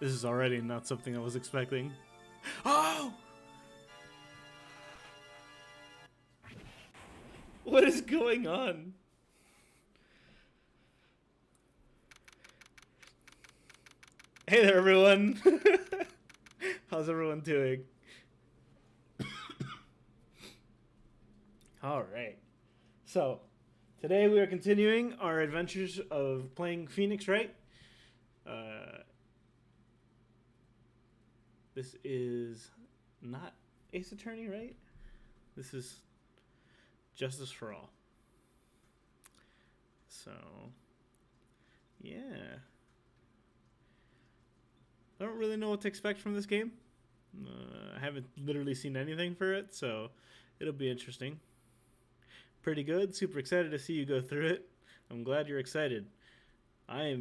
This is already not something I was expecting. Oh! What is going on? Hey there, everyone. How's everyone doing? All right. So, today we are continuing our adventures of playing Phoenix Wright. This is not Ace Attorney, right? This is Justice for All. So, yeah. I don't really know what to expect from this game. I haven't literally seen anything for it, so it'll be interesting. Pretty good. Super excited to see you go through it. I'm glad you're excited. I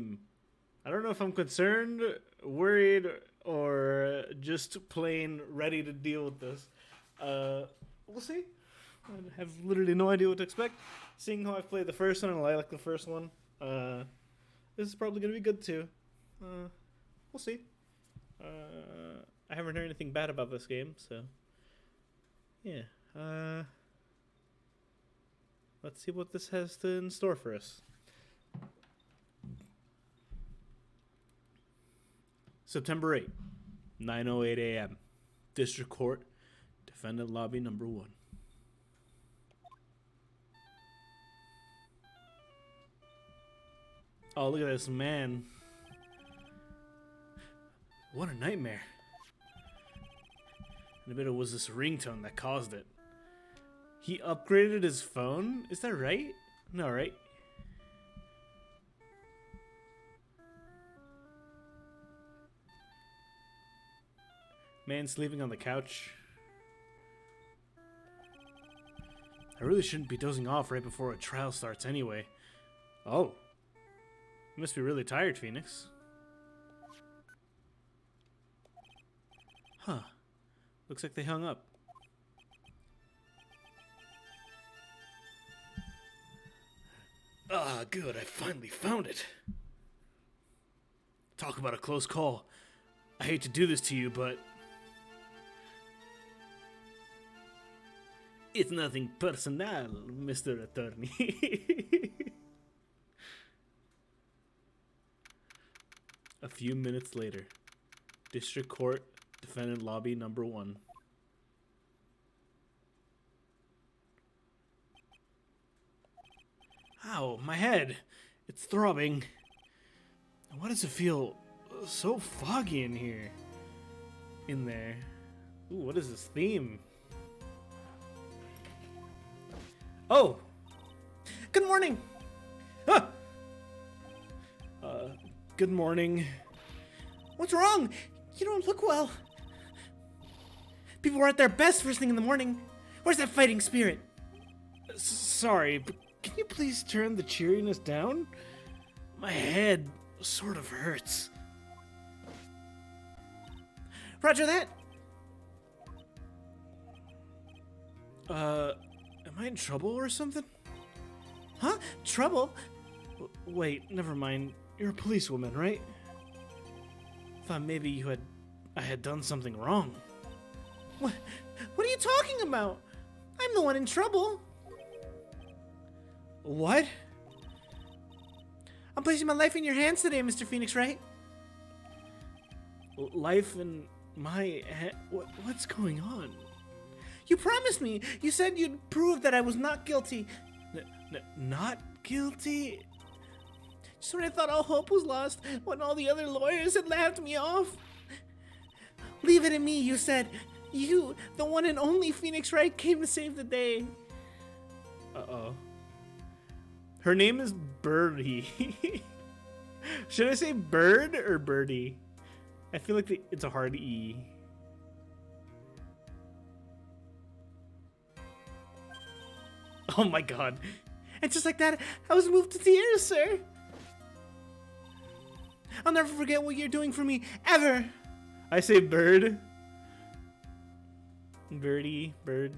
don't know if I'm concerned, worried, or just plain ready to deal with this. We'll see. I have literally no idea what to expect. Seeing how I've played the first one and I like the first one, this is probably going to be good too. We'll see. I haven't heard anything bad about this game, so yeah. Let's see what this has in store for us. September 8th, 9:08 a.m. District Court, Defendant Lobby number 1. Oh, look at this man. What a nightmare. And I bet it was this ringtone that caused it. He upgraded his phone? Is that right? No, right? Man sleeping on the couch. I really shouldn't be dozing off right before a trial starts anyway. Oh. You must be really tired, Phoenix. Huh. Looks like they hung up. Ah, good. I finally found it. Talk about a close call. I hate to do this to you, but it's nothing personal, Mr. Attorney. A few minutes later, District Court, Defendant Lobby number 1. Ow, my head! It's throbbing. Why does it feel so foggy in here? In there. Ooh, what is this theme? Oh! Good morning! Ah! Good morning. What's wrong? You don't look well. People are at their best first thing in the morning. Where's that fighting spirit? Sorry, but can you please turn the cheeriness down? My head sort of hurts. Roger that. Am I in trouble or something? Huh? Trouble? Wait, never mind. You're a policewoman, right? Thought maybe I had done something wrong. What are you talking about? I'm the one in trouble. What? I'm placing my life in your hands today, Mr. Phoenix Wright. Life in my hand? What's going on? You promised me. You said you'd prove that I was not guilty. Not guilty? Just when I thought all hope was lost, when all the other lawyers had laughed me off. Leave it to me, you said. You, the one and only Phoenix Wright, came to save the day. Uh-oh. Her name is Birdie. Should I say Bird or Birdie? I feel like it's a hard E. Oh my god. And just like that, I was moved to tears, sir. I'll never forget what you're doing for me, ever. I say Bird. Birdie, Bird.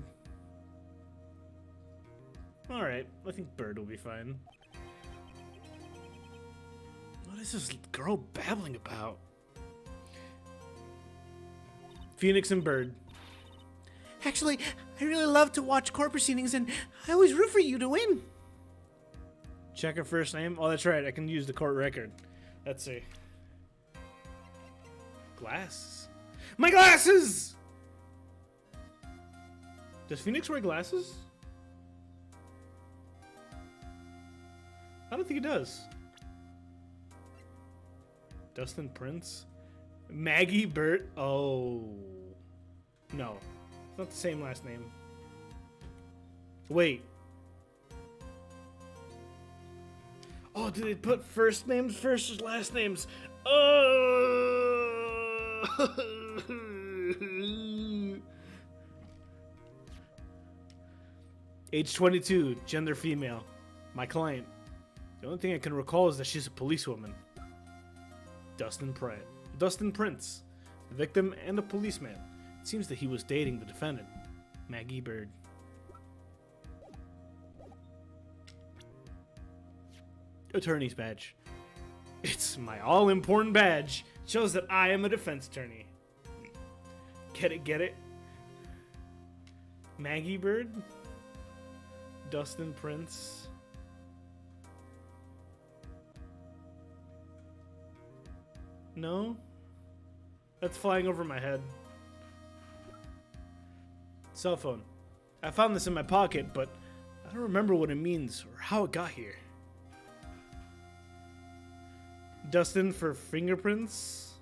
Alright, I think Bird will be fine. What is this girl babbling about? Phoenix and Bird. Actually, I really love to watch court proceedings, and I always root for you to win. Check her first name. Oh, that's right. I can use the court record. Let's see. Glasses. My glasses! Does Phoenix wear glasses? I don't think he does. Dustin Prince? Maggie Burt? Oh. No. It's not the same last name. Wait. Oh, did they put first names versus last names? Oh! Age 22, gender female. My client. The only thing I can recall is that she's a policewoman. Dustin Prince, the victim and a policeman. It seems that he was dating the defendant, Maggie Bird. Attorney's badge. It's my all-important badge. It shows that I am a defense attorney. Get it? Maggie Bird? Dustin Prince? No? That's flying over my head. Cell phone. I found this in my pocket, but I don't remember what it means or how it got here. Dustin for fingerprints?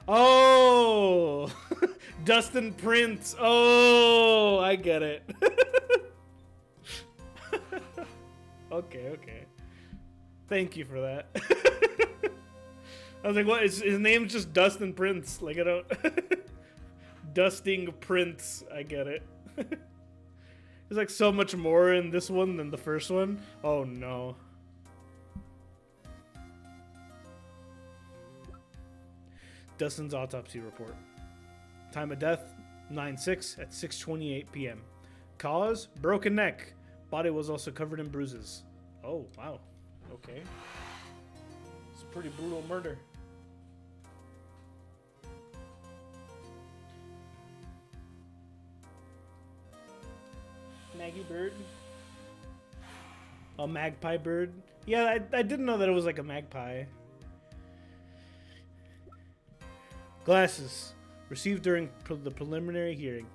Oh! Dustin Prince. Oh, I get it. Okay. Thank you for that. I was like, what? His name's just Dustin Prince. Like, I don't... Dusting Prince. I get it. There's like so much more in this one than the first one. Oh, no. Dustin's autopsy report. Time of death, 9/6 at 6:28 p.m. Cause, broken neck. Body was also covered in bruises. Oh, wow. Okay. It's a pretty brutal murder. Maggie Bird. Oh, magpie bird. Yeah, I didn't know that it was like a magpie. Glasses. Received during the preliminary hearing.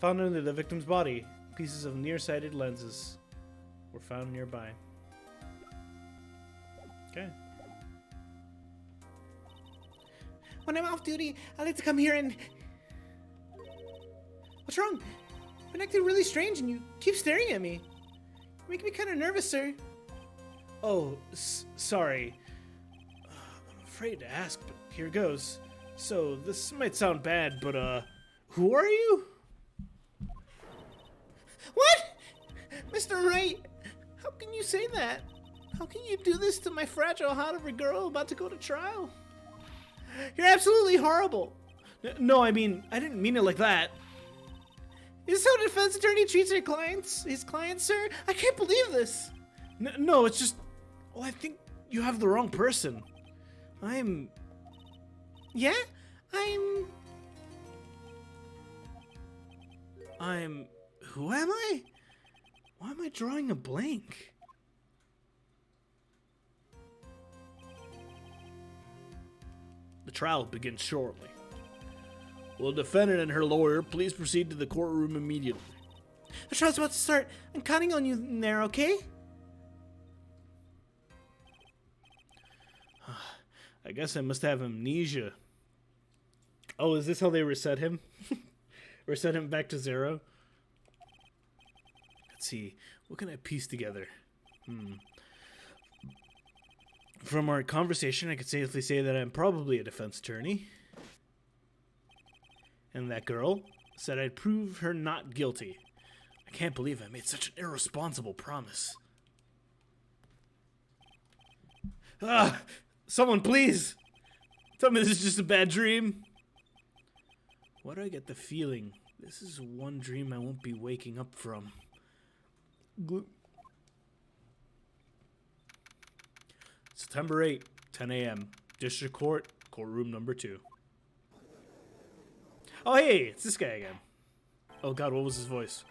Found under the victim's body. Pieces of nearsighted lenses were found nearby. Okay. When I'm off duty, I like to come here and... What's wrong? I've been acting really strange and you keep staring at me. You make me kind of nervous, sir. Oh, sorry. I'm afraid to ask, but here goes. So, this might sound bad, but, who are you? What? Mr. Wright, how can you say that? How can you do this to my fragile heart of a girl about to go to trial? You're absolutely horrible. No, I mean, I didn't mean it like that. Is this how a defense attorney treats his clients, sir? I can't believe this. No, it's just... Oh, I think you have the wrong person. Yeah? Who am I? Why am I drawing a blank? The trial begins shortly. Will the defendant and her lawyer please proceed to the courtroom immediately? The trial's about to start. I'm counting on you in there, okay? I guess I must have amnesia. Oh, is this how they reset him? Reset him back to 0? Let's see. What can I piece together? From our conversation, I could safely say that I'm probably a defense attorney. And that girl said I'd prove her not guilty. I can't believe I made such an irresponsible promise. Someone please! Tell me this is just a bad dream. Why do I get the feeling this is one dream I won't be waking up from? September 8, 10 a.m. District Court, courtroom number 2. Oh, hey, it's this guy again. Oh, God, what was his voice?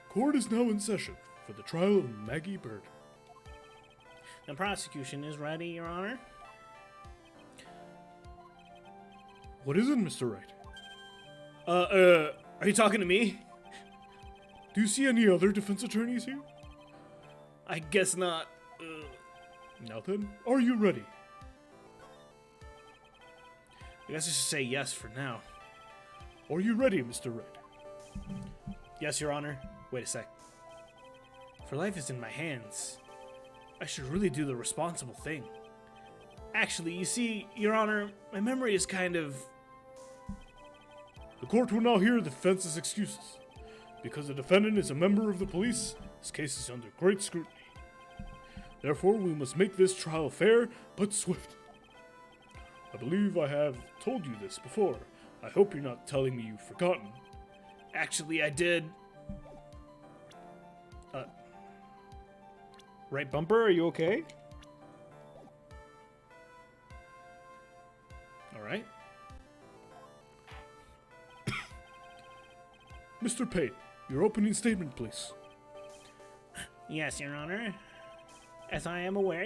Court is now in session for the trial of Maggie Bird. The prosecution is ready, Your Honor. What is it, Mr. Wright? Are you talking to me? Do you see any other defense attorneys here? I guess not. Now then, are you ready? I guess I should say yes for now. Are you ready, Mr. Wright? Yes, Your Honor. Wait a sec. For life is in my hands. I should really do the responsible thing. Actually, you see, Your Honor, my memory is kind of... The court will now hear the defense's excuses. Because the defendant is a member of the police, his case is under great scrutiny. Therefore, we must make this trial fair, but swift. I believe I have told you this before. I hope you're not telling me you've forgotten. Actually, I did. Right bumper, are you okay? Alright. Mr. Payne, your opening statement, please. Yes, Your Honor. As I am aware,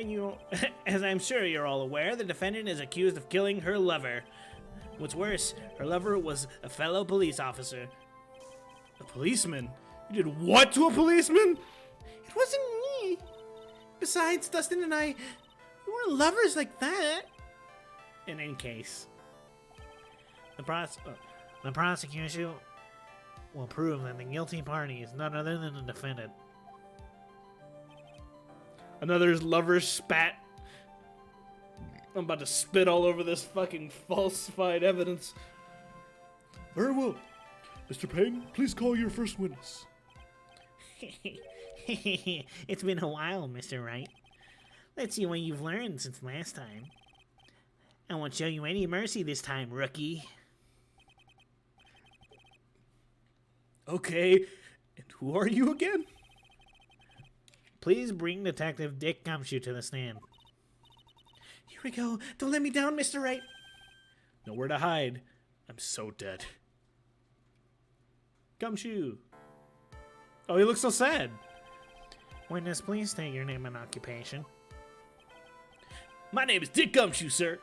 as I'm sure you're all aware, the defendant is accused of killing her lover. What's worse, her lover was a fellow police officer. A policeman? You did what to a policeman? It wasn't me. Besides, Dustin and I, we weren't lovers like that. In any case, the prosecution will prove that the guilty party is none other than the defendant. Another lover spat. I'm about to spit all over this fucking falsified evidence. Very well. Mr. Payne, please call your first witness. It's been a while, Mr. Wright. Let's see what you've learned since last time. I won't show you any mercy this time, rookie. Okay, and who are you again? Please bring Detective Dick Gumshoe to the stand. Here we go. Don't let me down, Mr. Wright. Nowhere to hide. I'm so dead. Gumshoe. Oh, he looks so sad. Witness, please state your name and occupation. My name is Dick Gumshoe, sir.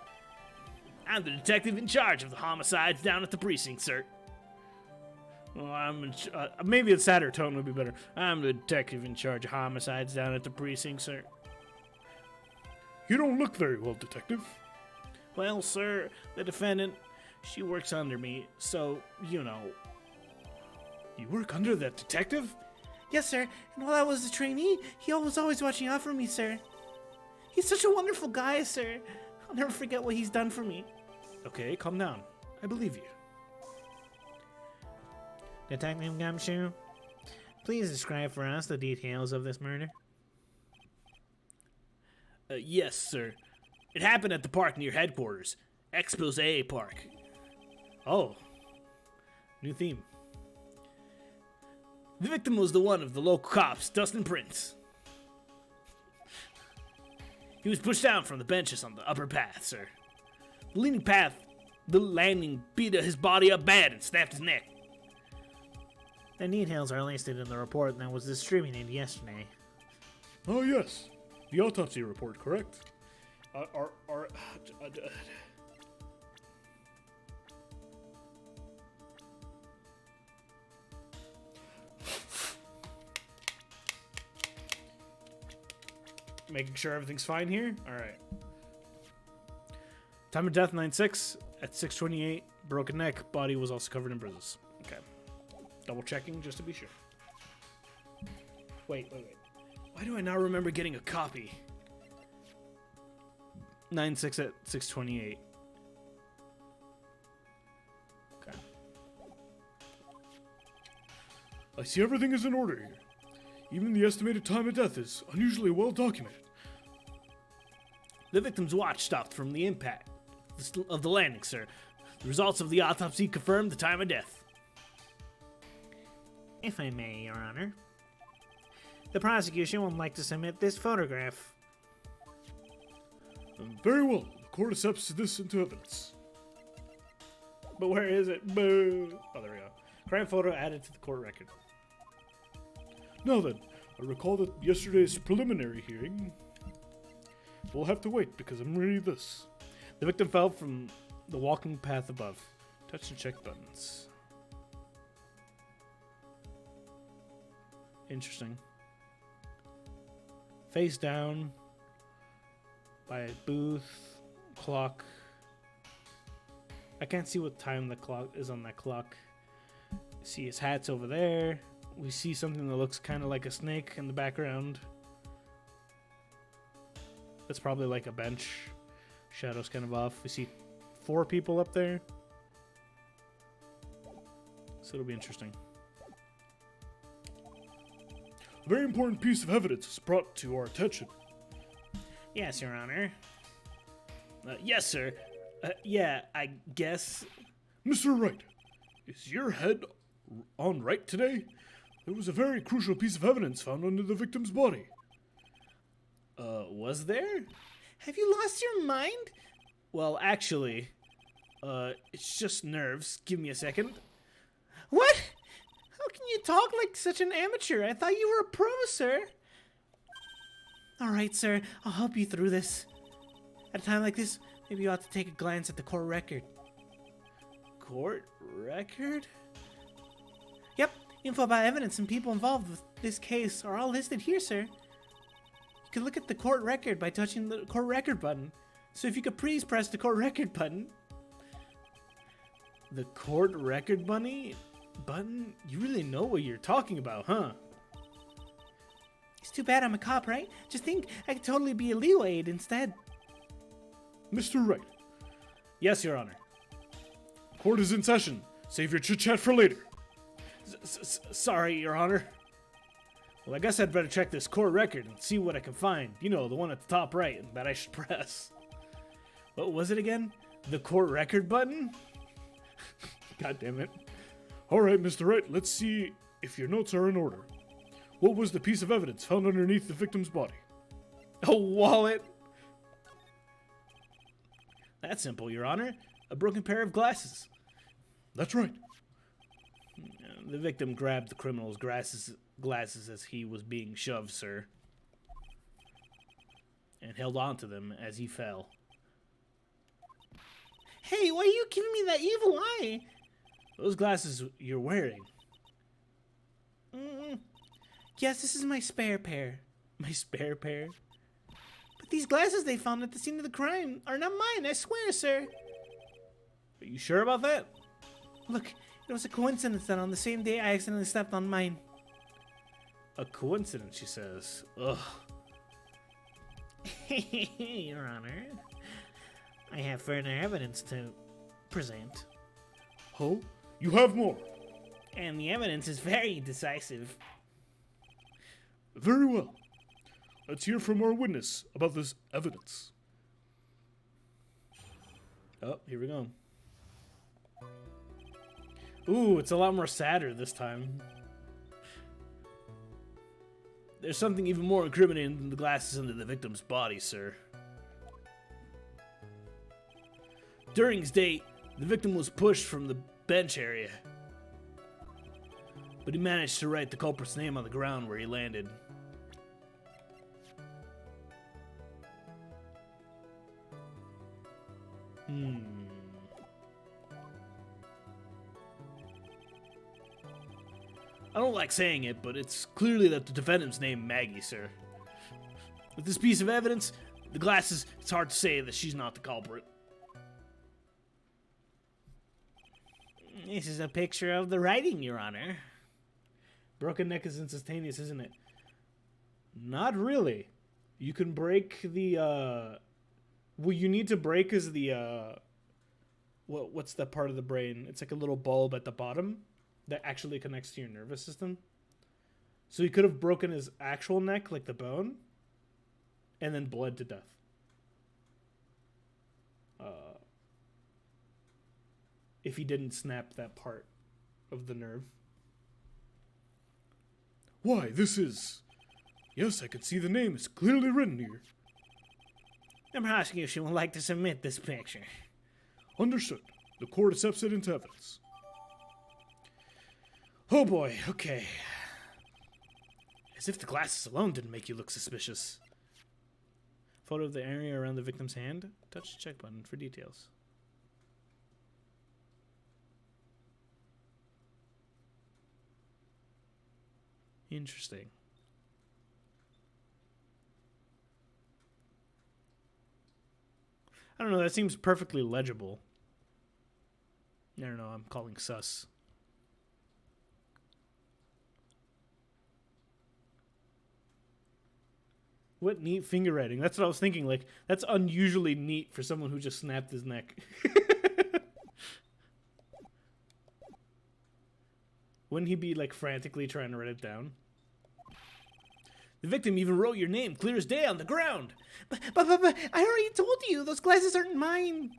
I'm the detective in charge of the homicides down at the precinct, sir. Well, maybe a sadder tone would be better. I'm the detective in charge of homicides down at the precinct, sir. You don't look very well, Detective. Well, sir, the defendant, she works under me, so, you know. You work under that detective? Yes, sir. And while I was a trainee, he was always watching out for me, sir. He's such a wonderful guy, sir. I'll never forget what he's done for me. Okay, calm down. I believe you. Detective Gumshoe, please describe for us the details of this murder. Yes, sir. It happened at the park near headquarters. Expose Park. Oh. New theme. The victim was the one of the local cops, Dustin Prince. He was pushed down from the benches on the upper path, sir. The landing beat his body up bad and snapped his neck. The details are listed in the report that was distributed yesterday. Oh, yes. The autopsy report, correct? Making sure everything's fine here? Alright. Time of death 9/6 at 6:28. Broken neck. Body was also covered in bruises. Okay. Double checking just to be sure. Wait. Why do I now remember getting a copy? 9/6 at 6:28. Okay. I see everything is in order here. Even the estimated time of death is unusually well documented. The victim's watch stopped from the impact of the landing, sir. The results of the autopsy confirmed the time of death. If I may, Your Honor, the prosecution would like to submit this photograph. Very well. court accepts this into evidence. But where is it? Boo! Oh, there we go. Crime photo added to the court record. Now then, I recall that yesterday's preliminary hearing. We'll have to wait because I'm reading this. The victim fell from the walking path above. Touch and check buttons. Interesting. Face down. By a booth. Clock. I can't see what time the clock is on that clock. See his hat's over there. We see something that looks kind of like a snake in the background. That's probably like a bench. Shadow's kind of off. We see 4 people up there. So it'll be interesting. A very important piece of evidence is brought to our attention. Yes, Your Honor. Yes, sir. Yeah, I guess. Mr. Wright, is your head on right today? There was a very crucial piece of evidence found under the victim's body. Was there? Have you lost your mind? Well, actually, it's just nerves. Give me a second. What? How can you talk like such an amateur? I thought you were a pro, sir. All right, sir. I'll help you through this. At a time like this, maybe you ought to take a glance at the court record. Court record? Yep. Info about evidence and people involved with this case are all listed here, sir. You can look at the court record by touching the court record button. So if you could please press the court record button. The court record button? You really know what you're talking about, huh? It's too bad I'm a cop, right? Just think I could totally be a legal aid instead. Mr. Wright. Yes, Your Honor. Court is in session. Save your chit-chat for later. Sorry, Your Honor. Well, I guess I'd better check this court record and see what I can find. You know, the one at the top right that I should press. What was it again? The court record button? God damn it. All right, Mr. Wright, let's see if your notes are in order. What was the piece of evidence found underneath the victim's body? A wallet. That's simple, Your Honor. A broken pair of glasses. That's right. The victim grabbed the criminal's glasses as he was being shoved, sir, and held on to them as he fell. Hey, why are you giving me that evil eye? Those glasses you're wearing. Yes, this is my spare pair. My spare pair? But these glasses they found at the scene of the crime are not mine, I swear, sir. Are you sure about that? Look, it was a coincidence that on the same day I accidentally stepped on mine. A coincidence, she says. Ugh. Your Honor, I have further evidence to present. Oh, you have more. And the evidence is very decisive. Very well. Let's hear from our witness about this evidence. Oh, here we go. Ooh, it's a lot more sadder this time. There's something even more incriminating than the glasses under the victim's body, sir. During his date, the victim was pushed from the bench area, but he managed to write the culprit's name on the ground where he landed. I don't like saying it, but it's clearly that the defendant's named Maggie, sir. With this piece of evidence, the glasses, it's hard to say that she's not the culprit. This is a picture of the writing, Your Honor. Broken neck is instantaneous, isn't it? Not really. You can break the, what you need to break is the, what's that part of the brain? It's like a little bulb at the bottom that actually connects to your nervous system. So he could have broken his actual neck, like the bone, and then bled to death. If he didn't snap that part of the nerve. Why, this is... Yes, I can see the name. It's clearly written here. I'm asking if she would like to submit this picture. Understood. The court accepts it into evidence. Oh boy, okay. As if the glasses alone didn't make you look suspicious. Photo of the area around the victim's hand. Touch the check button for details. Interesting. I don't know, that seems perfectly legible. I don't know, I'm calling sus. What neat finger writing. That's what I was thinking. Like, that's unusually neat for someone who just snapped his neck. Wouldn't he be, like, frantically trying to write it down? The victim even wrote your name clear as day on the ground. But, I already told you, those glasses aren't mine.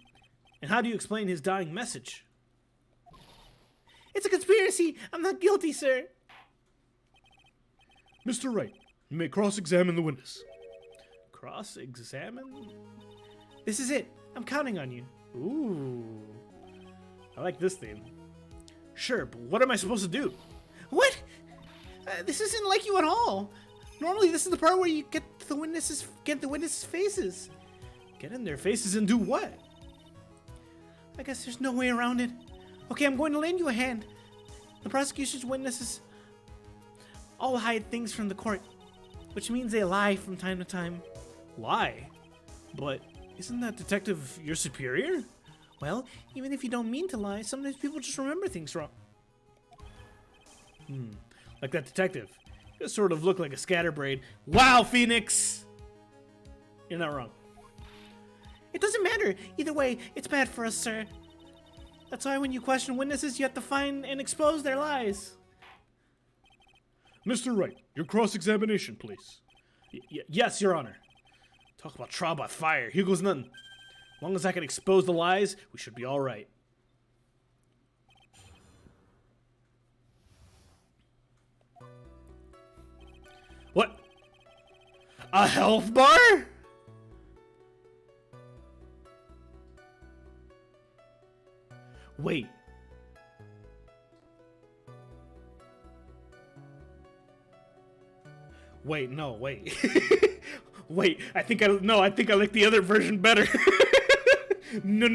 And how do you explain his dying message? It's a conspiracy. I'm not guilty, sir. Mr. Wright, you may cross-examine the witness. Cross-examine? This is it. I'm counting on you. Ooh. I like this theme. Sure, but what am I supposed to do? What? This isn't like you at all. Normally, this is the part where you get the witnesses' faces. Get in their faces and do what? I guess there's no way around it. Okay, I'm going to lend you a hand. The prosecution's witnesses all hide things from the court, which means they lie from time to time. Lie? But isn't that detective your superior? Well, even if you don't mean to lie, sometimes people just remember things wrong. Like that detective. You sort of look like a scatterbrain. Wow, Phoenix! You're not wrong. It doesn't matter. Either way, it's bad for us, sir. That's why when you question witnesses, you have to find and expose their lies. Mr. Wright, your cross-examination, please. Yes, Your Honor. Talk about trial by fire. Here goes nothing. As long as I can expose the lies, we should be all right. What? A health bar? Wait. Wait, no, wait. Wait, I think I like the other version better. No.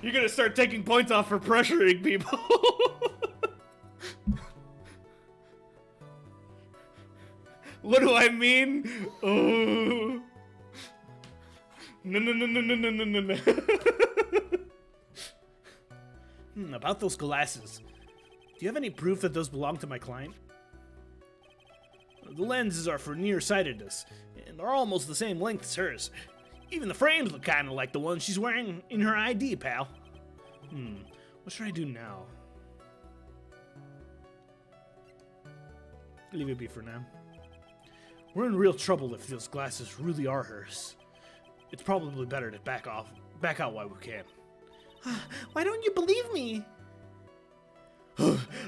You're gonna start taking points off for pressuring people. What do I mean? Oh. No. About those glasses. Do you have any proof that those belong to my client? The lenses are for nearsightedness, and they're almost the same length as hers. Even the frames look kind of like the ones she's wearing in her ID, pal. What should I do now? Leave it be for now. We're in real trouble if those glasses really are hers. It's probably better to back out while we can. Why don't you believe me?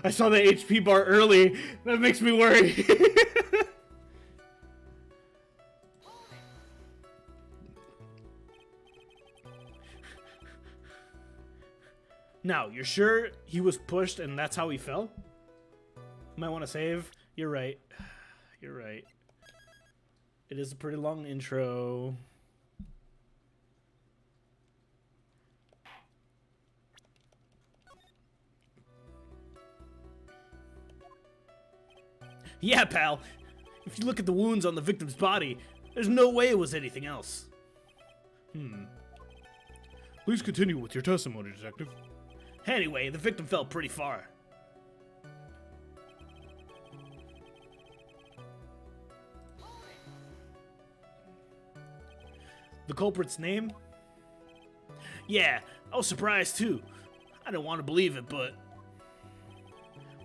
I saw the HP bar early. That makes me worry. Now, you're sure he was pushed and that's how he fell? Might want to save. You're right. You're right. It is a pretty long intro. Yeah, pal. If you look at the wounds on the victim's body, there's no way it was anything else. Please continue with your testimony, Detective. Anyway, the victim fell pretty far. The culprit's name? Yeah, I was surprised too. I didn't want to believe it, but...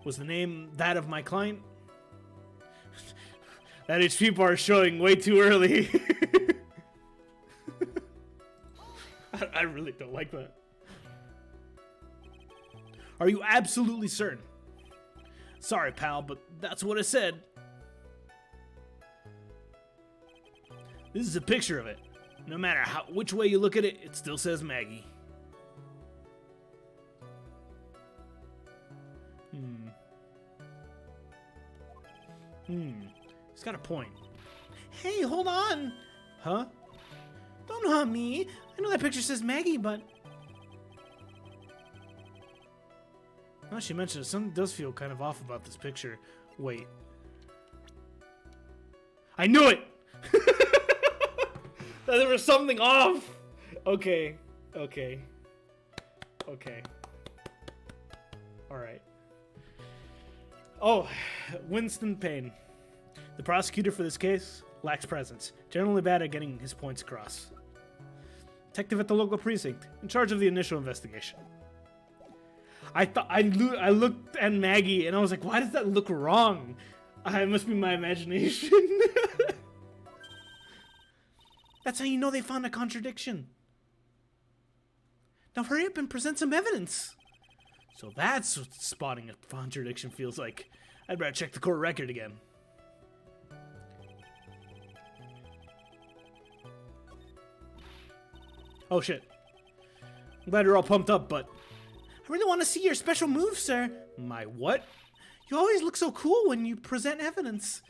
Was the name that of my client? That HP bar is showing way too early. I really don't like that. Are you absolutely certain? Sorry, pal, but that's what it said. This is a picture of it. No matter which way you look at it, it still says Maggie. He's got a point. Hey, hold on! Huh? Don't haunt me. I know that picture says Maggie, but... Now she mentioned it, something does feel kind of off about this picture. Wait. I knew it! There was something off! Okay. Alright. Oh, Winston Payne. The prosecutor for this case lacks presence. Generally bad at getting his points across. Detective at the local precinct, in charge of the initial investigation. I looked at Maggie and I was like, why does that look wrong? It must be my imagination. That's how you know they found a contradiction. Now hurry up and present some evidence. So that's what spotting a contradiction feels like. I'd better check the court record again. Oh shit. I'm glad you're all pumped up, but... I really want to see your special move, sir. My what? You always look so cool when you present evidence.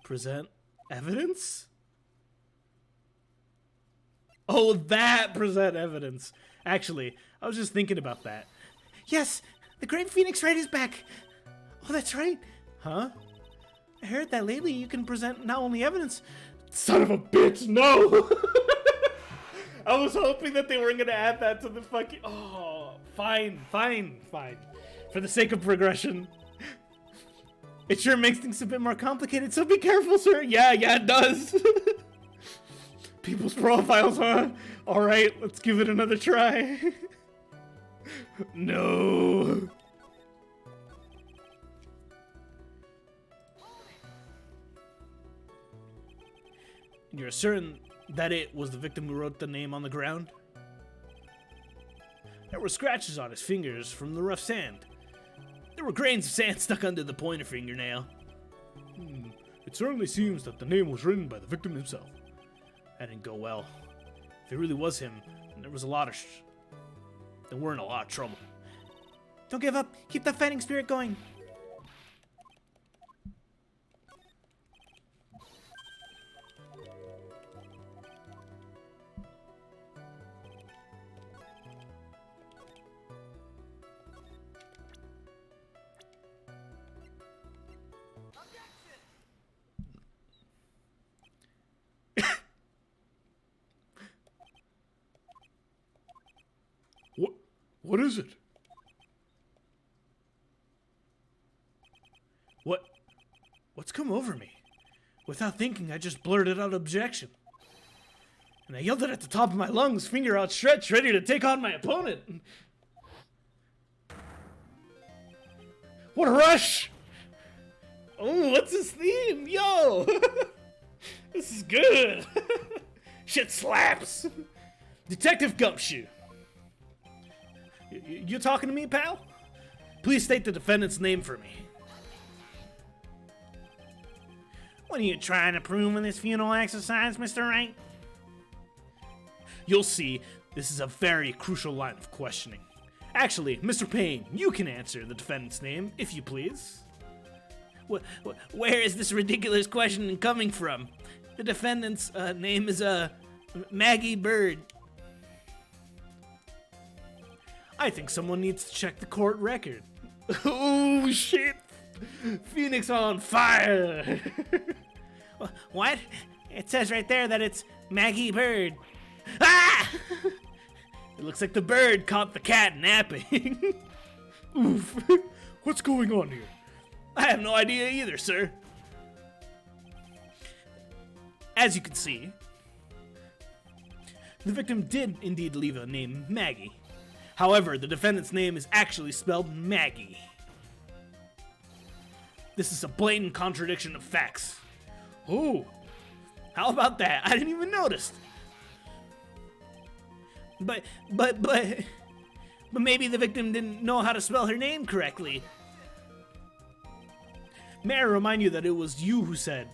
Present evidence? Oh, that present evidence. Actually, I was just thinking about that. Yes, the Great Phoenix Raid is back. Oh, that's right. Huh? I heard that lately you can present not only evidence... Son of a bitch, no! I was hoping that they weren't going to add that to the fucking... Oh, fine. For the sake of progression. It sure makes things a bit more complicated, so be careful, sir. Yeah, it does. People's profiles, huh? Alright, let's give it another try. No. You're certain that it was the victim who wrote the name on the ground? There were scratches on his fingers from the rough sand. There were grains of sand stuck under the pointer fingernail. It certainly seems that the name was written by the victim himself. That didn't go well. If it really was him, then then we're in a lot of trouble. Don't give up. Keep that fighting spirit going. What is it? What's come over me? Without thinking, I just blurted out objection. And I yelled it at the top of my lungs, finger outstretched, ready to take on my opponent. What a rush! Oh, what's this theme? Yo! This is good! Shit slaps! Detective Gumshoe. You talking to me, pal? Please state the defendant's name for me. What are you trying to prove in this funeral exercise, Mr. Wright? You'll see, this is a very crucial line of questioning. Actually, Mr. Payne, you can answer the defendant's name, if you please. Where is this ridiculous questioning coming from? The defendant's name is Maggie Bird. I think someone needs to check the court record. Oh shit! Phoenix on fire! What? It says right there that it's Maggie Bird. Ah! It looks like the bird caught the cat napping. Oof. What's going on here? I have no idea either, sir. As you can see, the victim did indeed leave a name Maggie. However, the defendant's name is actually spelled Maggie. This is a blatant contradiction of facts. Oh, how about that? I didn't even notice. But maybe the victim didn't know how to spell her name correctly. May I remind you that it was you who said,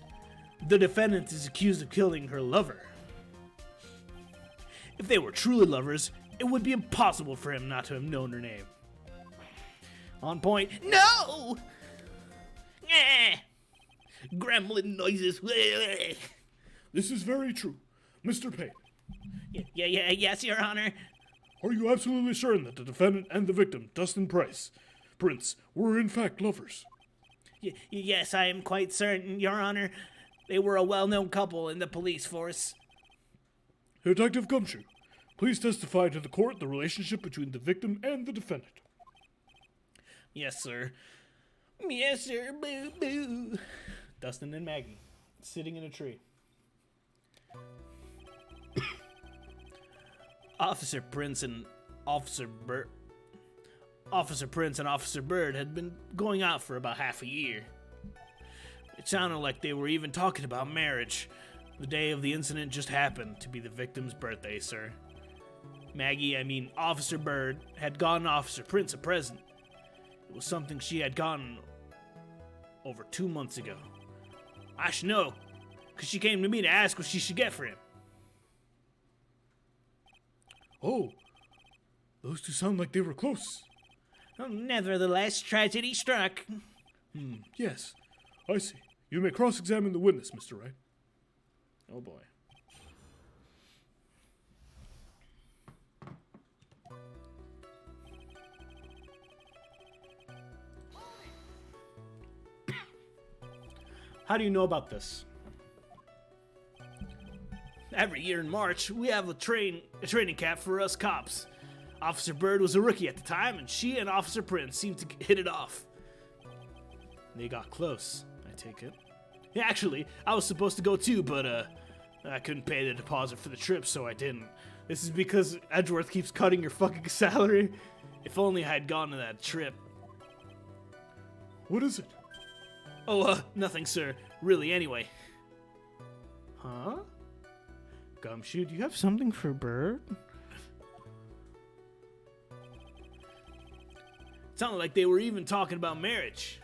the defendant is accused of killing her lover. If they were truly lovers, it would be impossible for him not to have known her name. On point. No! Gremlin noises. This is very true. Mr. Payne, Yes, Your Honor. are you absolutely certain that the defendant and the victim, Dustin Prince, were in fact lovers? Yes, I am quite certain, Your Honor. They were a well-known couple in the police force. Detective Gumshoe, please testify to the court the relationship between the victim and the defendant. Yes, sir. Yes, sir. Boo, boo. Dustin and Maggie, sitting in a tree. Officer Prince and Officer Bird had been going out for about half a year. It sounded like they were even talking about marriage. The day of the incident just happened to be the victim's birthday, sir. Officer Bird had gotten Officer Prince a present. It was something she had gotten over 2 months ago. I should know, because she came to me to ask what she should get for him. Oh, those two sound like they were close. Nevertheless, tragedy struck. Yes, I see. You may cross-examine the witness, Mr. Wright. Oh boy. How do you know about this? Every year in March, we have a training camp for us cops. Officer Bird was a rookie at the time, and she and Officer Prince seemed to hit it off. They got close, I take it. Yeah, actually, I was supposed to go too, but I couldn't pay the deposit for the trip, so I didn't. This is because Edgeworth keeps cutting your fucking salary. If only I had gone to that trip. What is it? Oh, nothing, sir. Really, anyway. Huh? Gumshoe, do you have something for Bird? It sounded like they were even talking about marriage.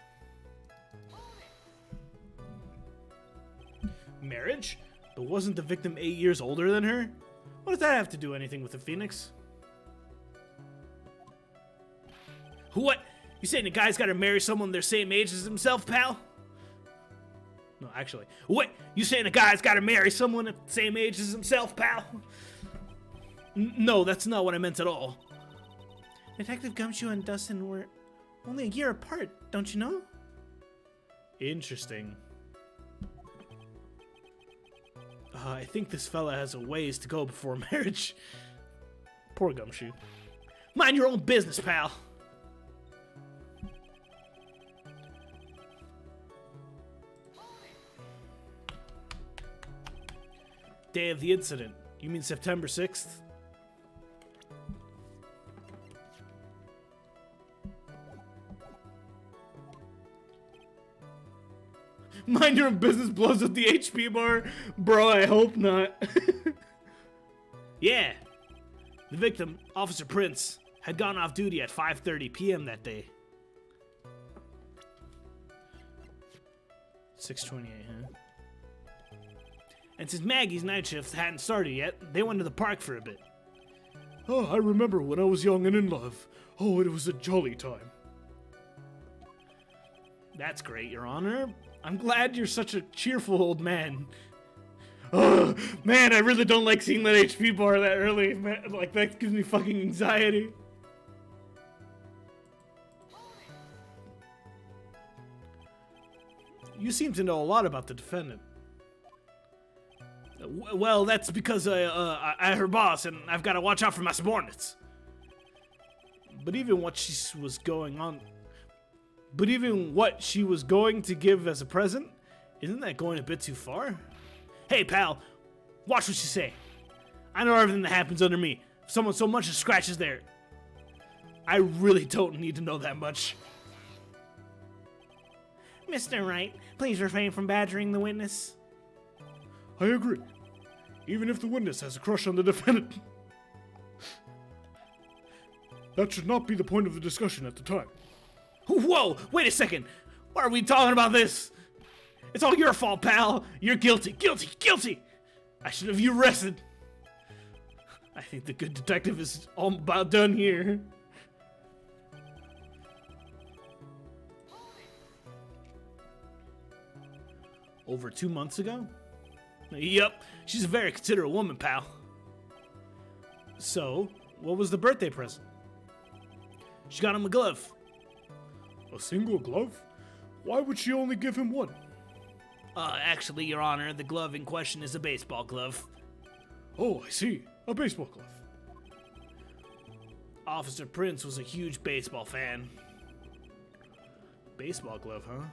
Marriage? But wasn't the victim 8 years older than her? What does that have to do anything with the Phoenix? What? You saying the guy's gotta marry someone their same age as himself, pal? No, actually. What? You saying a guy's gotta marry someone at the same age as himself, pal? No, that's not what I meant at all. Detective Gumshoe and Dustin were only a year apart, don't you know? Interesting. I think this fella has a ways to go before marriage. Poor Gumshoe. Mind your own business, pal. Day of the incident. You mean September 6th? Mind your own business blows up the HP bar? Bro, I hope not. Yeah. The victim, Officer Prince, had gone off duty at 5:30 p.m. that day. 6:28, huh? And since Maggie's night shift hadn't started yet, they went to the park for a bit. Oh, I remember when I was young and in love. Oh, it was a jolly time. That's great, Your Honor. I'm glad you're such a cheerful old man. Oh, man, I really don't like seeing that HP bar that early. Man, like, that gives me fucking anxiety. You seem to know a lot about the defendant. Well, that's because I'm her boss, and I've got to watch out for my subordinates. But even what she was going to give as a present, isn't that going a bit too far? Hey, pal, watch what you say. I know everything that happens under me. If someone so much as scratches there, I really don't need to know that much. Mr. Wright, please refrain from badgering the witness. I agree. Even if the witness has a crush on the defendant. That should not be the point of the discussion at the time. Whoa, wait a second. Why are we talking about this? It's all your fault, pal. You're guilty, guilty, guilty. I should have you arrested. I think the good detective is all about done here. Over 2 months ago? Yep, she's a very considerate woman, pal. So, what was the birthday present? She got him a glove. A single glove? Why would she only give him one? Actually, Your Honor, the glove in question is a baseball glove. Oh, I see. A baseball glove. Officer Prince was a huge baseball fan. Baseball glove, huh?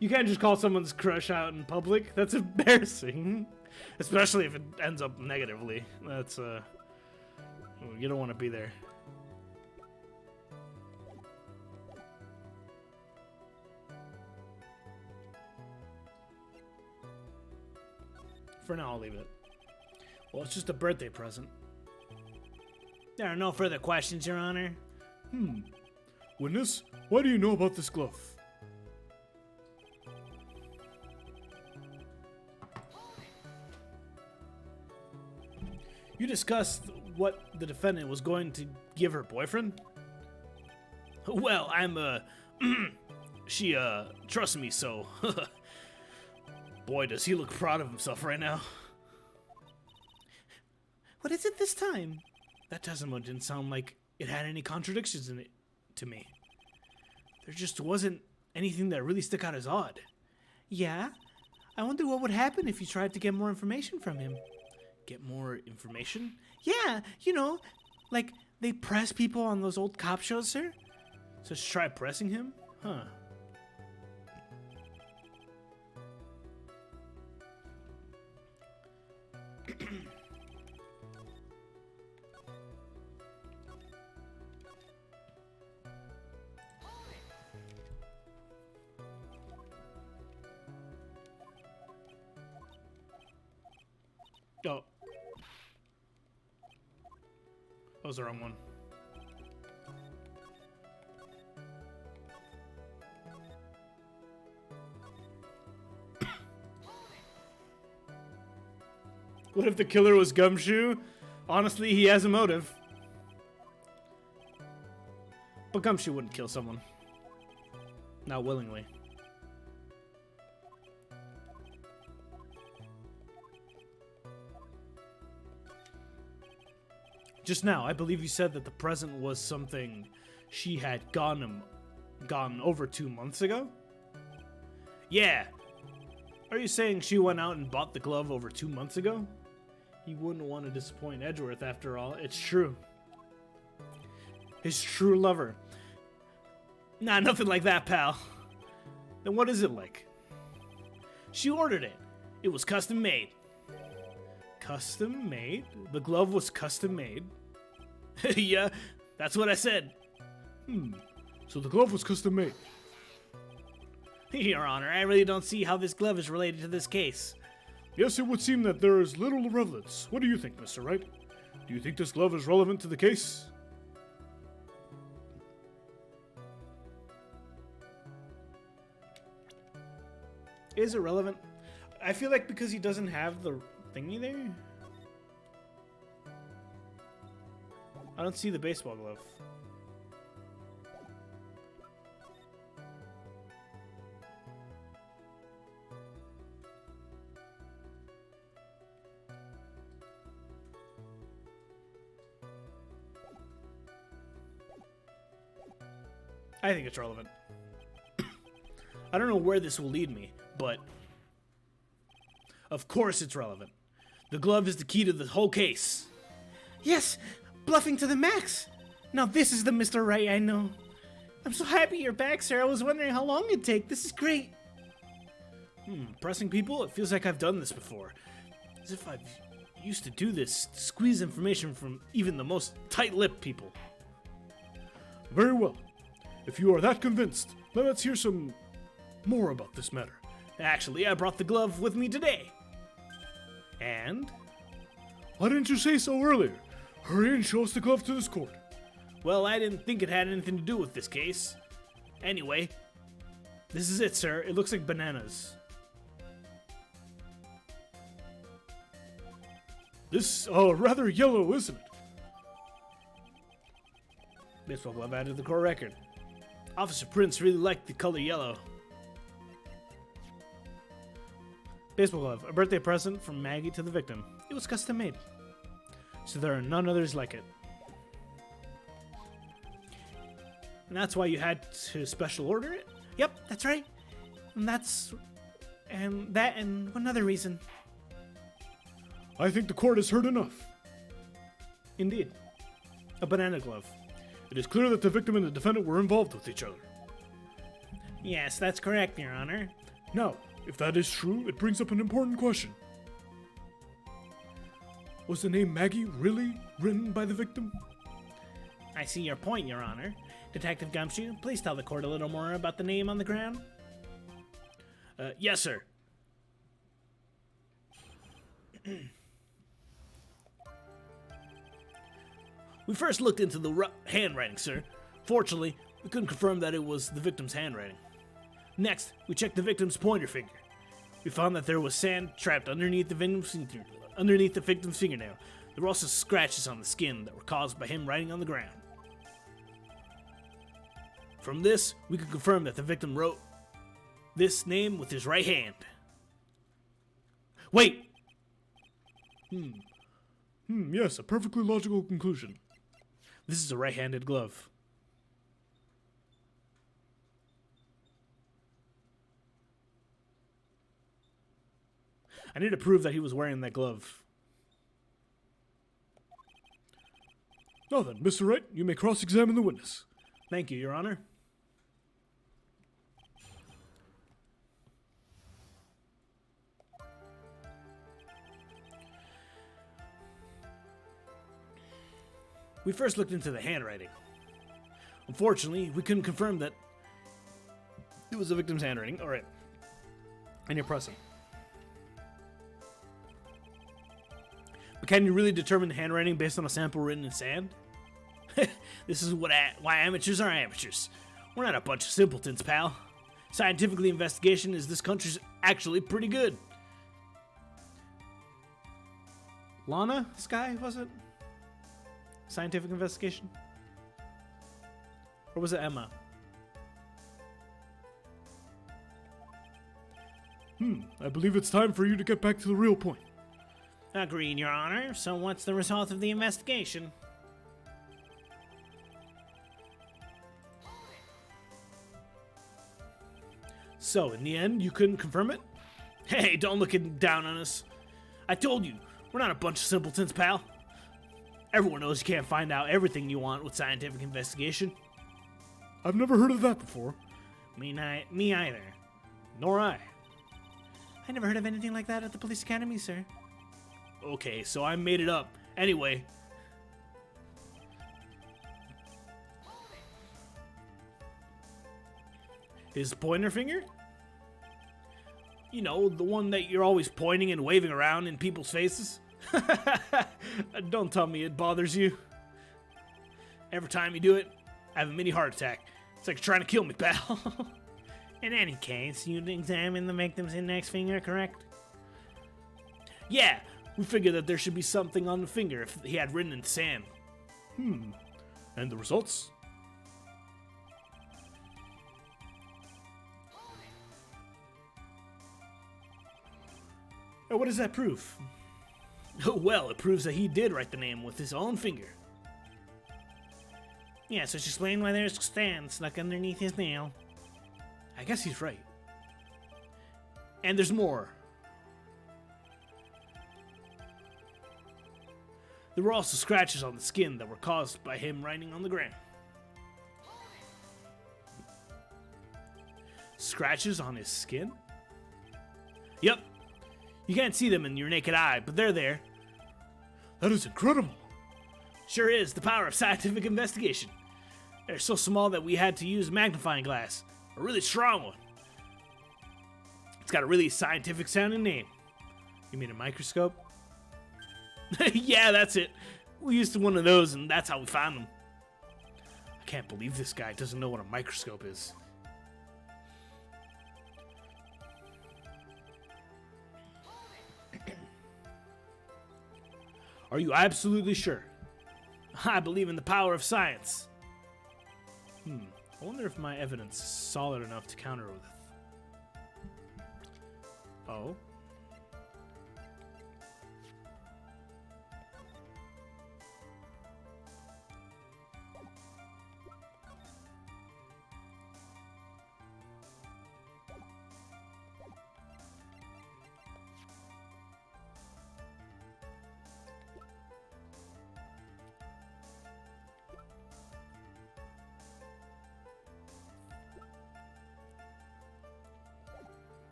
You can't just call someone's crush out in public. That's embarrassing. Especially if it ends up negatively. That's, you don't want to be there. For now, I'll leave it. Well, it's just a birthday present. There are no further questions, Your Honor. Witness, what do you know about this glove? You discussed what the defendant was going to give her boyfriend? Well, she, trusts me, so. Boy, does he look proud of himself right now. What is it this time? That testimony didn't sound like it had any contradictions in it to me. There just wasn't anything that really stuck out as odd. Yeah? I wonder what would happen if you tried to get more information from him. Get more information? Yeah, you know, like they press people on those old cop shows, sir. So just try pressing him? Huh. Oh. That was the wrong one. What if the killer was Gumshoe? Honestly, he has a motive. But Gumshoe wouldn't kill someone. Not willingly. Just now, I believe you said that the present was something she had gone over 2 months ago? Yeah. Are you saying she went out and bought the glove over 2 months ago? He wouldn't want to disappoint Edgeworth after all. It's true. His true lover. Nah, nothing like that, pal. Then what is it like? She ordered it. It was custom made. Custom made? The glove was custom made? Yeah, that's what I said. So the glove was custom made. Your Honor, I really don't see how this glove is related to this case. Yes, it would seem that there is little relevance. What do you think, Mr. Wright? Do you think this glove is relevant to the case? Is it relevant? I feel like because he doesn't have the thingy there. I don't see the baseball glove. I think it's relevant. I don't know where this will lead me, but of course it's relevant. The glove is the key to the whole case. Yes, bluffing to the max. Now this is the Mr. Wright I know. I'm so happy you're back, sir. I was wondering how long it'd take. This is great. Pressing people? It feels like I've done this before. As if I've used to do this, squeeze information from even the most tight-lipped people. Very well. If you are that convinced, then let's hear some more about this matter. Actually, I brought the glove with me today. And? Why didn't you say so earlier? Hurry and show us the glove to this court. Well, I didn't think it had anything to do with this case. Anyway, this is it, sir. It looks like bananas. This, rather yellow, isn't it? Baseball glove added to the court record. Officer Prince really liked the color yellow. Baseball glove, a birthday present from Maggie to the victim. It was custom made, so there are none others like it. And that's why you had to special order it? Yep, that's right. And one other reason. I think the court has heard enough. Indeed. A banana glove. It is clear that the victim and the defendant were involved with each other. Yes, that's correct, Your Honor. Now, if that is true, it brings up an important question. Was the name Maggie really written by the victim? I see your point, Your Honor. Detective Gumshoe, please tell the court a little more about the name on the ground. Yes, sir. We first looked into the handwriting, sir. Fortunately, we couldn't confirm that it was the victim's handwriting. Next, we checked the victim's pointer finger. We found that there was sand trapped underneath the victim's fingernail. There were also scratches on the skin that were caused by him writing on the ground. From this, we could confirm that the victim wrote this name with his right hand. Wait! Yes, a perfectly logical conclusion. This is a right-handed glove. I need to prove that he was wearing that glove. Now then, Mr. Wright, you may cross-examine the witness. Thank you, Your Honor. We first looked into the handwriting. Unfortunately, we couldn't confirm that it was the victim's handwriting. All right. And you're pressing. But can you really determine the handwriting based on a sample written in sand? This is why amateurs are amateurs. We're not a bunch of simpletons, pal. Scientifically, investigation is this country's actually pretty good. Lana Sky, was it? Scientific investigation? Or was it Emma? I believe it's time for you to get back to the real point. Agreed, Your Honor. So what's the result of the investigation? So, in the end, you couldn't confirm it? Hey, don't look down on us. I told you, we're not a bunch of simpletons, pal. Everyone knows you can't find out everything you want with scientific investigation. I've never heard of that before. Me either. Nor I. I never heard of anything like that at the police academy, sir. Okay, so I made it up. Anyway. His pointer finger? You know, the one that you're always pointing and waving around in people's faces? Don't tell me it bothers you. Every time you do it, I have a mini heart attack. It's like you're trying to kill me, pal. In any case, you'd examine the victim's index finger, correct? Yeah, we figured that there should be something on the finger if he had written in sand. And the results? What does that prove? Well, it proves that he did write the name with his own finger. Yes, which explains why there's sand stuck underneath his nail. I guess he's right. And there's more. There were also scratches on the skin that were caused by him writing on the ground. Scratches on his skin? Yep. You can't see them in your naked eye, but they're there. That is incredible. Sure is, the power of scientific investigation. They're so small that we had to use a magnifying glass. A really strong one. It's got a really scientific sounding name. You mean a microscope? Yeah, that's it. We used one of those and that's how we found them. can't believe this guy doesn't know what a microscope is. Are you absolutely sure? I believe in the power of science. I wonder if my evidence is solid enough to counter with. Oh.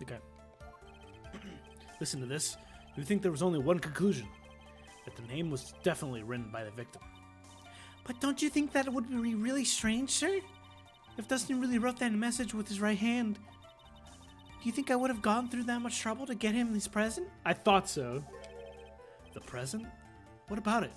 Okay. Listen to this. You think there was only one conclusion? That the name was definitely written by the victim. But don't you think that would be really strange, sir? If Dustin really wrote that message with his right hand, do you think I would have gone through that much trouble to get him this present? I thought so. The present? What about it?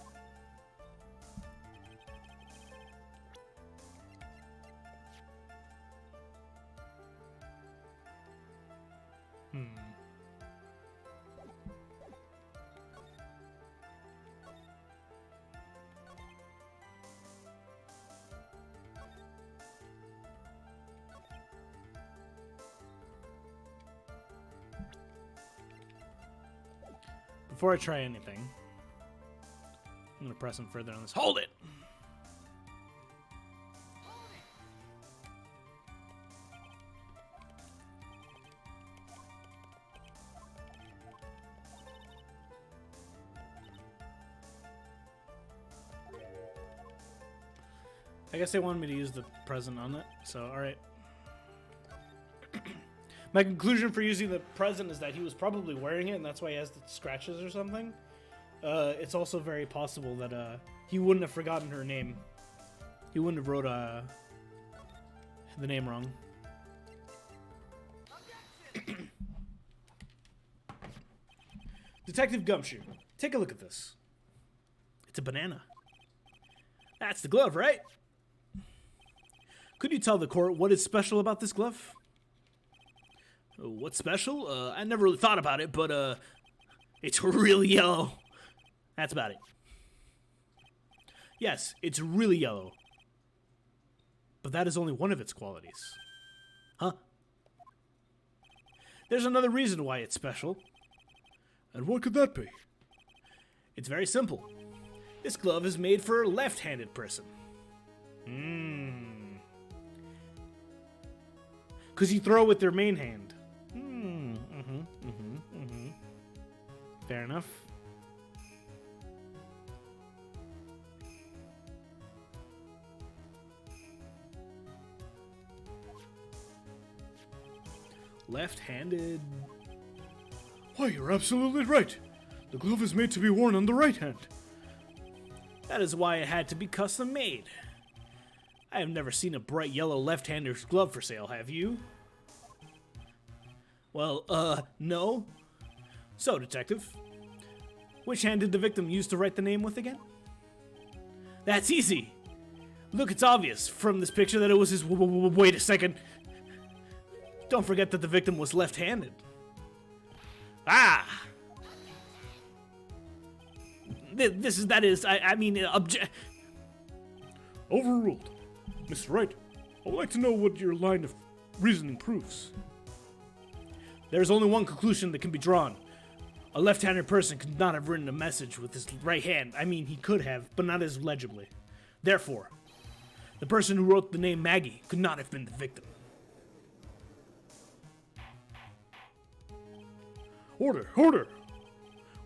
Before I try anything, I'm going to press him further on this. Hold it! I guess they wanted me to use the present on it, so alright. My conclusion for using the present is that he was probably wearing it, and that's why he has the scratches or something. It's also very possible that he wouldn't have forgotten her name. He wouldn't have wrote the name wrong. Detective Gumshoe, take a look at this. It's a banana. That's the glove, right? Could you tell the court what is special about this glove? What's special? I never really thought about it, but it's really yellow. That's about it. Yes, it's really yellow. But that is only one of its qualities. Huh? There's another reason why it's special. And what could that be? It's very simple. This glove is made for a left-handed person. Because you throw with their main hand. Fair enough. Left-handed. Why, you're absolutely right. The glove is made to be worn on the right hand. That is why it had to be custom made. I have never seen a bright yellow left-hander's glove for sale, have you? Well, no. So, Detective, which hand did the victim use to write the name with again? That's easy. Look, it's obvious from this picture that it was his... Wait a second. Don't forget that the victim was left-handed. Ah! Overruled. Mr. Wright, I would like to know what your line of reasoning proves. There's only one conclusion that can be drawn. A left-handed person could not have written a message with his right hand. I mean, he could have, but not as legibly. Therefore, the person who wrote the name Maggie could not have been the victim. Order, order!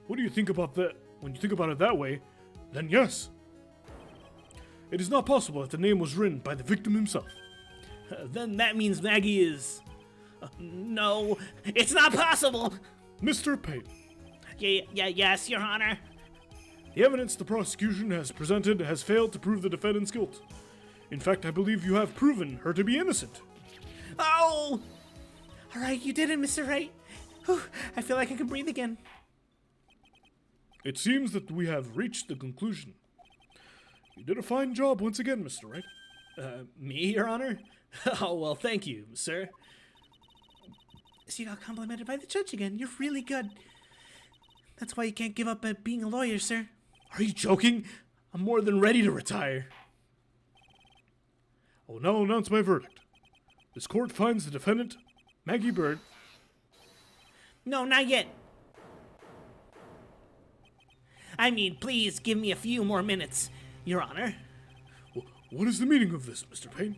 What do you think about that? When you think about it that way, then yes. It is not possible that the name was written by the victim himself. Then that means Maggie is... no, it's not possible! Mr. Payton. Yes, Your Honor. The evidence the prosecution has presented has failed to prove the defendant's guilt. In fact, I believe you have proven her to be innocent. Oh! All right, you did it, Mr. Wright. Whew, I feel like I can breathe again. It seems that we have reached the conclusion. You did a fine job once again, Mr. Wright. Me, Your Honor? Oh, well, thank you, sir. So you got complimented by the judge again. You're really good. That's why you can't give up at being a lawyer, sir. Are you joking? I'm more than ready to retire. I will now announce my verdict. This court finds the defendant, Maggie Bird. No, not yet. I mean, please give me a few more minutes, Your Honor. What is the meaning of this, Mr. Payne?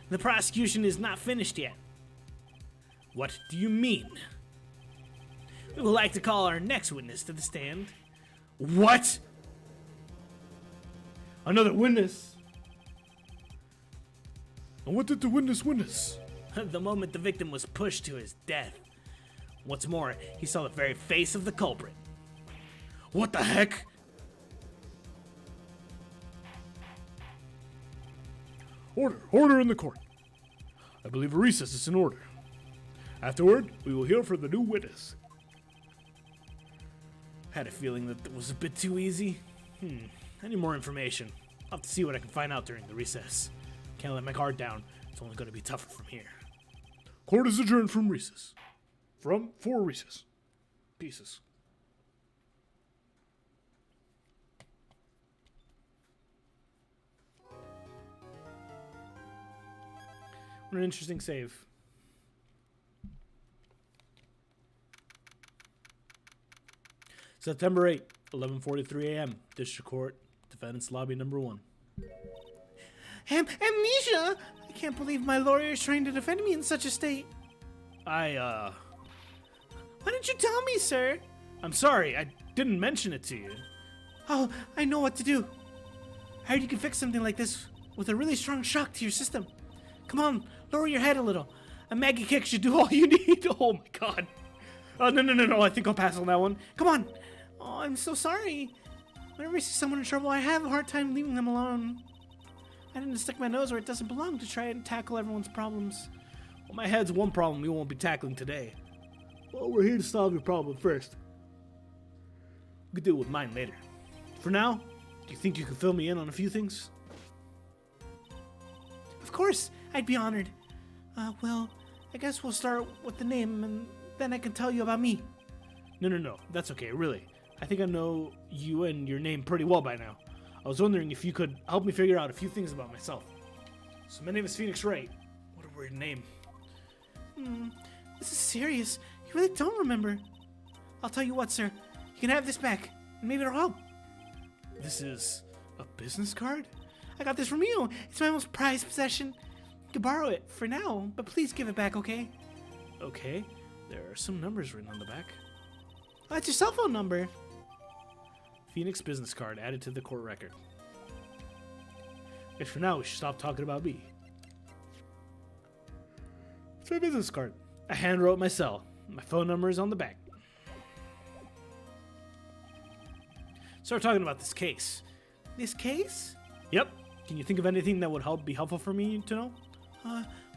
The prosecution is not finished yet. What do you mean? We would like to call our next witness to the stand. What? Another witness? And what did the witness? The moment the victim was pushed to his death. What's more, he saw the very face of the culprit. What the heck? Order in the court. I believe a recess is in order. Afterward, we will hear from the new witness. Had a feeling that was a bit too easy. I need more information. I'll have to see what I can find out during the recess. Can't let my guard down. It's only going to be tougher from here. Court is adjourned from recess. For recess. Pieces. What an interesting save. September 8, 11:43 a.m. District Court, Defendant's Lobby number 1. Amnesia! I can't believe my lawyer is trying to defend me in such a state. Why didn't you tell me, sir? I'm sorry, I didn't mention it to you. Oh, I know what to do. I heard you can fix something like this with a really strong shock to your system. Come on, lower your head a little. A Maggie kick should do all you need. Oh my god. No, I think I'll pass on that one. Come on. Oh, I'm so sorry. Whenever I see someone in trouble, I have a hard time leaving them alone. I didn't stick my nose where it doesn't belong to try and tackle everyone's problems. Well, my head's one problem we won't be tackling today. Well, we're here to solve your problem first. We could deal with mine later. For now, do you think you could fill me in on a few things? Of course, I'd be honored. Well, I guess we'll start with the name, and then I can tell you about me. No, that's okay, really. I think I know you and your name pretty well by now. I was wondering if you could help me figure out a few things about myself. So my name is Phoenix Wright. What a weird name. This is serious. You really don't remember. I'll tell you what, sir. You can have this back, and maybe it'll help. This is a business card? I got this from you. It's my most prized possession. You can borrow it for now, but please give it back, okay? Okay. There are some numbers written on the back. Oh, that's your cell phone number. Phoenix business card added to the court record. Guess for now we should stop talking about me. It's my business card. I hand wrote myself. My phone number is on the back. Start talking about this case. This case? Yep. Can you think of anything that would be helpful for me to know?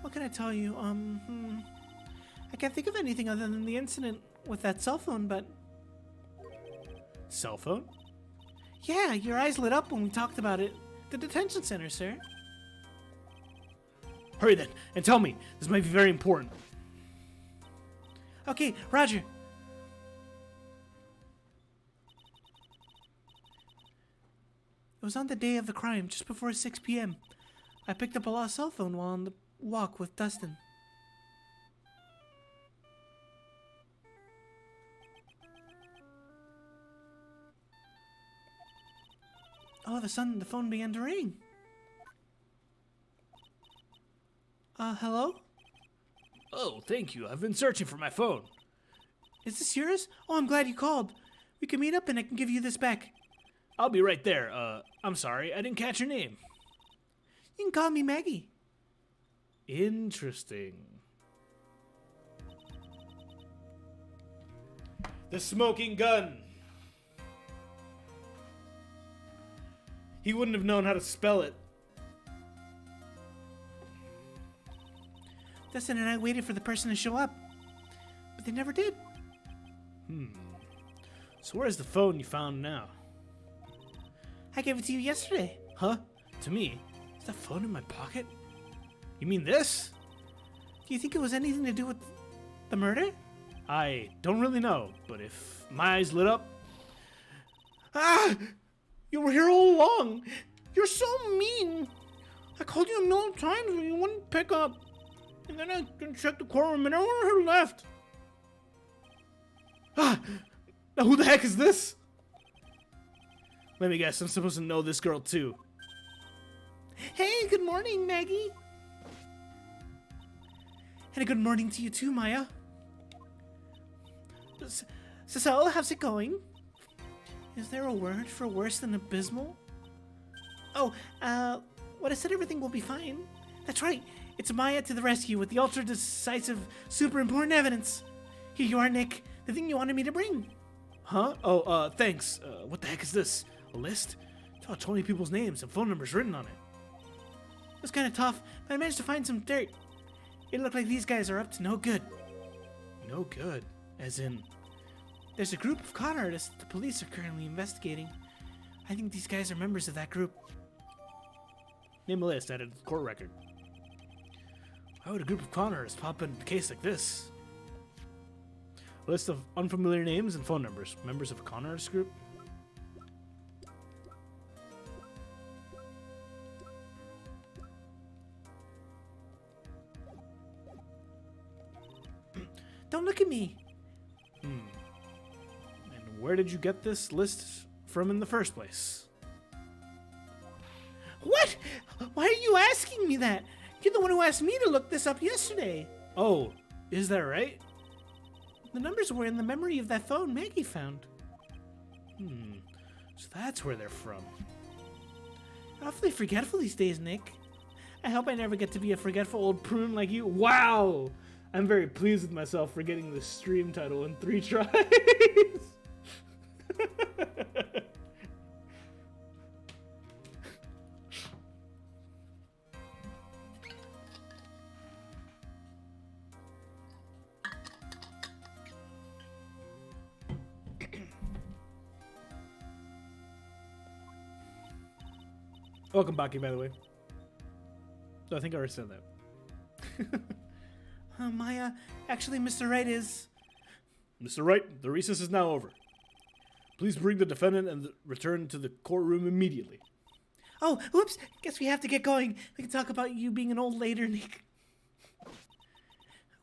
What can I tell you? I can't think of anything other than the incident with that cell phone, but... Cell phone? Yeah, your eyes lit up when we talked about it. The detention center, sir. Hurry then, and tell me. This might be very important. Okay, Roger. It was on the day of the crime, just before 6 p.m. I picked up a lost cell phone while on the walk with Dustin. All of a sudden, the phone began to ring. Hello? Oh, thank you. I've been searching for my phone. Is this yours? Oh, I'm glad you called. We can meet up and I can give you this back. I'll be right there. I'm sorry, I didn't catch your name. You can call me Maggie. Interesting. The smoking gun. He wouldn't have known how to spell it. Dustin and I waited for the person to show up, but they never did. So where's the phone you found now? I gave it to you yesterday. Huh? To me? Is that phone in my pocket? You mean this? Do you think it was anything to do with the murder? I don't really know, but if my eyes lit up... Ah! You were here all along! You're so mean! I called you a million times and you wouldn't pick up. And then I checked the courtroom and everyone had left. Ah! Now who the heck is this? Let me guess, I'm supposed to know this girl too. Hey, good morning, Maggie. And a good morning to you too, Maya. So, how's it going? Is there a word for worse than abysmal? Oh, what I said, everything will be fine. That's right. It's Maya to the rescue with the ultra-decisive, super important evidence. Here you are, Nick. The thing you wanted me to bring. Huh? Oh, thanks. What the heck is this? A list? It's about 20 people's names and phone numbers written on it. It was kind of tough, but I managed to find some dirt. It looked like these guys are up to no good. No good? As in... There's a group of con artists the police are currently investigating. I think these guys are members of that group. Name a list added to the court record. Why would a group of con artists pop in a case like this? A list of unfamiliar names and phone numbers. Members of a con artist group? Don't look at me. And where did you get this list from in the first place? What? Why are you asking me that? You're the one who asked me to look this up yesterday. Oh, is that right? The numbers were in the memory of that phone Maggie found. So that's where they're from. You're awfully forgetful these days, Nick. I hope I never get to be a forgetful old prune like you. Wow! I'm very pleased with myself for getting the stream title in 3 tries. Welcome, Baki, by the way. So I think I already said that. Maya, actually, Mr. Wright is... Mr. Wright, the recess is now over. Please bring the defendant and return to the courtroom immediately. Oh, oops. Guess we have to get going. We can talk about you being an old later, Nick.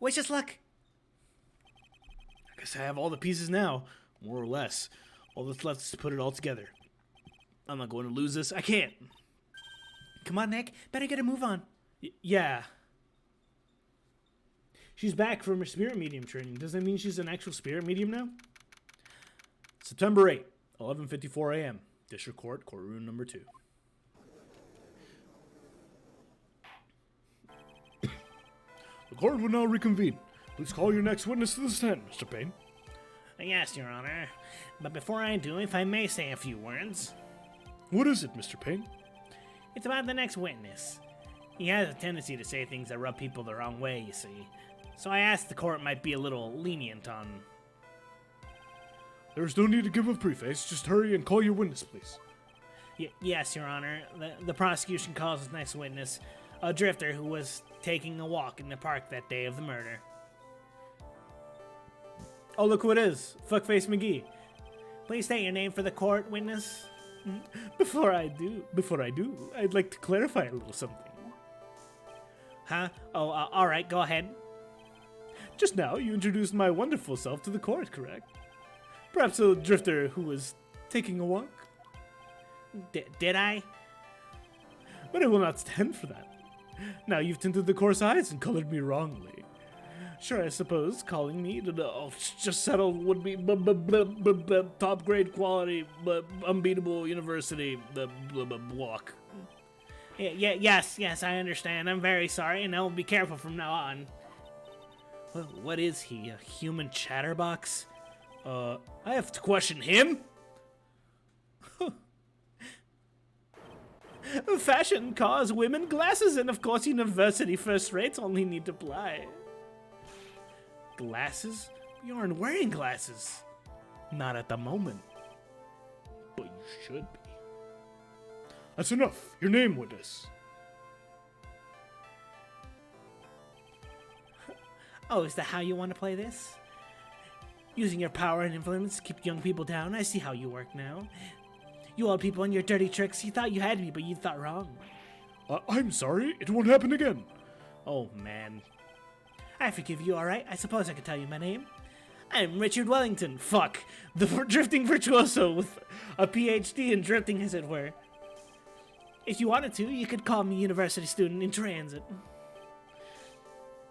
Wish us luck. I guess I have all the pieces now, more or less. All that's left is to put it all together. I'm not going to lose this. I can't. Come on, Nick. Better get a move on. Yeah. She's back from her spirit medium training. Does that mean she's an actual spirit medium now? September 8th, 11:54 a.m. District Court, courtroom number 2. The court will now reconvene. Please call your next witness to the stand, Mr. Payne. Yes, Your Honor. But before I do, if I may say a few words. What is it, Mr. Payne? It's about the next witness. He has a tendency to say things that rub people the wrong way, you see. So I asked the court might be a little lenient on... There's no need to give a preface. Just hurry and call your witness, please. Yes, Your Honor. The prosecution calls his next witness a drifter who was taking a walk in the park that day of the murder. Oh, look who it is. Fuckface McGee. Please state your name for the court, witness. Before I do, I'd like to clarify a little something. Huh? Oh, all right, go ahead. Just now, you introduced my wonderful self to the court, correct? Perhaps a drifter who was taking a walk? Did I? But I will not stand for that. Now you've tinted the coarse eyes and colored me wrongly. Sure, I suppose calling me just settled would be top grade quality, unbeatable university walk. Yes, I understand. I'm very sorry, and I'll be careful from now on. What is he, a human chatterbox? I have to question him? Fashion, cars, women, glasses, and of course university first rates only need to apply. Glasses? You aren't wearing glasses. Not at the moment. But you should be. That's enough. Your name, witness. Oh, is that how you want to play this? Using your power and influence to keep young people down? I see how you work now. You old people and your dirty tricks, you thought you had me, but you thought wrong. I'm sorry. It won't happen again. Oh, man. I forgive you, alright? I suppose I could tell you my name. I'm Richard Wellington. Fuck. The drifting virtuoso with a PhD in drifting, as it were. If you wanted to, you could call me university student in transit.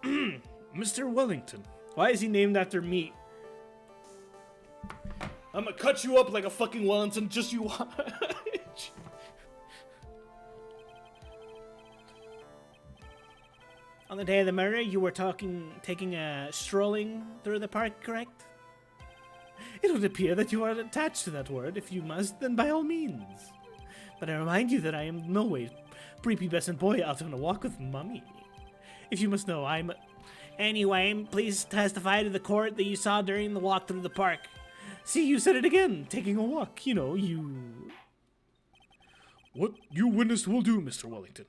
Mr. Wellington. Why is he named after meat? I'm gonna cut you up like a fucking Wellington, just you watch. On the day of the murder, you were taking a strolling through the park, correct? It would appear that you are attached to that word. If you must, then by all means. But I remind you that I am no way prepubescent boy out on a walk with mummy. If you must know, I'm... Anyway, please testify to the court that you saw during the walk through the park. See, you said it again. Taking a walk, you know, you... What you witnessed will do, Mr. Wellington.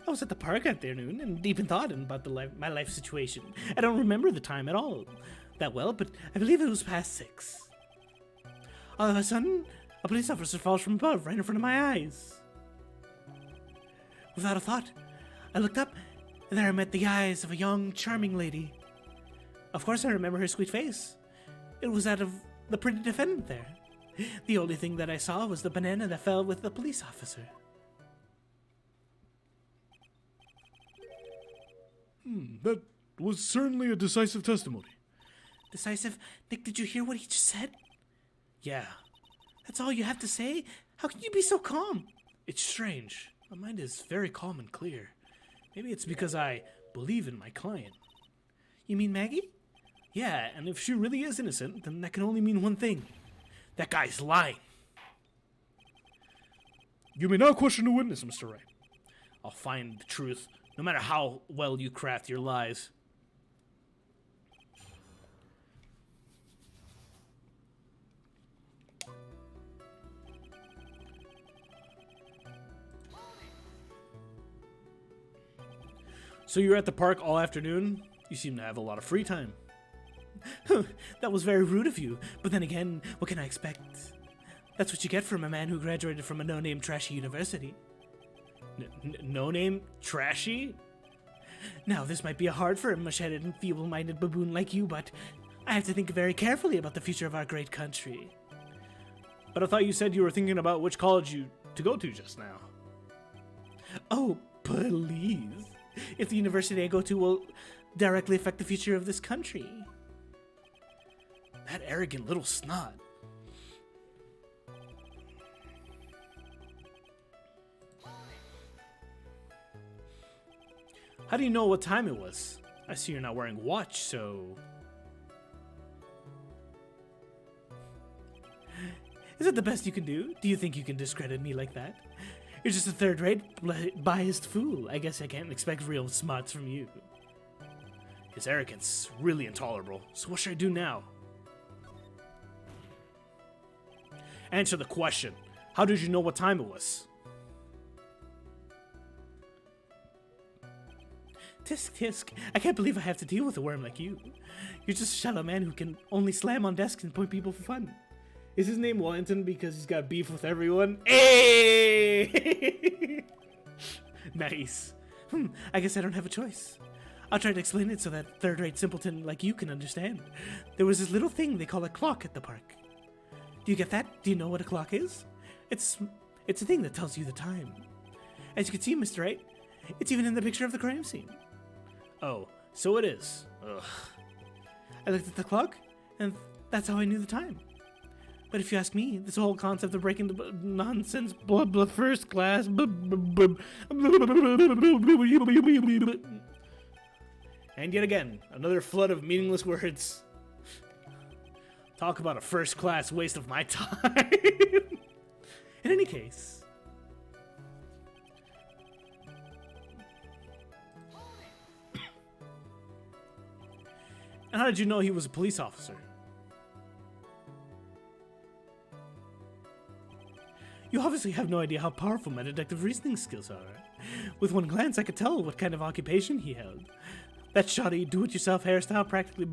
I was at the park that afternoon and deep in thought about my life situation. I don't remember the time at all that well, but I believe it was past 6. All of a sudden, a police officer falls from above right in front of my eyes. Without a thought, I looked up, and there I met the eyes of a young, charming lady. Of course I remember her sweet face. It was that of the pretty defendant there. The only thing that I saw was the banana that fell with the police officer. That was certainly a decisive testimony. Decisive? Nick, did you hear what he just said? Yeah. That's all you have to say? How can you be so calm? It's strange. My mind is very calm and clear. Maybe it's because I believe in my client. You mean Maggie? Yeah, and if she really is innocent, then that can only mean one thing. That guy's lying. You may now question the witness, Mr. Wright. I'll find the truth, no matter how well you craft your lies. So you're at the park all afternoon? You seem to have a lot of free time. That was very rude of you, but then again, what can I expect? That's what you get from a man who graduated from a no-name trashy university. No-name trashy? Now, this might be hard for a mush-headed and feeble-minded baboon like you, but I have to think very carefully about the future of our great country. But I thought you said you were thinking about which college to go to just now. Oh, please. If the university I go to will directly affect the future of this country. That arrogant little snot. How do you know what time it was? I see you're not wearing a watch, so... Is it the best you can do? Do you think you can discredit me like that? You're just a third-rate, biased fool. I guess I can't expect real smarts from you. His arrogance is really intolerable. So what should I do now? Answer the question. How did you know what time it was? Tisk tisk. I can't believe I have to deal with a worm like you. You're just a shallow man who can only slam on desks and point people for fun. Is his name Wellington because he's got beef with everyone? Hey! Nice. I guess I don't have a choice. I'll try to explain it so that third-rate simpleton like you can understand. There was this little thing they call a clock at the park. Do you get that? Do you know what a clock is? It's a thing that tells you the time. As you can see, Mr. Wright, it's even in the picture of the crime scene. Oh, so it is. Ugh. I looked at the clock, and that's how I knew the time. But if you ask me, this whole concept of breaking the nonsense, blah blah first class, and yet again, another flood of meaningless words. Talk about a first-class waste of my time. In any case. And how did you know he was a police officer? You obviously have no idea how powerful my deductive reasoning skills are. With one glance, I could tell what kind of occupation he held. That shoddy do-it-yourself hairstyle practically...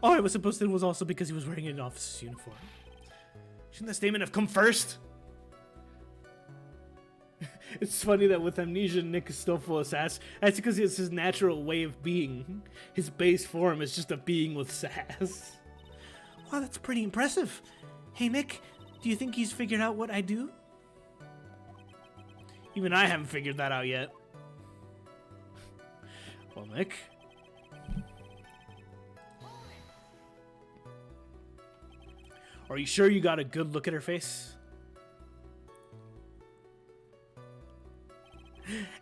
Oh, I was supposed it was also because he was wearing an officer's uniform. Shouldn't the statement have come first? It's funny that with amnesia, Nick is still full of sass. That's because it's his natural way of being. His base form is just a being with sass. Wow, that's pretty impressive. Hey, Nick, do you think he's figured out what I do? Even I haven't figured that out yet. Well, Nick. Are you sure you got a good look at her face?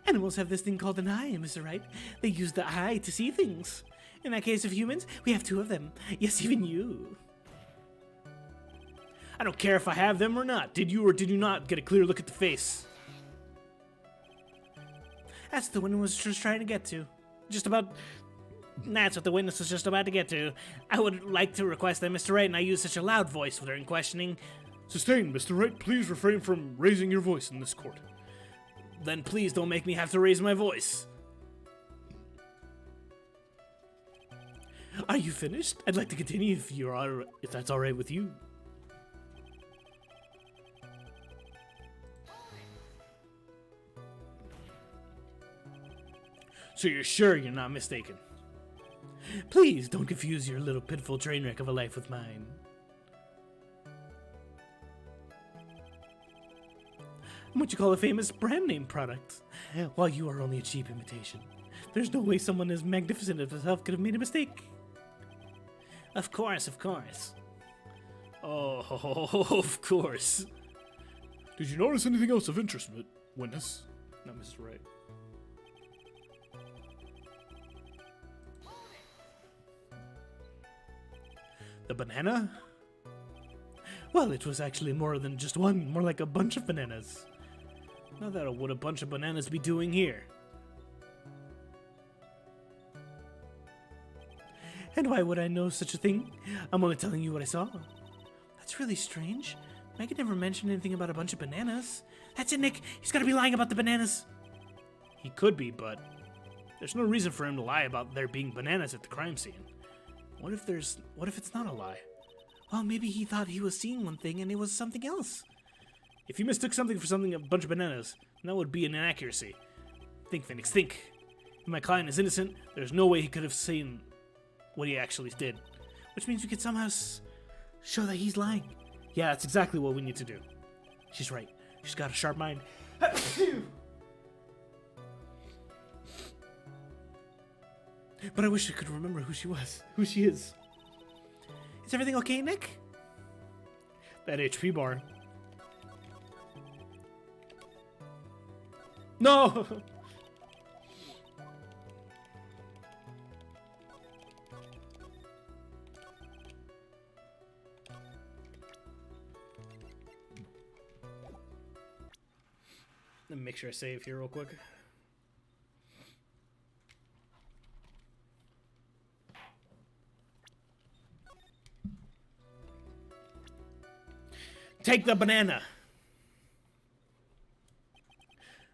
Animals have this thing called an eye, Mr. Wright. They use the eye to see things. In that case of humans, we have two of them. Yes, even you. I don't care if I have them or not. Did you or did you not get a clear look at the face? That's the witness was just trying to get to. That's what the witness was just about to get to. I would like to request that Mr. Wright and I use such a loud voice during questioning. Sustained, Mr. Wright. Please refrain from raising your voice in this court. Then please don't make me have to raise my voice. Are you finished? I'd like to continue if that's all right with you. So you're sure you're not mistaken? Please don't confuse your little pitiful train wreck of a life with mine. I'm what you call a famous brand name product, while you are only a cheap imitation. There's no way someone as magnificent as myself could have made a mistake. Of course, of course. Oh, of course. Did you notice anything else of interest, witness? No, Mr. Wright. The banana? Well, it was actually more than just one, more like a bunch of bananas. Now that would a bunch of bananas be doing here? And why would I know such a thing? I'm only telling you what I saw. That's really strange. Megan never mentioned anything about a bunch of bananas. That's it, Nick. He's gotta be lying about the bananas. He could be, but there's no reason for him to lie about there being bananas at the crime scene. What if it's not a lie? Well, maybe he thought he was seeing one thing and it was something else. If he mistook something for something, a bunch of bananas, that would be an inaccuracy. Think, Phoenix, think. If my client is innocent, there's no way he could have seen what he actually did. Which means we could somehow show that he's lying. Yeah, that's exactly what we need to do. She's right. She's got a sharp mind. But I wish I could remember who she is. Is everything okay, Nick? That HP bar. No! Let me make sure I save here real quick. Take the banana.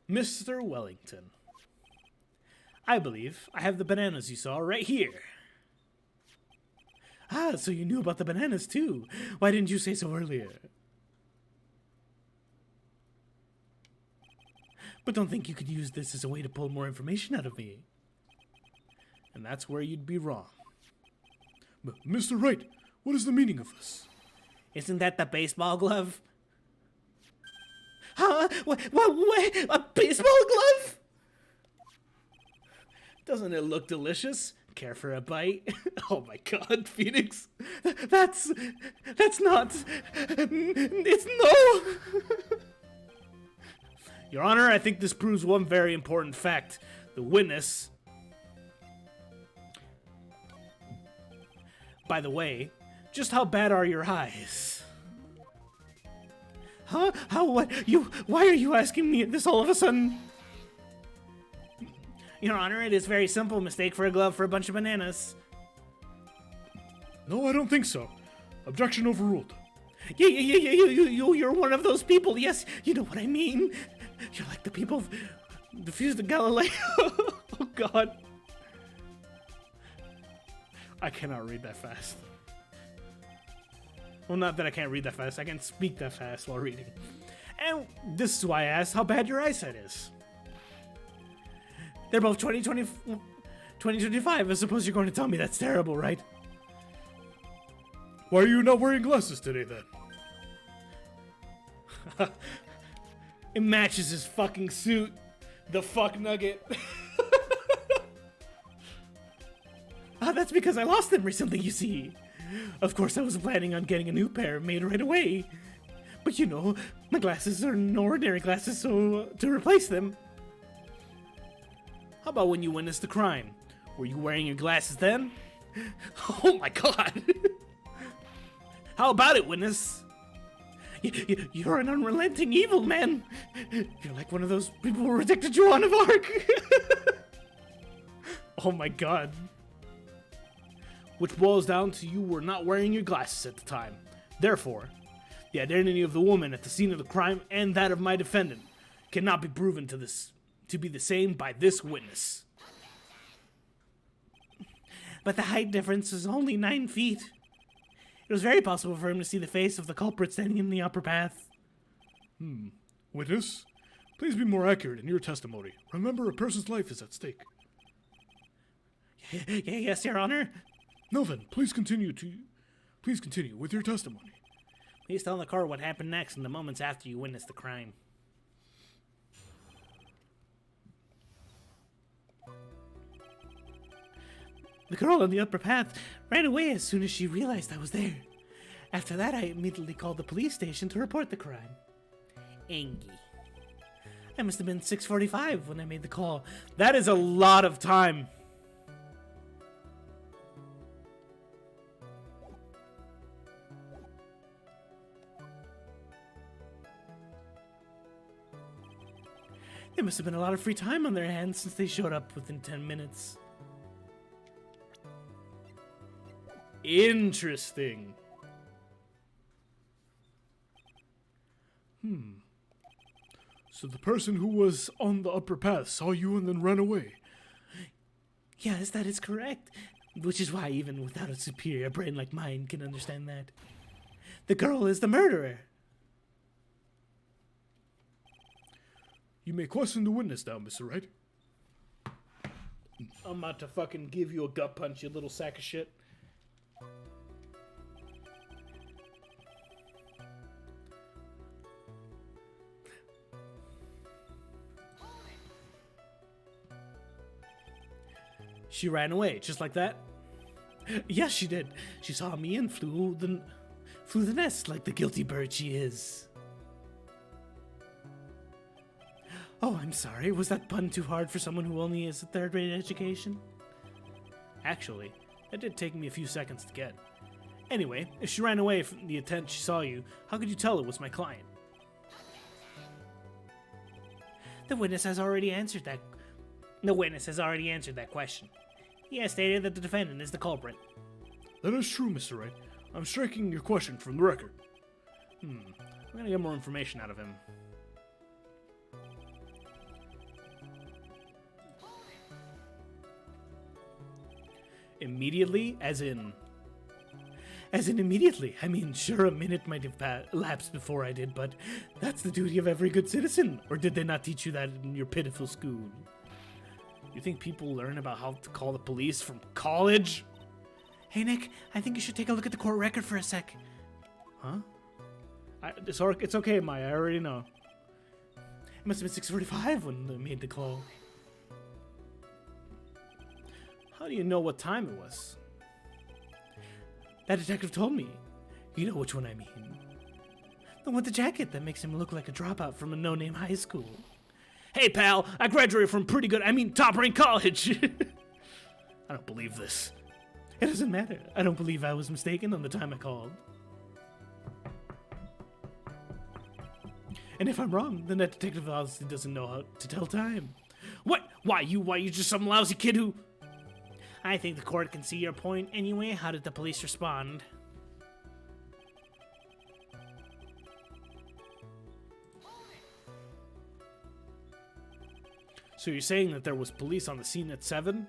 Mr. Wellington. I believe I have the bananas you saw right here. Ah, so you knew about the bananas too. Why didn't you say so earlier? But don't think you could use this as a way to pull more information out of me. And that's where you'd be wrong. Mr. Wright, what is the meaning of this? Isn't that the baseball glove? Huh? What? A baseball glove? Doesn't it look delicious? Care for a bite? Oh my god, Phoenix. That's not... It's no... Your Honor, I think this proves one very important fact. The witness By the way, just how bad are your eyes? Huh? What? Why are you asking me this all of a sudden? Your Honor, it is very simple. Mistake for a glove for a bunch of bananas. No, I don't think so. Objection overruled. Yeah, you're one of those people. Yes, you know what I mean. You're like the people who fused the Galileo. Oh, God. I cannot read that fast. Well, not that I can't read that fast. I can speak that fast while reading. And this is why I asked how bad your eyesight is. They're both 2025. I suppose you're going to tell me that's terrible, right? Why are you not wearing glasses today, then? It matches his fucking suit. The fuck nugget. That's because I lost them recently, you see. Of course, I was planning on getting a new pair made right away. But you know, my glasses are no ordinary glasses, so to replace them. How about when you witnessed the crime? Were you wearing your glasses then? Oh my God. How about it, witness? You're an unrelenting evil man. You're like one of those people who rejected Joan of Arc. Oh my God. Which boils down to you were not wearing your glasses at the time. Therefore, the identity of the woman at the scene of the crime and that of my defendant cannot be proven to be the same by this witness. But the height difference is only 9 feet. It was very possible for him to see the face of the culprit standing in the upper path. Witness, please be more accurate in your testimony. Remember, a person's life is at stake. Yes, Your Honor. No, then, please continue with your testimony. Please tell the court what happened next in the moments after you witnessed the crime. The girl on the upper path ran away as soon as she realized I was there. After that, I immediately called the police station to report the crime. Angie. I must have been 6:45 when I made the call. That is a lot of time. There must have been a lot of free time on their hands since they showed up within 10 minutes. Interesting. So the person who was on the upper path saw you and then ran away. Yes, that is correct. Which is why even without a superior brain like mine can understand that. The girl is the murderer. You may question the witness now, Mr. Wright. I'm about to fucking give you a gut punch, you little sack of shit. She ran away, just like that? Yes, she did. She saw me and flew the nest like the guilty bird she is. Oh, I'm sorry. Was that pun too hard for someone who only has a third-rate education? Actually, that did take me a few seconds to get. Anyway, if she ran away from the intent she saw you, how could you tell it was my client? The witness has already answered that question. He has stated that the defendant is the culprit. That is true, Mr. Wright. I'm striking your question from the record. I'm gonna get more information out of him. Immediately? As in immediately. I mean, sure, a minute might have elapsed before I did, but that's the duty of every good citizen. Or did they not teach you that in your pitiful school? You think people learn about how to call the police from college? Hey, Nick, I think you should take a look at the court record for a sec. Huh? It's okay, Maya, I already know. It must have been 6:45 when they made the call. How do you know what time it was? That detective told me. You know which one I mean. The one with the jacket that makes him look like a dropout from a no-name high school. Hey, pal, I graduated from top-ranked college. I don't believe this. It doesn't matter. I don't believe I was mistaken on the time I called. And if I'm wrong, then that detective obviously doesn't know how to tell time. What? Why you just some lousy kid who... I think the court can see your point anyway. How did the police respond? So you're saying that there was police on the scene at 7?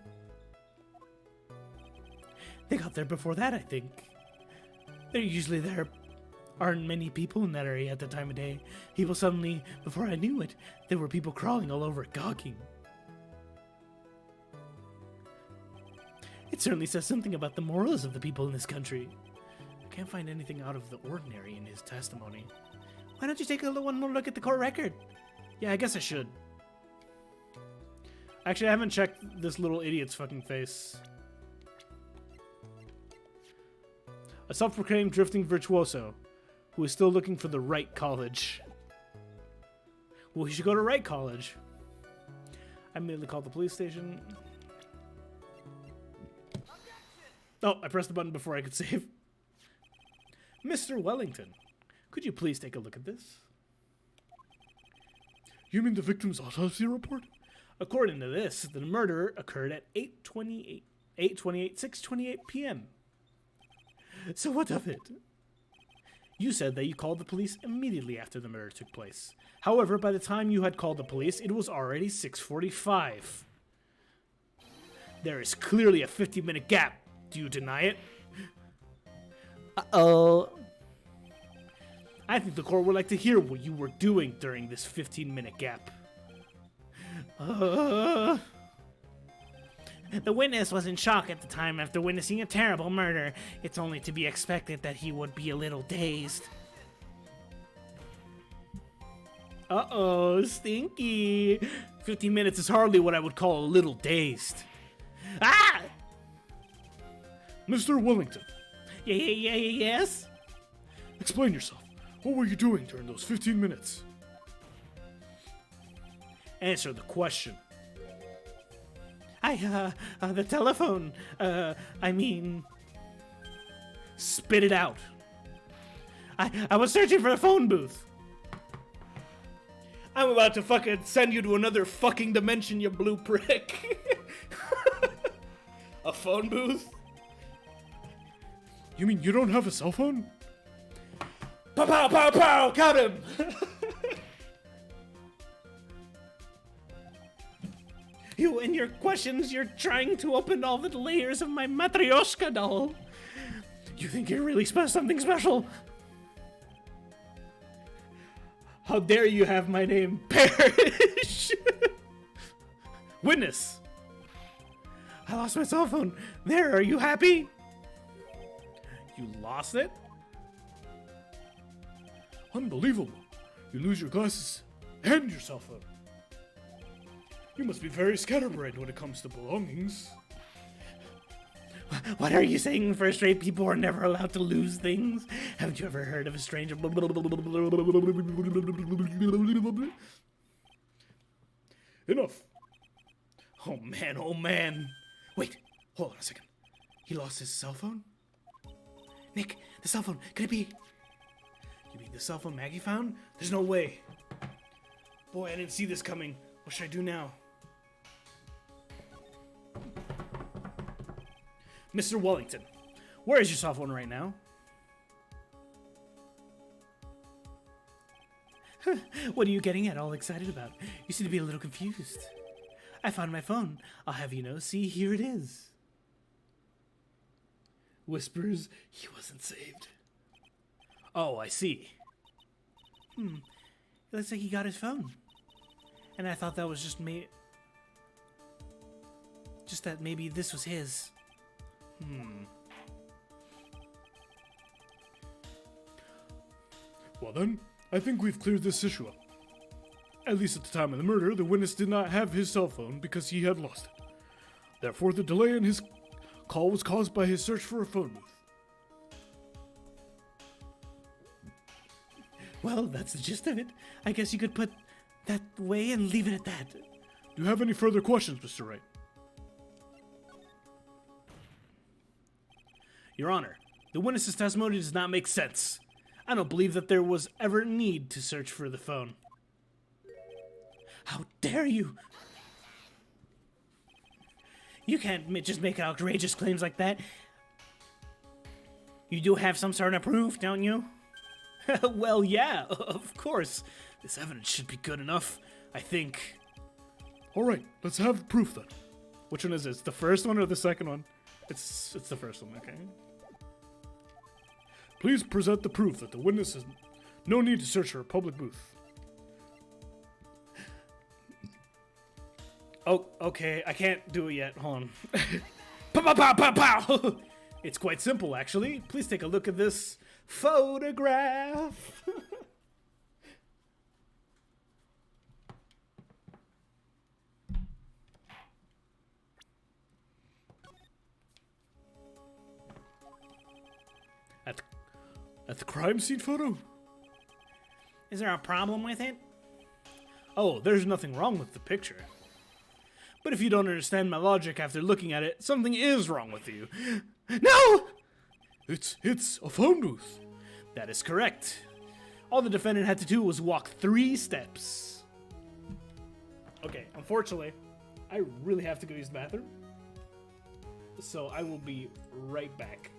They got there before that, I think. They're usually there. Aren't many people in that area at the time of day. People suddenly, before I knew it, there were people crawling all over it, gawking. It certainly says something about the morals of the people in this country. I can't find anything out of the ordinary in his testimony. Why don't you take one more look at the court record? Yeah, I guess I should. Actually, I haven't checked this little idiot's fucking face. A self-proclaimed drifting virtuoso who is still looking for the right college. Well, he should go to right college. I immediately called the police station. Oh, I pressed the button before I could save. Mr. Wellington, could you please take a look at this? You mean the victim's autopsy report? According to this, the murder occurred at 6:28 p.m. So what of it? You said that you called the police immediately after the murder took place. However, by the time you had called the police, it was already 6:45. There is clearly a 15-minute gap. Do you deny it? Uh-oh. I think the court would like to hear what you were doing during this 15-minute gap. The witness was in shock at the time after witnessing a terrible murder. It's only to be expected that he would be a little dazed. Uh-oh, stinky. 15 minutes is hardly what I would call a little dazed. Ah! Mr. Wellington. Yes? Explain yourself. What were you doing during those 15 minutes? Answer the question. The telephone, spit it out. I was searching for a phone booth. I'm about to fucking send you to another fucking dimension, you blue prick. A phone booth? You mean you don't have a cell phone? Pow, pow, pow, pow, got him! You and your questions, you're trying to open all the layers of my Matryoshka doll. You think you're really something special? How dare you have my name perish? Witness. I lost my cell phone. There, are you happy? You lost it? Unbelievable. You lose your glasses and your cell phone. You must be very scatterbrained when it comes to belongings. What are you saying? First-rate people are never allowed to lose things? Haven't you ever heard of a stranger? Enough. Oh man, oh man. Wait, hold on a second. He lost his cell phone? Nick, the cell phone, could it be? You mean the cell phone Maggie found? There's no way. Boy, I didn't see this coming. What should I do now? Mr. Wellington, where is your cell phone right now? What are you getting at all excited about? You seem to be a little confused. I found my phone. I'll have you know. See, here it is. Whispers, he wasn't saved. Oh, I see. It looks like he got his phone. And I thought that was just that maybe this was his. Well then, I think we've cleared this issue up. At least at the time of the murder, the witness did not have his cell phone because he had lost it. Therefore, the delay in his call was caused by his search for a phone booth. Well, that's the gist of it. I guess you could put that way and leave it at that. Do you have any further questions, Mr. Wright? Your Honor, the witness's testimony does not make sense. I don't believe that there was ever need to search for the phone. How dare you! You can't just make outrageous claims like that. You do have some sort of proof, don't you? Well, yeah, of course. This evidence should be good enough, I think. All right, let's have the proof then. Which one is this? The first one or the second one? It's the first one, okay. Please present the proof that the witness has no need to search for a public booth. Oh, okay, I can't do it yet. Hold on. Pow, pow, pow, pow, pow! It's quite simple, actually. Please take a look at this photograph. At the crime scene photo? Is there a problem with it? Oh, there's nothing wrong with the picture. But if you don't understand my logic after looking at it, something is wrong with you. No! It's a phone booth. That is correct. All the defendant had to do was walk 3 steps. Okay, unfortunately, I really have to go use the bathroom. So I will be right back.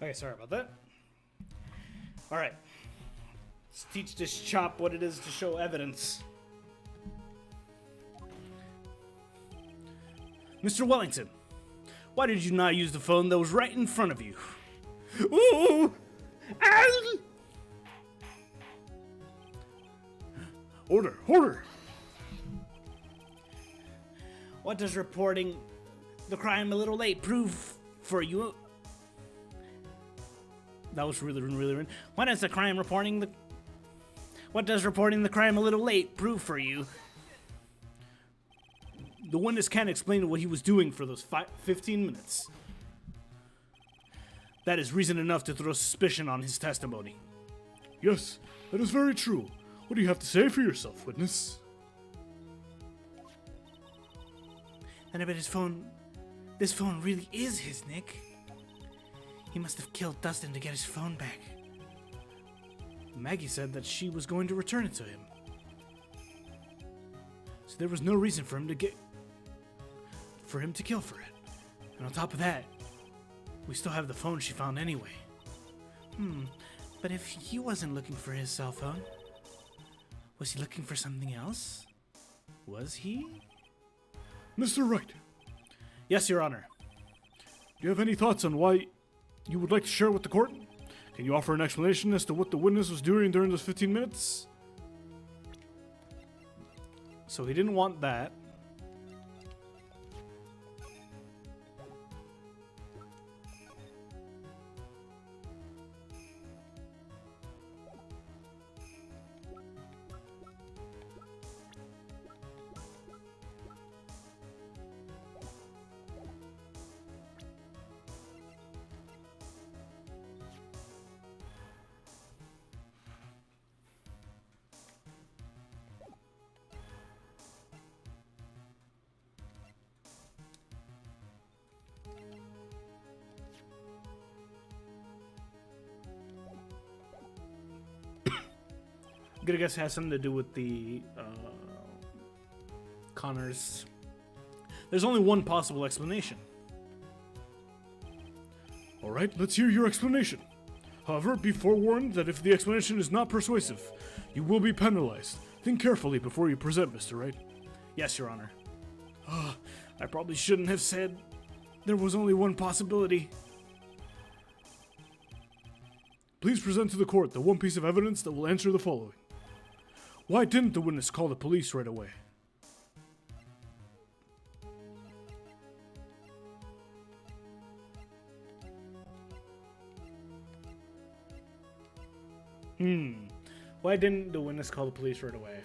Okay, sorry about that. All right. Let's teach this chop what it is to show evidence. Mr. Wellington, why did you not use the phone that was right in front of you? Ooh! Ow! Order, order! What does reporting the crime a little late prove for you? That was really rude. What does reporting the crime a little late prove for you? The witness can't explain what he was doing for those 15 minutes. That is reason enough to throw suspicion on his testimony. Yes, that is very true. What do you have to say for yourself, witness? Then I bet this phone really is his, Nick. He must have killed Dustin to get his phone back. Maggie said that she was going to return it to him. So there was no reason for him to kill for it. And on top of that, we still have the phone she found anyway. But if he wasn't looking for his cell phone, was he looking for something else? Was he? Mr. Wright, Yes, Your Honor. do you have any thoughts on why you would like to share with the court? Can you offer an explanation as to what the witness was doing during those 15 minutes? So he didn't want that. I'm gonna guess it has something to do with the Connors. There's only one possible explanation. Alright, let's hear your explanation. However, be forewarned that if the explanation is not persuasive, you will be penalized. Think carefully before you present, Mr. Wright. Yes, Your Honor. I probably shouldn't have said there was only one possibility. Please present to the court the one piece of evidence that will answer the following. Why didn't the witness call the police right away? Why didn't the witness call the police right away?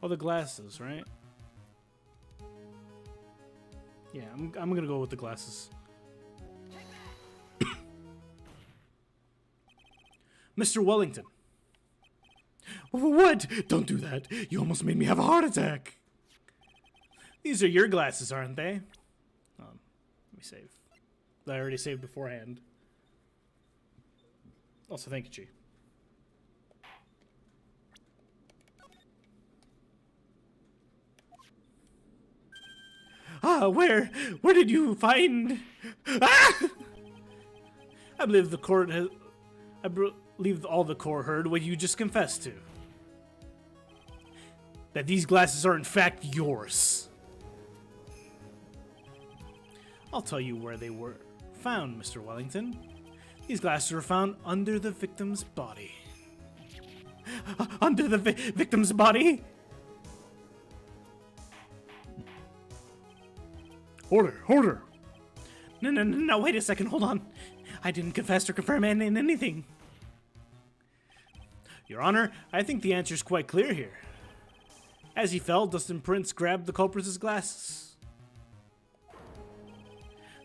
Oh, the glasses, right? Yeah, I'm gonna go with the glasses. Mr. Wellington. What? Don't do that. You almost made me have a heart attack. These are your glasses, aren't they? Let me save. I already saved beforehand. Also, thank you, G. Where did you find? Ah! I believe the court has. I believe all the court heard what you just confessed to. That these glasses are in fact yours. I'll tell you where they were found, Mr. Wellington. These glasses were found under the victim's body. Under the victim's body? Order! No, wait a second, hold on. I didn't confess or confirm anything. Your Honor, I think the answer is quite clear here. As he fell, Dustin Prince grabbed the culprit's glasses.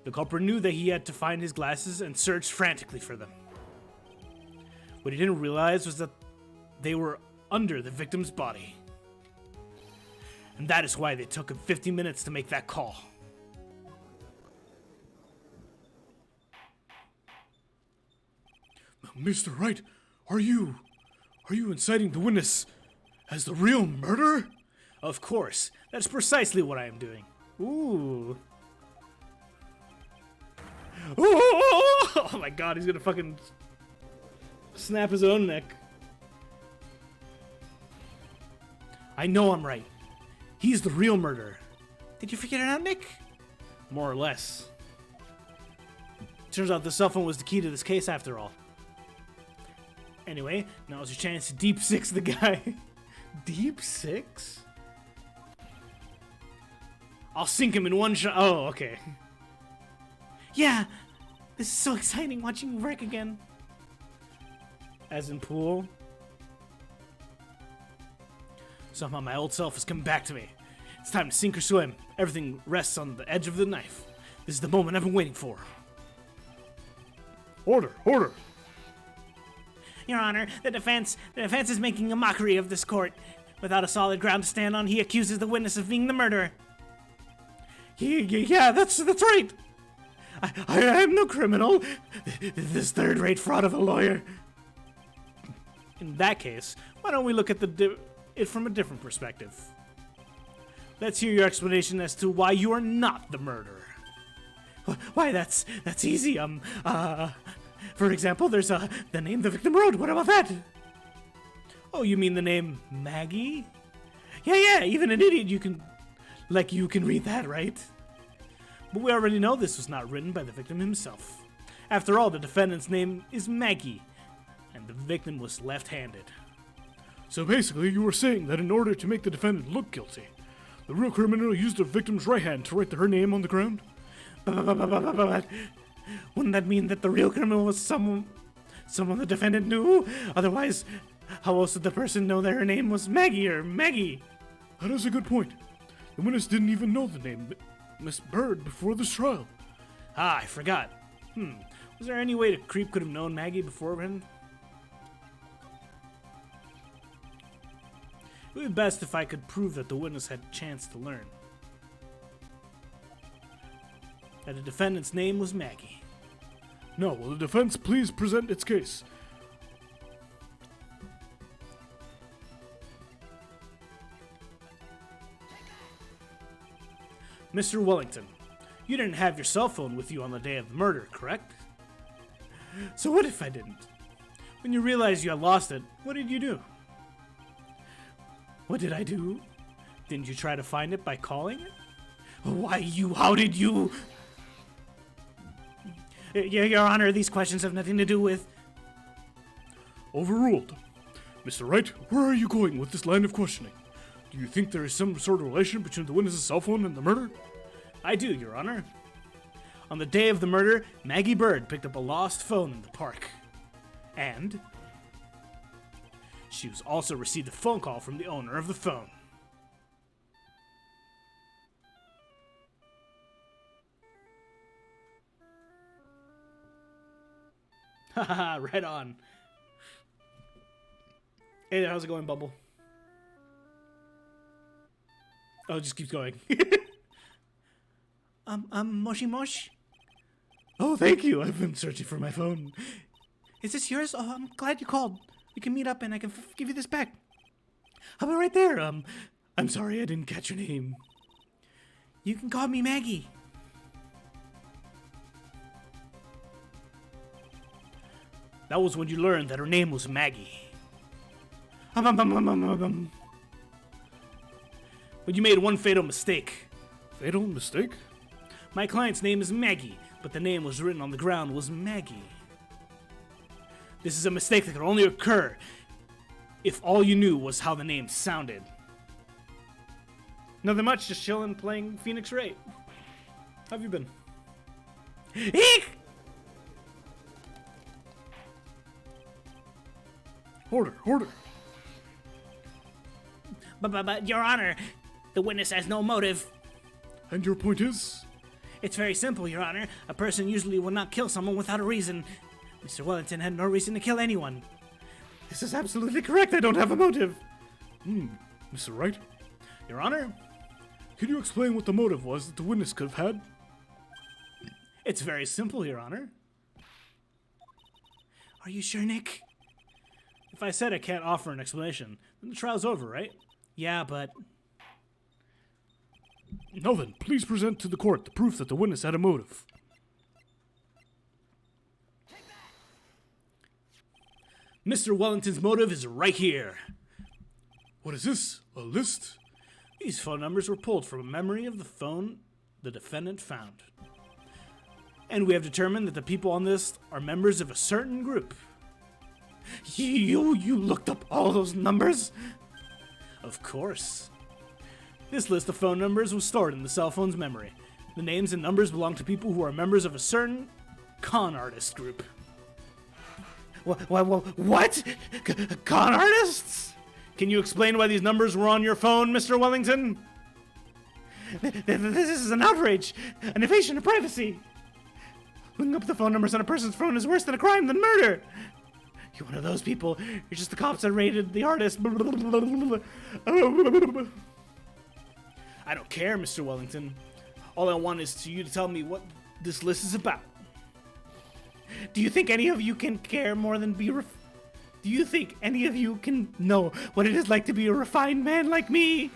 The culprit knew that he had to find his glasses and searched frantically for them. What he didn't realize was that they were under the victim's body. And that is why they took him 50 minutes to make that call. Mr. Wright, are you inciting the witness as the real murderer? Of course. That's precisely what I am doing. Ooh. Ooh! Oh my god, he's gonna fucking snap his own neck. I know I'm right. He's the real murderer. Did you figure it out, Nick? More or less. Turns out the cell phone was the key to this case after all. Anyway, now's your chance to deep six the guy. Deep six? I'll sink him in one shot. Oh, okay. Yeah, this is so exciting watching you work again. As in pool. Somehow my old self has come back to me. It's time to sink or swim. Everything rests on the edge of the knife. This is the moment I've been waiting for. Order! Your Honor, the defense is making a mockery of this court. Without a solid ground to stand on, he accuses the witness of being the murderer. Yeah, that's right. I am no criminal. This third-rate fraud of a lawyer. In that case, why don't we look at it from a different perspective? Let's hear your explanation as to why you are not the murderer. Why, that's easy. For example, there's the name the victim wrote. What about that? Oh, you mean the name Maggie? Yeah, even an idiot you can read that, right? But we already know this was not written by the victim himself. After all, the defendant's name is Maggie, and the victim was left-handed. So basically, you were saying that in order to make the defendant look guilty, the real criminal used the victim's right hand to write her name on the ground? But wouldn't that mean that the real criminal was someone the defendant knew? Otherwise, how else would the person know that her name was Maggie or Maggie? That is a good point. The witness didn't even know the name Miss Bird before this trial. Ah, I forgot. Was there any way the creep could have known Maggie beforehand? It would be best if I could prove that the witness had a chance to learn. That the defendant's name was Maggie. No, will the defense please present its case? Mr. Wellington, you didn't have your cell phone with you on the day of the murder, correct? So what if I didn't? When you realized you had lost it, what did you do? What did I do? Didn't you try to find it by calling it? How did you? Your Honor, these questions have nothing to do with... Overruled. Mr. Wright, where are you going with this line of questioning? Do you think there is some sort of relation between the witness's cell phone and the murder? I do, Your Honor. On the day of the murder, Maggie Bird picked up a lost phone in the park. And she was also received a phone call from the owner of the phone. Haha, right on. Hey, how's it going, Bumble? Oh, it just keeps going. Moshi Mosh? Oh, thank you. I've been searching for my phone. Is this yours? Oh, I'm glad you called. We can meet up and I can give you this back. How about right there? I'm sorry, I didn't catch your name. You can call me Maggie. That was when you learned that her name was Maggie. But you made one fatal mistake. Fatal mistake? My client's name is Maggie, but the name was written on the ground was Maggie. This is a mistake that could only occur if all you knew was how the name sounded. Nothing much, just chilling, playing Phoenix Wright. How have you been? Eek! Order. But, Your Honor, the witness has no motive. And your point is? It's very simple, Your Honor. A person usually will not kill someone without a reason. Mr. Wellington had no reason to kill anyone. This is absolutely correct. I don't have a motive. Mr. Wright? Your Honor? Can you explain what the motive was that the witness could have had? It's very simple, Your Honor. Are you sure, Nick? If I said I can't offer an explanation, then the trial's over, right? Yeah, but... Now then, please present to the court the proof that the witness had a motive. Mr. Wellington's motive is right here. What is this? A list? These phone numbers were pulled from a memory of the phone the defendant found. And we have determined that the people on this are members of a certain group. You looked up all those numbers? Of course. This list of phone numbers was stored in the cell phone's memory. The names and numbers belong to people who are members of a certain con artist group. What? Con artists? Can you explain why these numbers were on your phone, Mr. Wellington? This is an outrage, an invasion of privacy. Looking up the phone numbers on a person's phone is worse than a crime than murder. You're one of those people. You're just the cops that raided the artist. I don't care, Mr. Wellington. All I want is you to tell me what this list is about. Do you think any of you can care more than be Do you think any of you can know what it is like to be a refined man like me?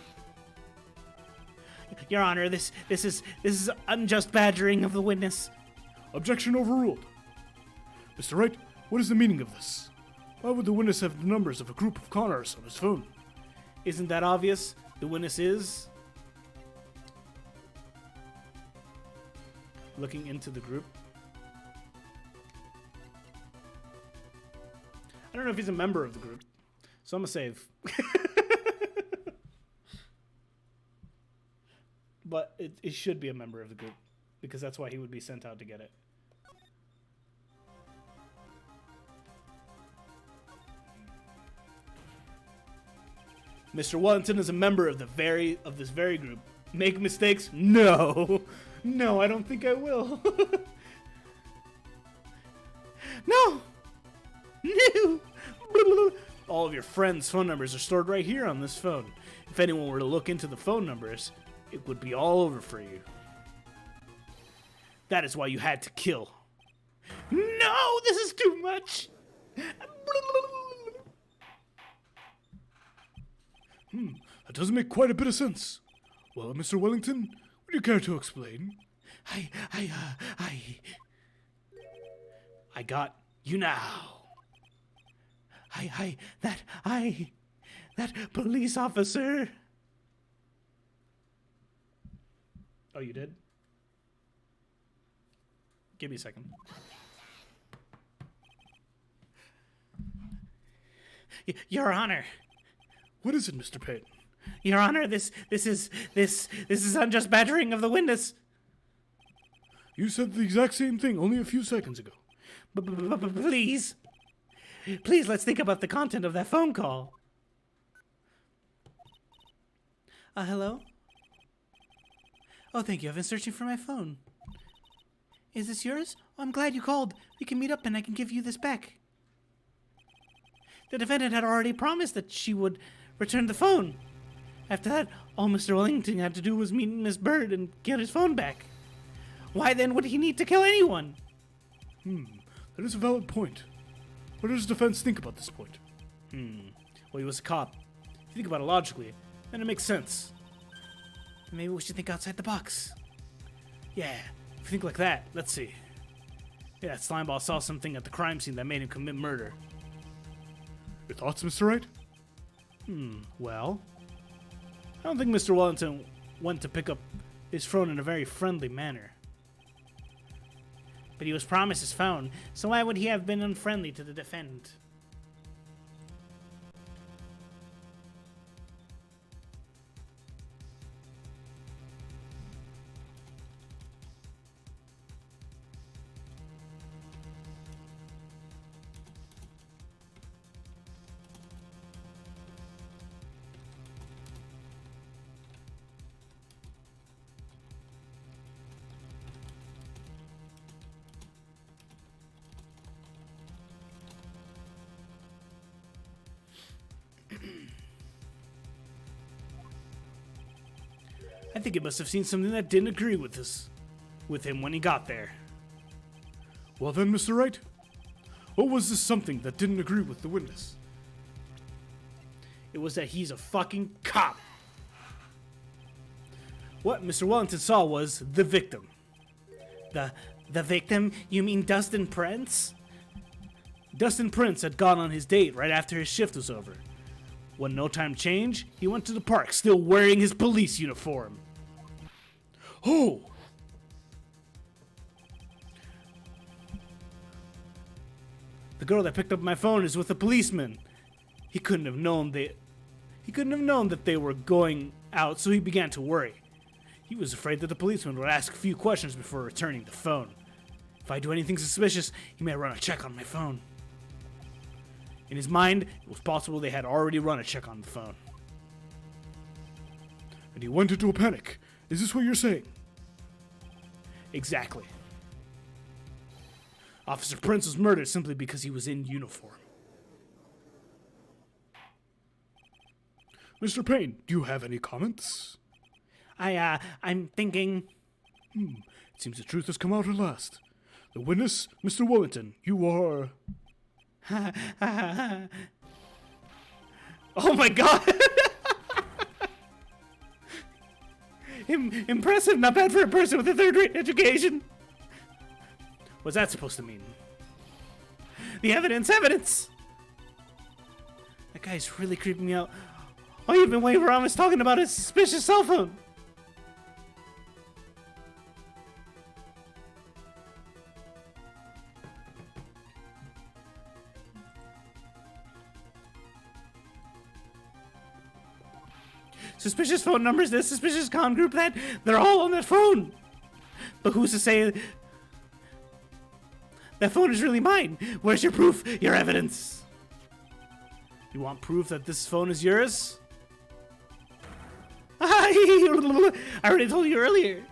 Your Honor, this is unjust badgering of the witness. Objection overruled. Mr. Wright, what is the meaning of this? Why would the witness have the numbers of a group of con artists on his phone? Isn't that obvious? The witness is looking into the group. I don't know if he's a member of the group, so I'm gonna save. But it should be a member of the group, because that's why he would be sent out to get it. Mr. Wellington is a member of this very group. Make mistakes? No. No, I don't think I will. No. No. All of your friends' phone numbers are stored right here on this phone. If anyone were to look into the phone numbers, it would be all over for you. That is why you had to kill. No, this is too much. That doesn't make quite a bit of sense. Well, Mr. Wellington, would you care to explain? I got you now. That police officer. Oh, you did? Give me a second. Your Honor. What is it, Mr. Payne? Your Honor, this is unjust badgering of the witness. You said the exact same thing only a few seconds ago. Please. Please, let's think about the content of that phone call. Hello? Oh, thank you. I've been searching for my phone. Is this yours? Oh, I'm glad you called. We can meet up and I can give you this back. The defendant had already promised that she would return the phone. After that, all Mr. Wellington had to do was meet Miss Bird and get his phone back. Why then would he need to kill anyone? That is a valid point. What does defense think about this point? Well, he was a cop. If you think about it logically, then it makes sense. Maybe we should think outside the box. Yeah, if you think like that, let's see. Yeah, Slimeball saw something at the crime scene that made him commit murder. Your thoughts, Mr. Wright? Well, I don't think Mr. Wellington went to pick up his phone in a very friendly manner. But he was promised his phone, so why would he have been unfriendly to the defendant? I think he must have seen something that didn't agree with him when he got there. Well then, Mr. Wright, what was this something that didn't agree with the witness? It was that he's a fucking cop. What Mr. Wellington saw was the victim. The victim? You mean Dustin Prince? Dustin Prince had gone on his date right after his shift was over. When no time changed, he went to the park still wearing his police uniform. Oh! The girl that picked up my phone is with a policeman. He couldn't have known that they were going out, so he began to worry. He was afraid that the policeman would ask a few questions before returning the phone. If I do anything suspicious, he may run a check on my phone. In his mind, it was possible they had already run a check on the phone. And he went into a panic. Is this what you're saying? Exactly. Officer Prince was murdered simply because he was in uniform. Mr. Payne, do you have any comments? I'm thinking... It seems the truth has come out at last. The witness, Mr. Wellington, you are... Oh my god! Impressive, not bad for a person with a third-rate education. What's that supposed to mean? The evidence! That guy's really creeping me out. All you've been waiting around is talking about his suspicious cell phone. Suspicious phone numbers, this suspicious con group, that. They're all on that phone. But who's to say that phone is really mine? Where's your proof? Your evidence? You want proof that this phone is yours? I already told you earlier.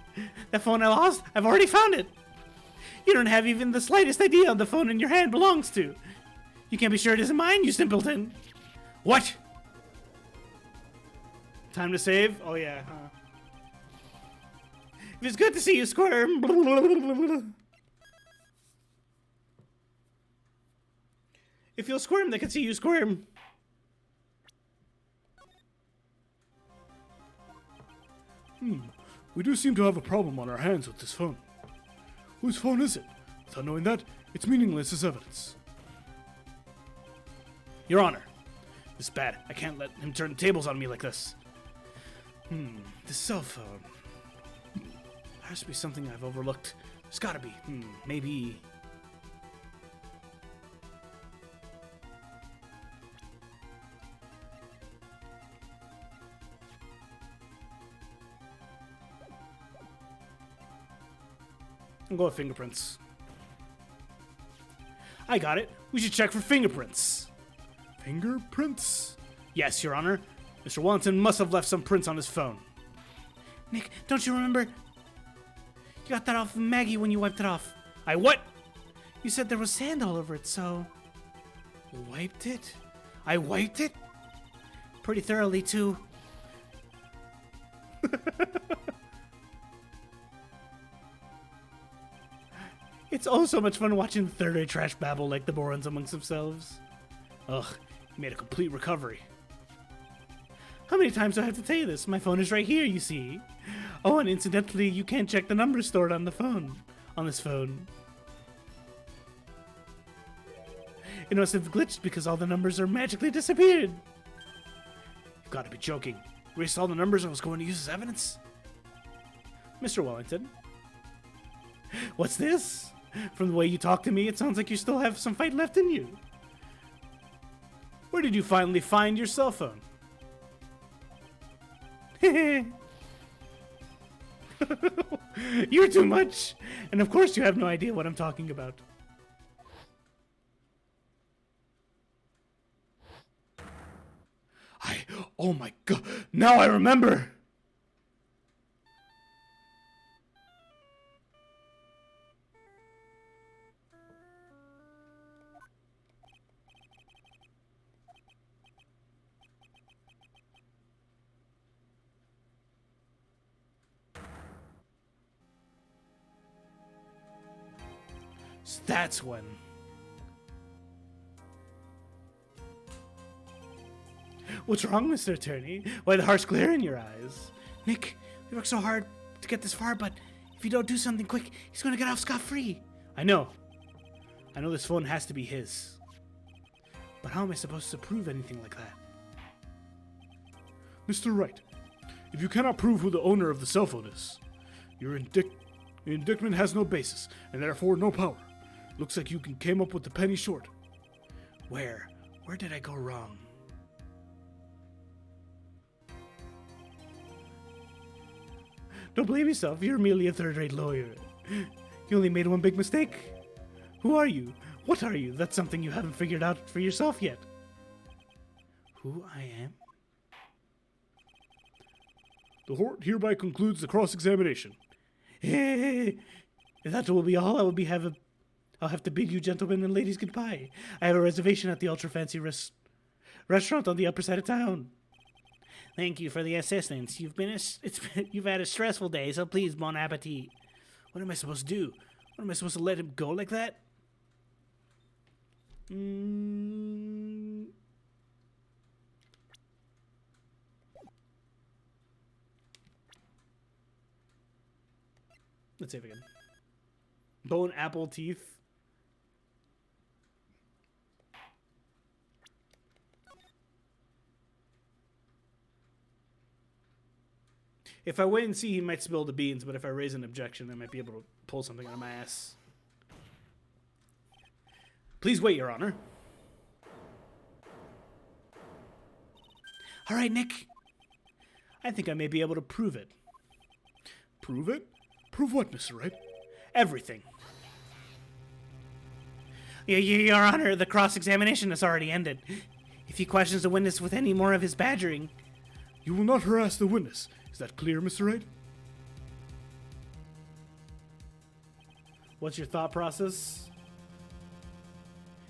That phone I lost, I've already found it. You don't have even the slightest idea on the phone in your hand belongs to. You can't be sure it isn't mine, you simpleton. What? Time to save? Oh yeah, huh. If it's good to see you squirm. If you'll squirm, they can see you squirm. We do seem to have a problem on our hands with this phone. Whose phone is it? Without knowing that, it's meaningless as evidence. Your Honor, this is bad. I can't let him turn the tables on me like this. This cell phone. There has to be something I've overlooked. There's gotta be. Maybe. I'll go with fingerprints. I got it. We should check for fingerprints. Fingerprints? Yes, Your Honor. Mr. Wellington must have left some prints on his phone. Nick, don't you remember? You got that off of Maggie when you wiped it off. I what? You said there was sand all over it, so... You wiped it? I wiped it? Pretty thoroughly, too. It's oh so much fun watching third-rate trash babble like the morons amongst themselves. Ugh, you made a complete recovery. How many times do I have to tell you this? My phone is right here, you see. Oh, and incidentally, you can't check the numbers stored on the phone. On this phone. It must have glitched because all the numbers are magically disappeared. You've got to be joking. Erased all the numbers I was going to use as evidence? Mr. Wellington? What's this? From the way you talk to me, it sounds like you still have some fight left in you. Where did you finally find your cell phone? You're too much. And of course you have no idea what I'm talking about. Oh my god. Now I remember. So that's when. What's wrong, Mr. Attorney? Why the harsh glare in your eyes? Nick, we worked so hard to get this far, but if you don't do something quick, he's gonna get off scot-free. I know this phone has to be his. But how am I supposed to prove anything like that? Mr. Wright, if you cannot prove who the owner of the cell phone is, your indictment has no basis, and therefore no power. Looks like you came up with the penny short. Where did I go wrong? Don't blame yourself, you're merely a third-rate lawyer. You only made one big mistake. Who are you? What are you? That's something you haven't figured out for yourself yet. Who I am? The court hereby concludes the cross-examination. If that will be all, I'll have to bid you gentlemen and ladies goodbye. I have a reservation at the ultra-fancy restaurant on the upper side of town. Thank you for the assistance. You've had a stressful day, so please, bon appetit. What am I supposed to do? What am I supposed to let him go like that? Mm. Let's save again. Bone, apple, teeth. If I wait and see, he might spill the beans, but if I raise an objection, I might be able to pull something out of my ass. Please wait, Your Honor. All right, Nick. I think I may be able to prove it. Prove it? Prove what, Mr. Wright? Everything. Your Honor, the cross-examination has already ended. If he questions the witness with any more of his badgering... You will not harass the witness. Is that clear, Mr. Wright? What's your thought process?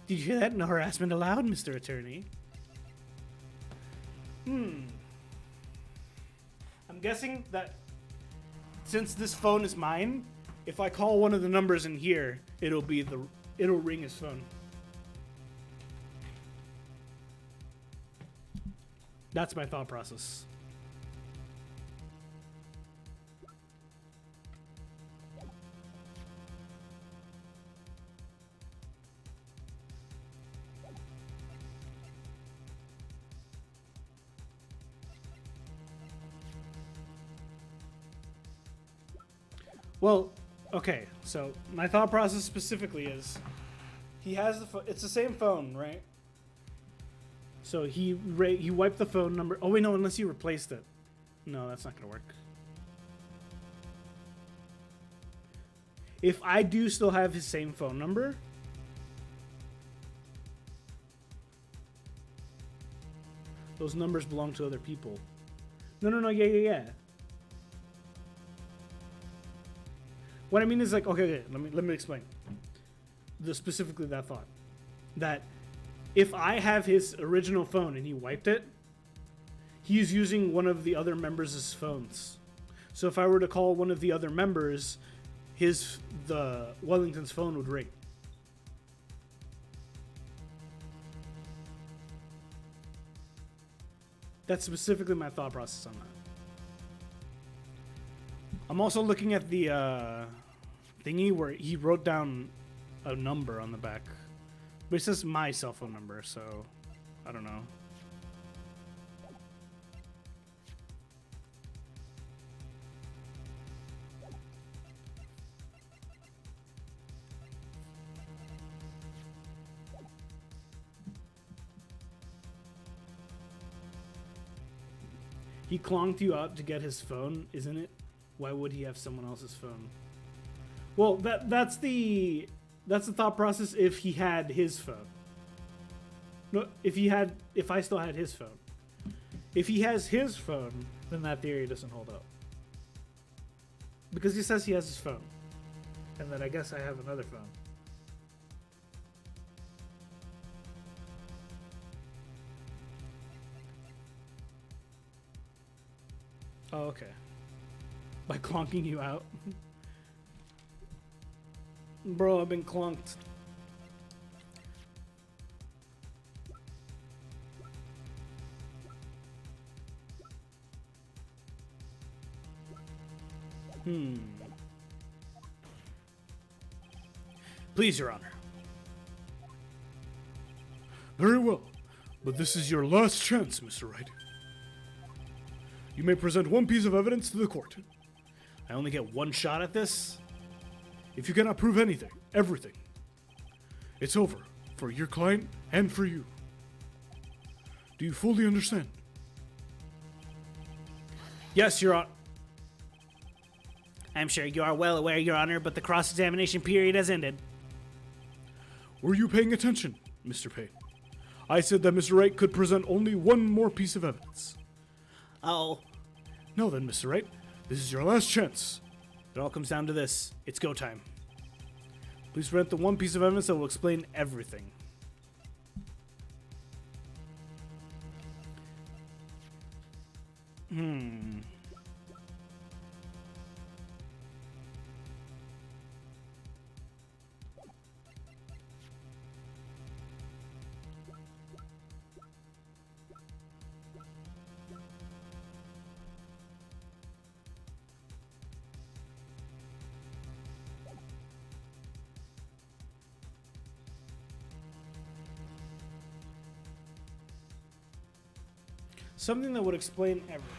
Did you hear that? No harassment allowed, Mr. Attorney. I'm guessing that since this phone is mine, if I call one of the numbers in here, it'll ring his phone. That's my thought process. Well, okay, so my thought process specifically is he has it's the same phone, right? So he wiped the phone number. Oh wait, no, unless you replaced it. No, that's not gonna work. If I do still have his same phone number, those numbers belong to other people. No, yeah. What I mean is like, okay, let me explain. Specifically that thought. That if I have his original phone and he wiped it, he's using one of the other members' phones. So if I were to call one of the other members, the Wellington's phone would ring. That's specifically my thought process on that. I'm also looking at the thingy where he wrote down a number on the back. But it says my cell phone number, so I don't know. He clonked you out to get his phone, isn't it? Why would he have someone else's phone? Well, that's the thought process if he had his phone. No, if I still had his phone. If he has his phone, then that theory doesn't hold up. Because he says he has his phone. And then I guess I have another phone. Oh, okay. By clonking you out. Bro, I've been clonked. Please, Your Honor. Very well, but this is your last chance, Mr. Wright. You may present one piece of evidence to the court. I only get one shot at this? If you cannot prove anything, everything, it's over for your client and for you. Do you fully understand? Yes, Your Honor. I'm sure you are well aware, Your Honor, but the cross-examination period has ended. Were you paying attention, Mr. Payne? I said that Mr. Wright could present only one more piece of evidence. Oh. Now then, Mr. Wright, this is your last chance. It all comes down to this. It's go time. Please present the one piece of evidence that will explain everything. Something that would explain everything.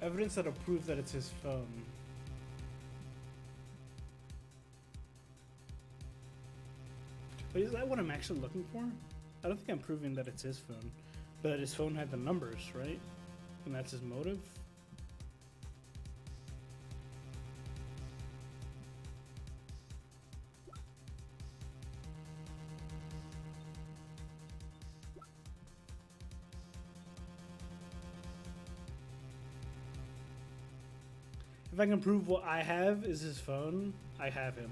Evidence that'll prove that it's his phone. But is that what I'm actually looking for? I don't think I'm proving that it's his phone. But his phone had the numbers, right? And that's his motive? If I can prove what I have is his phone, I have him.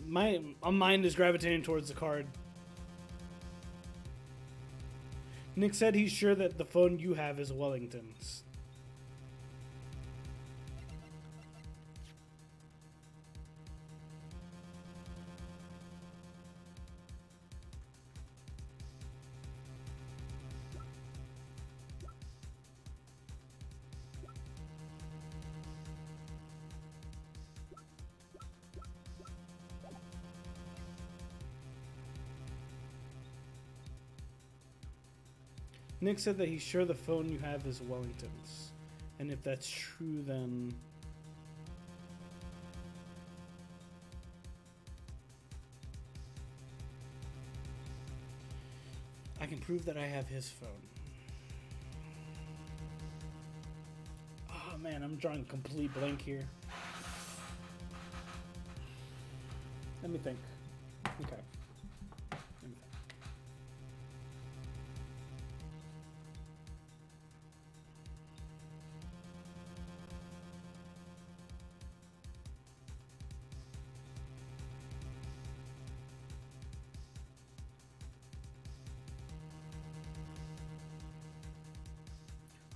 My mind is gravitating towards the card. Nick said he's sure that the phone you have is Wellington's. Nick said that he's sure the phone you have is Wellington's. And if that's true, then... I can prove that I have his phone. Oh man, I'm drawing a complete blank here. Let me think. Okay. Let me think.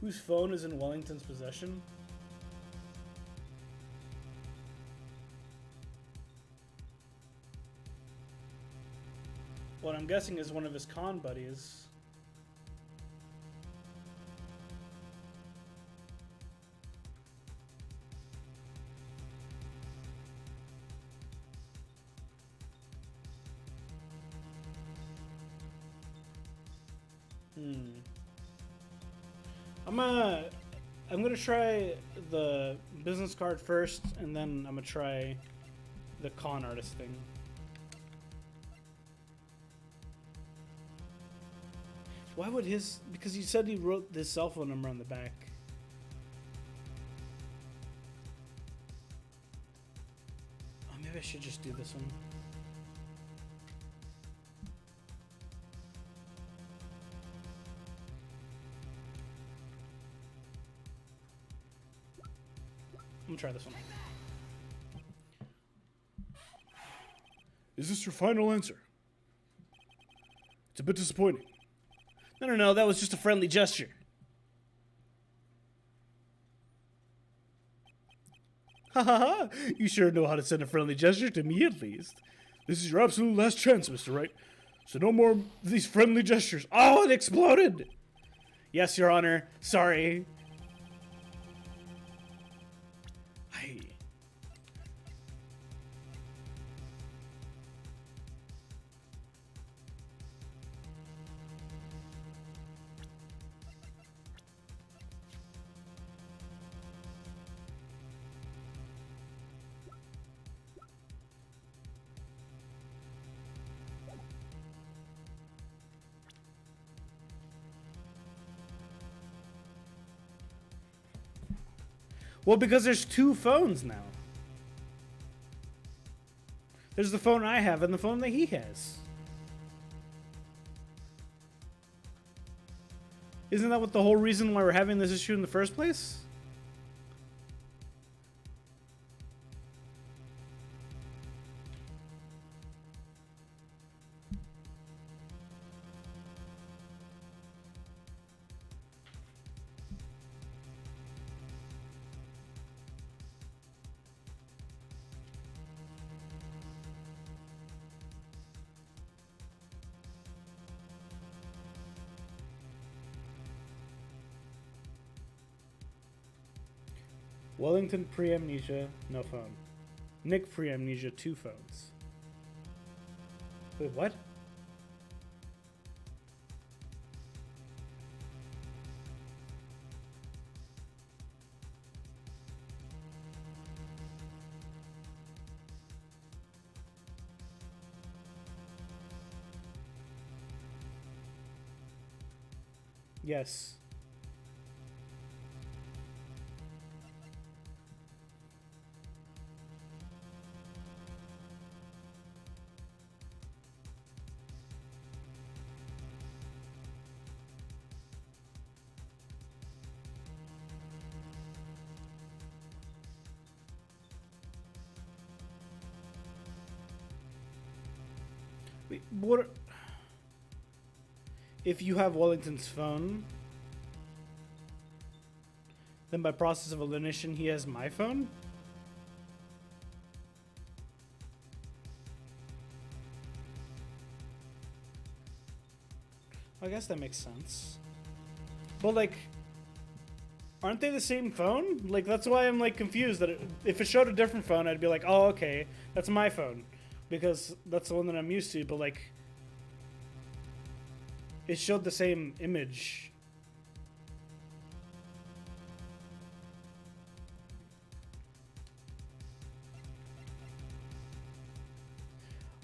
Whose phone is in Wellington's possession? What I'm guessing is one of his con buddies. I'm gonna try the business card first, and then I'm gonna try the con artist thing. Why would his... Because he said he wrote this cell phone number on the back. Oh, maybe I should just do this one. I'm gonna try this one. Is this your final answer? It's a bit disappointing. No, that was just a friendly gesture. Ha ha ha! You sure know how to send a friendly gesture to me, at least. This is your absolute last chance, Mr. Wright. So no more of these friendly gestures. Oh, it exploded! Yes, Your Honor. Sorry. Well, because there's two phones now. There's the phone I have and the phone that he has. Isn't that what the whole reason why we're having this issue in the first place? Wellington pre-amnesia, no phone. Nick pre-amnesia, 2 phones. Wait, what? Yes. Wait, what? If you have Wellington's phone, then by process of elimination, he has my phone? I guess that makes sense. But, like, aren't they the same phone? Like, that's why I'm, like, confused. That if it showed a different phone, I'd be like, oh, okay, that's my phone. Because that's the one that I'm used to, but, like, it showed the same image.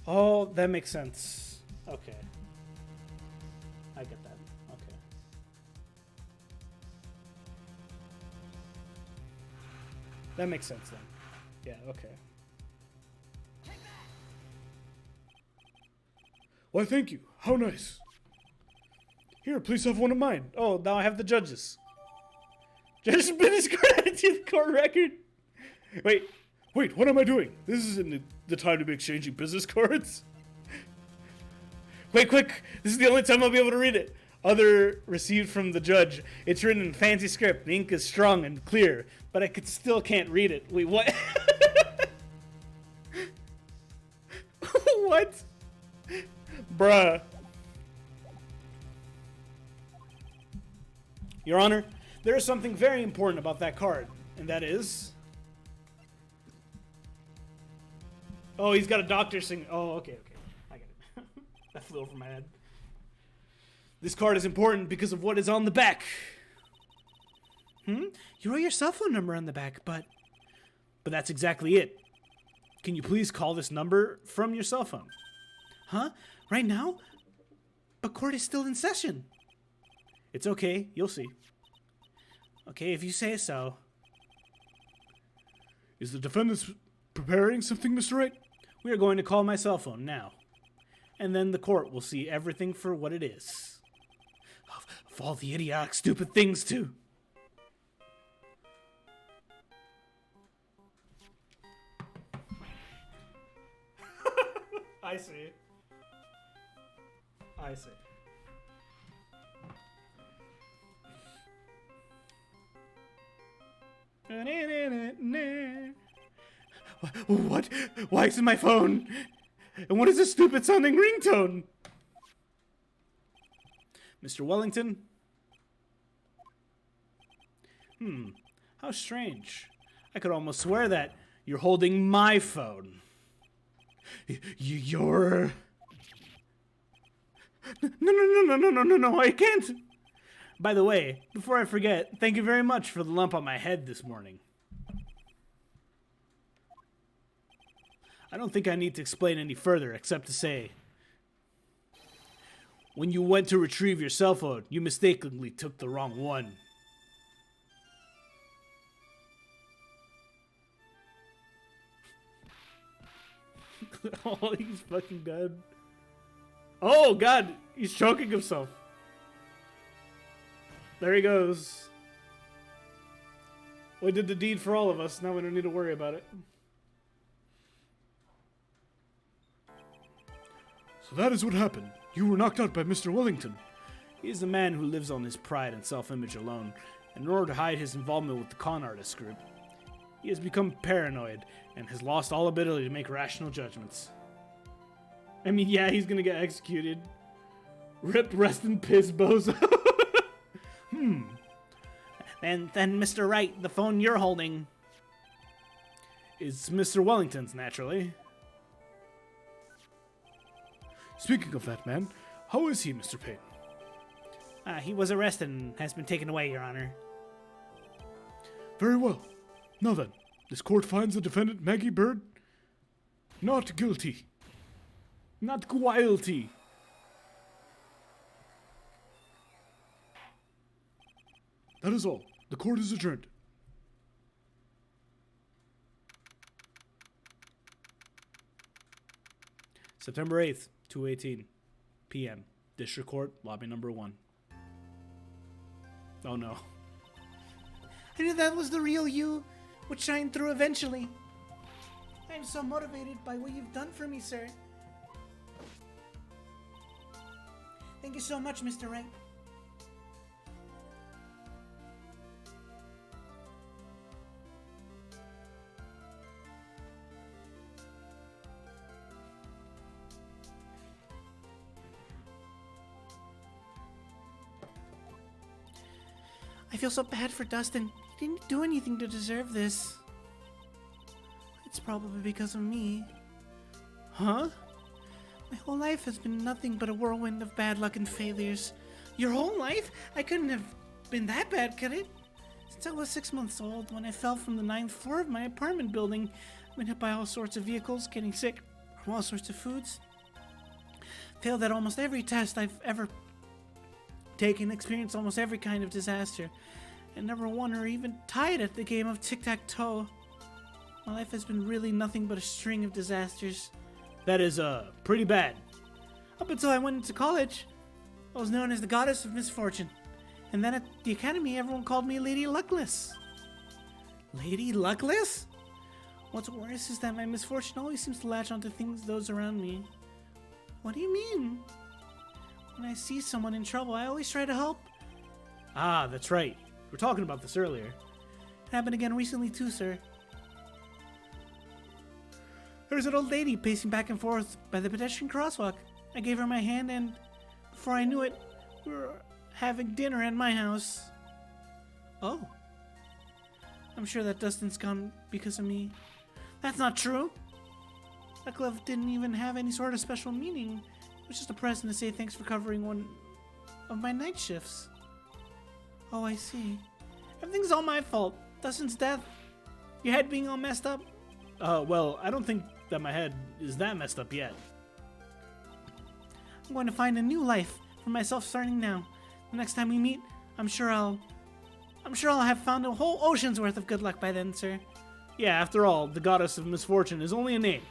Oh, that makes sense. Okay. I get that. Okay. That makes sense then. Yeah, okay. Why, thank you. How nice. Here, please have one of mine. Oh, now I have the judges. Judge's business card added to the court record. Wait, what am I doing? This isn't the time to be exchanging business cards. Wait, quick. This is the only time I'll be able to read it. Other received from the judge. It's written in fancy script. The ink is strong and clear, but I still can't read it. Wait, what? What? Bruh. Your Honor, there is something very important about that card, and that is... Oh, he's got a doctor sing. Oh, okay. I get it. That flew over my head. This card is important because of what is on the back. You wrote your cell phone number on the back, but that's exactly it. Can you please call this number from your cell phone? Huh? Right now? But court is still in session. It's okay. You'll see. Okay, if you say so. Is the defendant preparing something, Mr. Wright? We are going to call my cell phone now. And then the court will see everything for what it is. Of all the idiotic, stupid things, too. I see. What? Why is it my phone? And what is this stupid sounding ringtone? Mr. Wellington? How strange. I could almost swear that you're holding my phone. You're... No, I can't. By the way, before I forget, thank you very much for the lump on my head this morning. I don't think I need to explain any further, except to say, when you went to retrieve your cell phone, you mistakenly took the wrong one. Oh, he's fucking dead. Oh, God. He's choking himself. There he goes. We did the deed for all of us. Now we don't need to worry about it. So that is what happened. You were knocked out by Mr. Wellington. He is a man who lives on his pride and self-image alone, and in order to hide his involvement with the con artist group, he has become paranoid and has lost all ability to make rational judgments. I mean, yeah, he's gonna get executed. Rip, rest in piss, bozo. Then, Mr. Wright, the phone you're holding Is Mr. Wellington's, naturally. Speaking of that man, how is he, Mr. Payne? He was arrested and has been taken away, Your Honor. Very well. Now then, this court finds the defendant, Maggie Bird, not guilty. Not guilty. That is all. The court is adjourned. September 8th, 2:18 p.m. District Court, lobby number 1. Oh no. I knew that was the real you would shine through eventually. I am so motivated by what you've done for me, sir. Thank you so much, Mr. Wright. I feel so bad for Dustin. He didn't do anything to deserve this. It's probably because of me. Huh? My whole life has been nothing but a whirlwind of bad luck and failures. Your whole life? I couldn't have been that bad, could it? Since I was 6 months old, when I fell from the 9th floor of my apartment building, I've been hit by all sorts of vehicles, getting sick from all sorts of foods. Failed at almost every test I've ever taken, experienced almost every kind of disaster, and never won or even tied at the game of tic-tac-toe. My life has been really nothing but a string of disasters. That is, pretty bad. Up until I went into college, I was known as the Goddess of Misfortune. And then at the academy, everyone called me Lady Luckless. Lady Luckless? What's worse is that my misfortune always seems to latch onto those around me. What do you mean? When I see someone in trouble, I always try to help. Ah, that's right. We were talking about this earlier. It happened again recently too, sir. There was an old lady pacing back and forth by the pedestrian crosswalk. I gave her my hand, and before I knew it, we were having dinner at my house. Oh. I'm sure that Dustin's gone because of me. That's not true. That glove didn't even have any sort of special meaning. It was just a present to say thanks for covering one of my night shifts. Oh, I see. Everything's all my fault. Dustin's death. Your head being all messed up. Well, I don't think that my head is that messed up yet. I'm going to find a new life for myself starting now. The next time we meet, I'm sure I'll have found a whole ocean's worth of good luck by then, sir. Yeah, after all, the Goddess of Misfortune is only a name.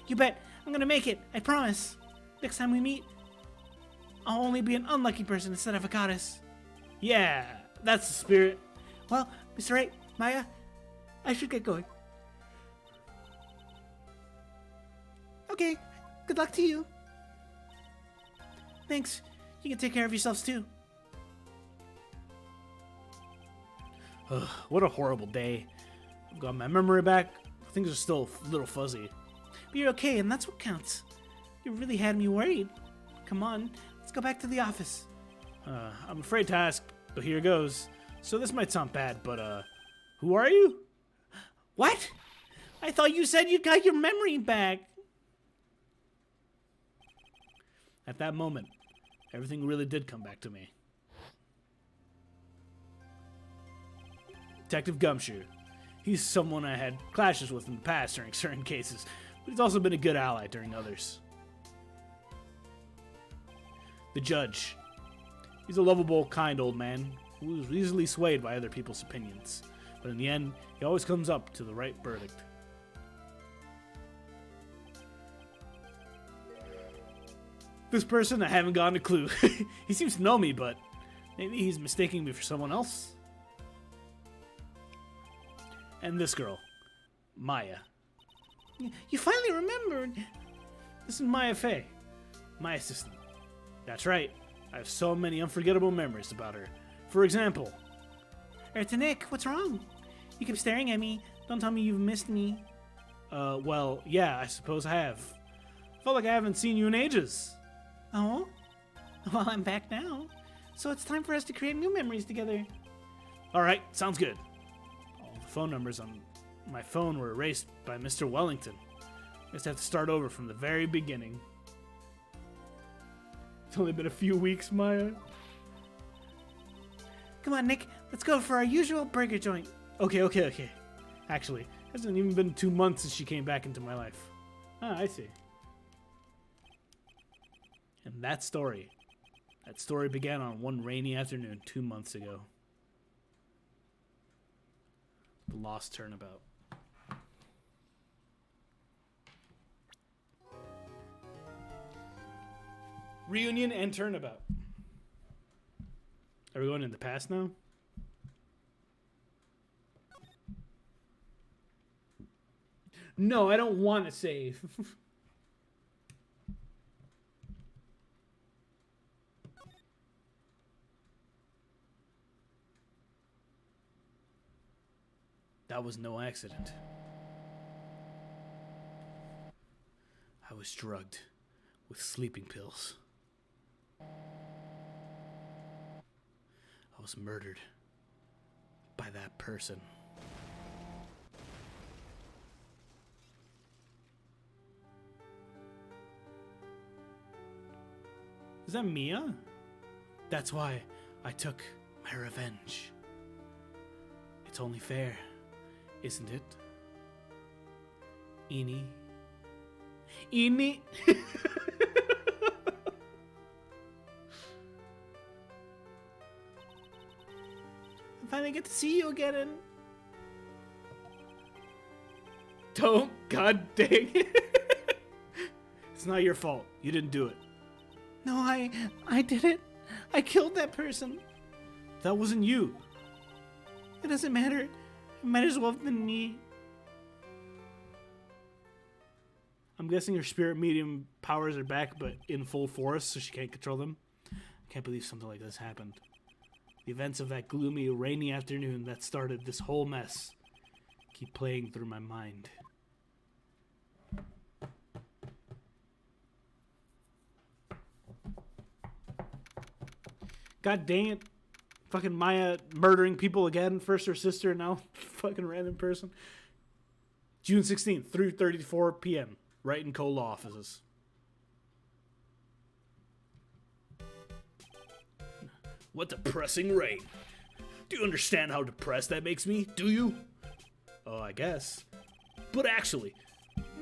You bet. I'm gonna make it. I promise. Next time we meet, I'll only be an unlucky person instead of a goddess. Yeah, that's the spirit. Well, Mr. Wright, Maya, I should get going. Okay, good luck to you. Thanks. You can take care of yourselves too. Ugh, what a horrible day. I've got my memory back. Things are still a little fuzzy. But you're okay, and that's what counts. You really had me worried. Come on, let's go back to the office. I'm afraid to ask, but here goes. So this might sound bad, but, who are you? What? I thought you said you got your memory back. At that moment, everything really did come back to me. Detective Gumshoe. He's someone I had clashes with in the past during certain cases, but he's also been a good ally during others. The judge. He's a lovable, kind old man who is easily swayed by other people's opinions, but in the end, he always comes up to the right verdict. This person, I haven't gotten a clue. He seems to know me, but maybe he's mistaking me for someone else. And this girl, Maya. You finally remembered. This is Maya Fey, my assistant. That's right. I have so many unforgettable memories about her. For example, Nick, what's wrong? You keep staring at me. Don't tell me you've missed me. Well, yeah, I suppose I have. Felt like I haven't seen you in ages. Oh? Well, I'm back now. So it's time for us to create new memories together. Alright, sounds good. All the phone numbers on my phone were erased by Mr. Wellington. I just have to start over from the very beginning. It's only been a few weeks, Maya. Come on, Nick. Let's go for our usual burger joint. Okay. Actually, it hasn't even been 2 months since she came back into my life. Ah, I see. And that story began on one rainy afternoon 2 months ago. The Lost Turnabout. Reunion and Turnabout. Are we going in the past now? No, I don't want to save. That was no accident. I was drugged with sleeping pills. I was murdered by that person. Is that Mia? That's why I took my revenge. It's only fair, isn't it? Eenie. I finally get to see you again and... Don't, god dang it. It's not your fault. You didn't do it. No, I did it. I killed that person. That wasn't you. It doesn't matter. It might as well have been me. I'm guessing her spirit medium powers are back, but in full force, so she can't control them. I can't believe something like this happened. The events of that gloomy, rainy afternoon that started this whole mess keep playing through my mind. God dang it. Fucking Maya murdering people again. First her sister, now fucking random person. June 16th, 3:34 p.m. Right in Cola offices. What depressing rain. Do you understand how depressed that makes me? Do you? Oh, I guess. But actually,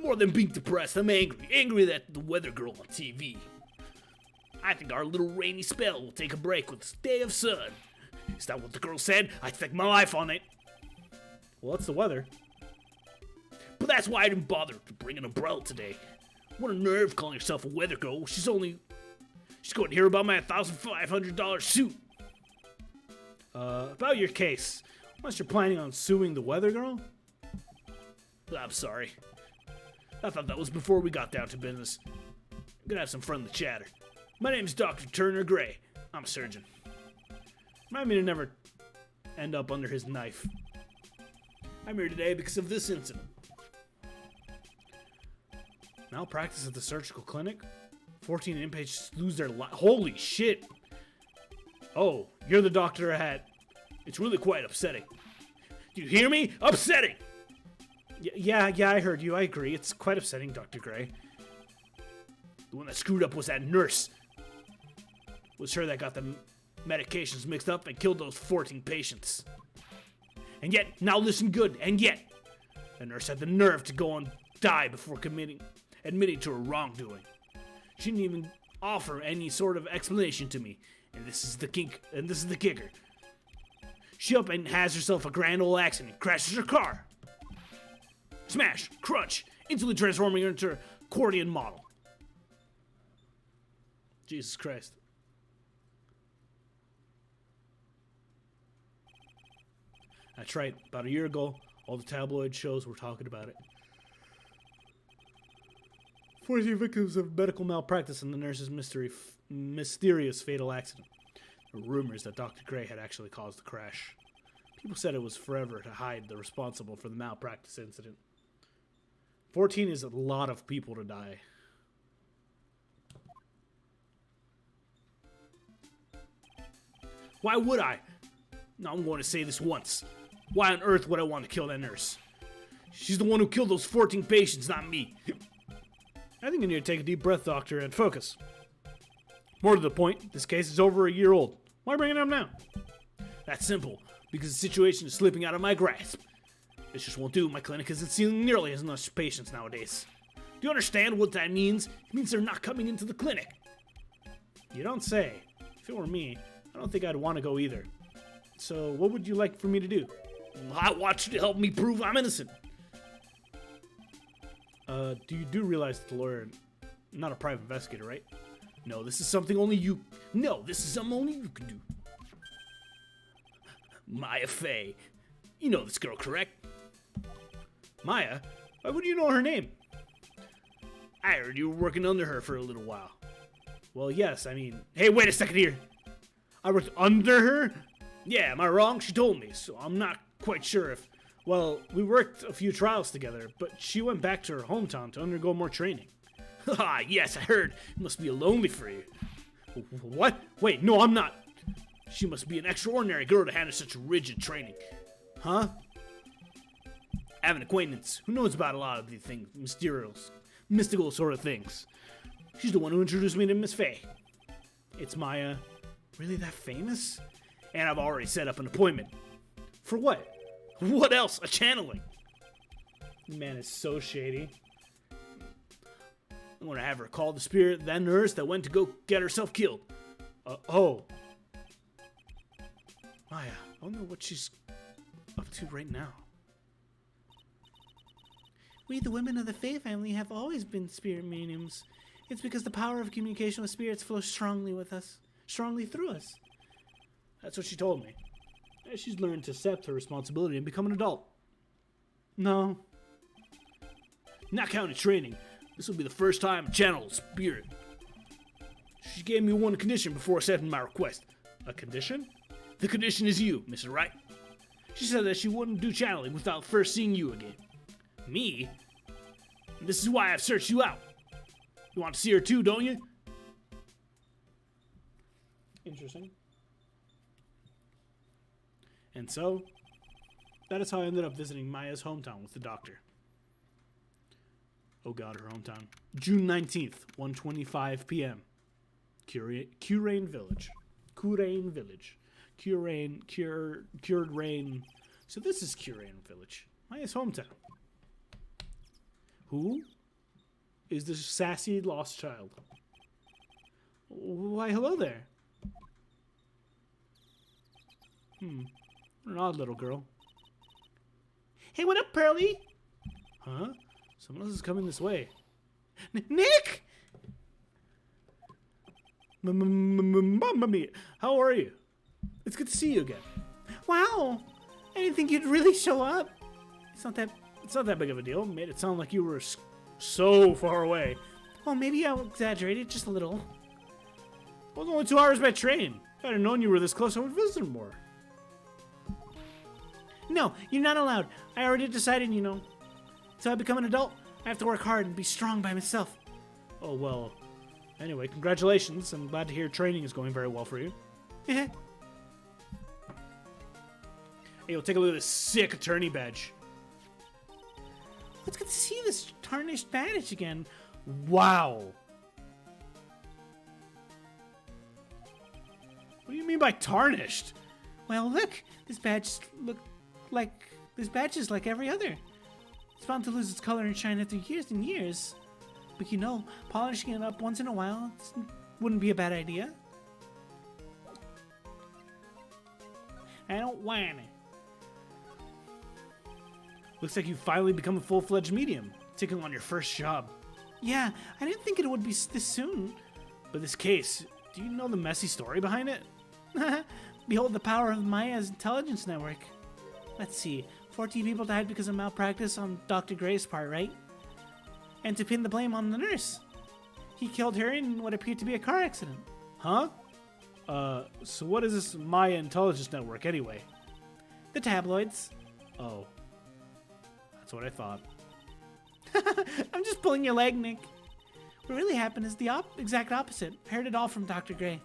more than being depressed, I'm angry. Angry that the weather girl on TV. I think our little rainy spell will take a break with this day of sun. Is that what the girl said? I stake my life on it. Well, it's the weather. But that's why I didn't bother to bring an umbrella today. What a nerve calling herself a weather girl. She's going to hear about my $1,500 suit. About your case. Unless you're planning on suing the weather girl? I'm sorry. I thought that was before we got down to business. I'm gonna have some friendly chatter. My name's Dr. Turner Gray. I'm a surgeon. Remind me to never end up under his knife. I'm here today because of this incident. Malpractice at the surgical clinic? 14 inpatients lose their life. Holy shit! Oh, you're the doctor I had. It's really quite upsetting. Do you hear me? Upsetting! Yeah, I heard you. I agree. It's quite upsetting, Dr. Gray. The one that screwed up was that nurse. Was her that got the medications mixed up and killed those 14 patients. And yet, now listen good, and yet, the nurse had the nerve to go and die before admitting to her wrongdoing. She didn't even offer any sort of explanation to me, and this is the kicker. She up and has herself a grand old accident, crashes her car. Smash, crunch, instantly transforming her into an accordion model. Jesus Christ. That's right. About a year ago, all the tabloid shows were talking about it. 14 victims of medical malpractice in the nurse's mysterious fatal accident. There were rumors that Dr. Gray had actually caused the crash. People said it was forever to hide the responsible for the malpractice incident. 14 is a lot of people to die. Why would I? No, I'm going to say this once. Why on earth would I want to kill that nurse? She's the one who killed those 14 patients, not me. I think you need to take a deep breath, Doctor, and focus. More to the point, this case is over a year old. Why bring it up now? That's simple, because the situation is slipping out of my grasp. This just won't do. My clinic isn't seeing nearly as much patients nowadays. Do you understand what that means? It means they're not coming into the clinic. You don't say. If it were me, I don't think I'd want to go either. So, what would you like for me to do? I want you to help me prove I'm innocent. Do realize that the lawyer, not a private investigator, right? No, this is something only you. No, this is something only you can do. Maya Fey. You know this girl, correct? Maya? Why would you know her name? I heard you were working under her for a little while. Well, yes, I mean... Hey, wait a second here! I worked under her? Yeah, am I wrong? She told me, so I'm not quite sure if... Well, we worked a few trials together, but she went back to her hometown to undergo more training. Haha, yes, I heard. It must be lonely for you. What? Wait, no, I'm not. She must be an extraordinary girl to handle such rigid training. Huh? I have an acquaintance who knows about a lot of these things, mystical sort of things. She's the one who introduced me to Miss Fey. It's Maya. Really that famous? And I've already set up an appointment. For what? What else? A channeling. The man is so shady. I'm gonna have her call the spirit of that nurse that went to go get herself killed. Oh. Maya, I wonder what she's up to right now. We, the women of the Fae family, have always been spirit mediums. It's because the power of communication with spirits flows strongly with us, strongly through us. That's what she told me. She's learned to accept her responsibility and become an adult. No. Not counting training. This will be the first time I channel a spirit. She gave me one condition before accepting my request. A condition? The condition is you, Mr. Wright. She said that she wouldn't do channeling without first seeing you again. Me? This is why I've searched you out. You want to see her too, don't you? Interesting. And so, that is how I ended up visiting Maya's hometown with the doctor. Oh god, her hometown. June 19th, 1:25 p.m. Curain Village. Curain Village. Cured Rain. So this is Curain Village. Maya's hometown. Who is this sassy lost child? Why, hello there. What an odd little girl. Hey, what up, Pearly? Huh? Someone else is coming this way. Nick! Mamma mia. How are you? It's good to see you again. Wow! I didn't think you'd really show up. It's not that big of a deal. It made it sound like you were so far away. Well, maybe I exaggerated just a little. It was only 2 hours by train. If I'd have known you were this close, I would visit more. No, you're not allowed. I already decided, you know. So I become an adult, I have to work hard and be strong by myself. Oh, well. Anyway, congratulations. I'm glad to hear training is going very well for you. Hey, yo, take a look at this sick attorney badge. It's good to see this tarnished badge again. Wow. What do you mean by tarnished? Well, look, this badge is like every other. It's bound to lose its color and shine after years and years. But you know, polishing it up once in a while wouldn't be a bad idea. I don't want it. Looks like you've finally become a full-fledged medium, taking on your first job. Yeah, I didn't think it would be this soon. But this case, do you know the messy story behind it? Behold the power of Maya's intelligence network. Let's see. 14 people died because of malpractice on Dr. Gray's part, right? And to pin the blame on the nurse. He killed her in what appeared to be a car accident. Huh? So what is this Maya intelligence network anyway? The tabloids. Oh. That's what I thought. I'm just pulling your leg, Nick. What really happened is the exact opposite. I heard it all from Dr. Gray.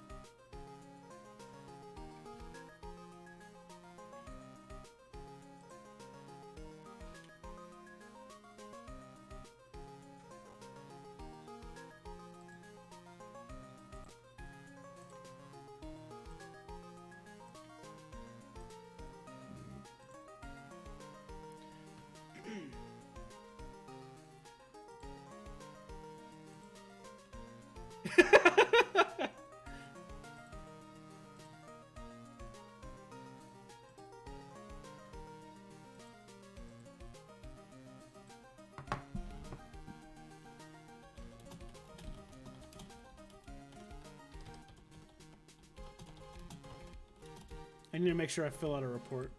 I need to make sure I fill out a report.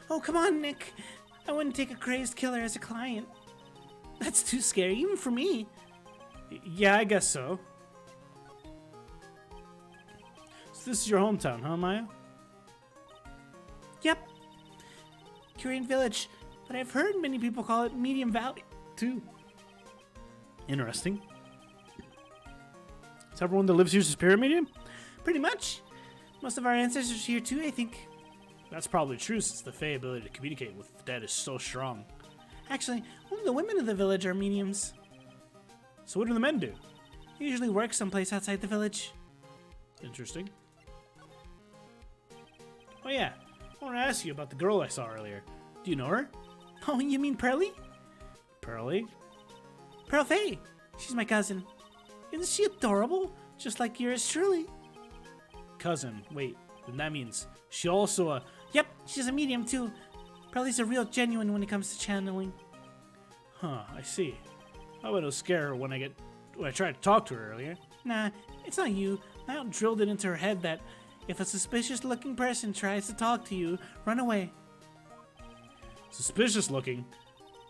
Oh, come on, Nick. I wouldn't take a crazed killer as a client. That's too scary, even for me. Yeah, I guess so. So this is your hometown, huh, Maya? Yep. Korean Village. But I've heard many people call it Medium Valley, too. Interesting. Is everyone that lives here Superior Medium? Pretty much. Most of our ancestors here, too, I think. That's probably true since the Fae ability to communicate with the dead is so strong. Actually, only the women of the village are mediums. So what do the men do? They usually work someplace outside the village. Interesting. Oh yeah, I want to ask you about the girl I saw earlier. Do you know her? Oh, you mean Pearlie? Pearlie? Pearl Faye. She's my cousin. Isn't she adorable? Just like yours truly. Cousin. Wait, then that means she also Yep, she's a medium too. Pearlie's a real genuine when it comes to channeling. Huh, I see. I would have scared her when I tried to talk to her earlier. Nah, it's not you. I drilled it into her head that if a suspicious looking person tries to talk to you, run away. Suspicious looking?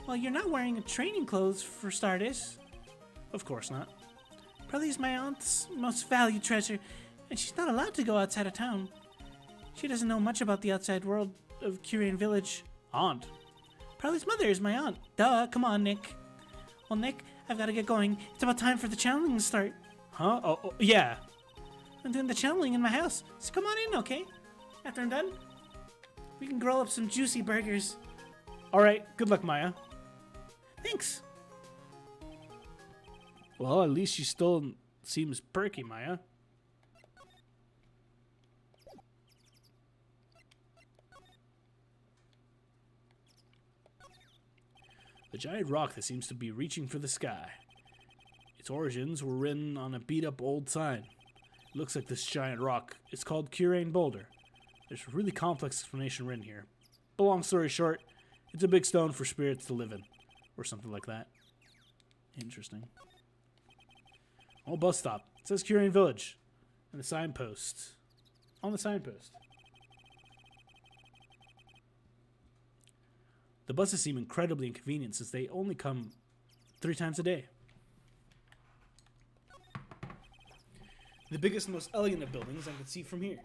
Well, you're not wearing training clothes for starters. Of course not. Pearlie's my aunt's most valued treasure, and she's not allowed to go outside of town. She doesn't know much about the outside world of Korean Village. Aunt? Pearlie's mother is my aunt. Duh, come on, Nick. Well, Nick, I've got to get going. It's about time for the channeling to start. Huh? Oh, yeah. I'm doing the channeling in my house, so come on in, okay? After I'm done, we can grill up some juicy burgers. Alright, good luck, Maya. Thanks. Well, at least she still seems perky, Maya. A giant rock that seems to be reaching for the sky. Its origins were written on a beat-up old sign. It looks like this giant rock is called Kurain Boulder. There's a really complex explanation written here. But long story short, it's a big stone for spirits to live in. Or something like that. Interesting. Oh, bus stop. It says Kurain Village. And the signpost. On the signpost. The buses seem incredibly inconvenient since they only come 3 times a day. The biggest, most elegant of buildings I can see from here.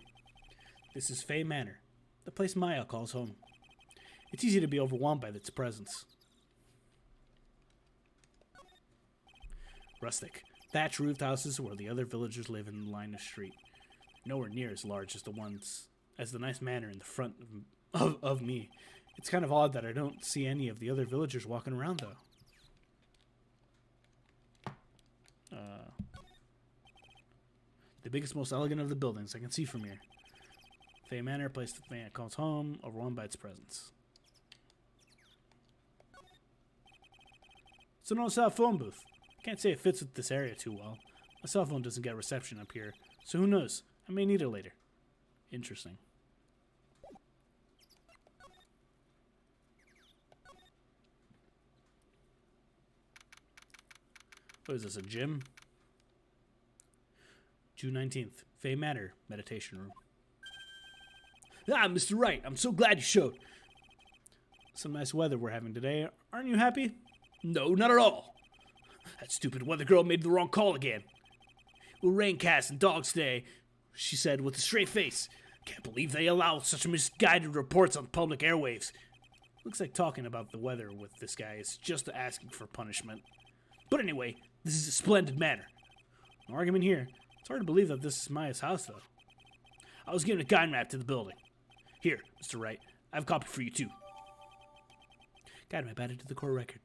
This is Fae Manor, the place Maya calls home. It's easy to be overwhelmed by its presence. Rustic, thatch roofed houses where the other villagers live in the line of street. Nowhere near as large as the nice manor in the front of me. It's kind of odd that I don't see any of the other villagers walking around, though. The biggest, most elegant of the buildings I can see from here. Fae Manor, a place the Fae calls home, overwhelmed by its presence. It's an old cell phone booth. Can't say it fits with this area too well. My cell phone doesn't get reception up here, so who knows? I may need it later. Interesting. What is this, a gym? June 19th, Fay Manor, meditation room. Ah, Mr. Wright, I'm so glad you showed. Some nice weather we're having today. Aren't you happy? No, not at all. That stupid weather girl made the wrong call again. We'll rain cats and dogs today, she said with a straight face. Can't believe they allow such misguided reports on public airwaves. Looks like talking about the weather with this guy is just asking for punishment. But anyway, this is a splendid manor. No argument here. It's hard to believe that this is Maya's house, though. I was given a guide map to the building. Here, Mr. Wright, I have a copy for you, too. Guide map added to the core record.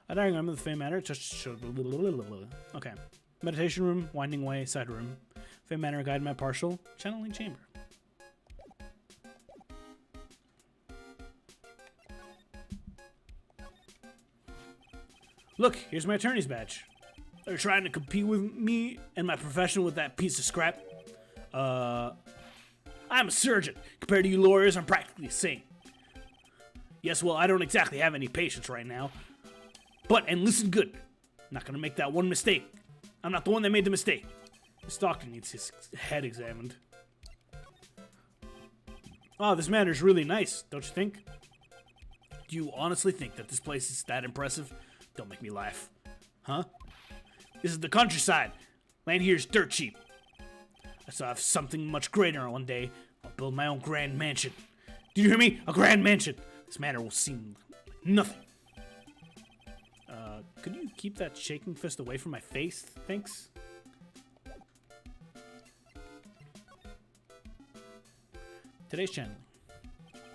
A diagram of the Fay Manor just showed. Okay. Meditation room, winding way, side room. Fay Manor, guide map partial, channeling chamber. Look, here's my attorney's badge. They're trying to compete with me and my profession with that piece of scrap. I'm a surgeon. Compared to you lawyers, I'm practically a saint. Yes, well, I don't exactly have any patience right now. But, and listen good, I'm not gonna make that one mistake. I'm not the one that made the mistake. This doctor needs his head examined. Oh, this manor's really nice, don't you think? Do you honestly think that this place is that impressive? Don't make me laugh. Huh? This is the countryside. Land here is dirt cheap. I still have something much greater one day. I'll build my own grand mansion. Do you hear me? A grand mansion. This manor will seem like nothing. Could you keep that shaking fist away from my face? Thanks. Today's channeling.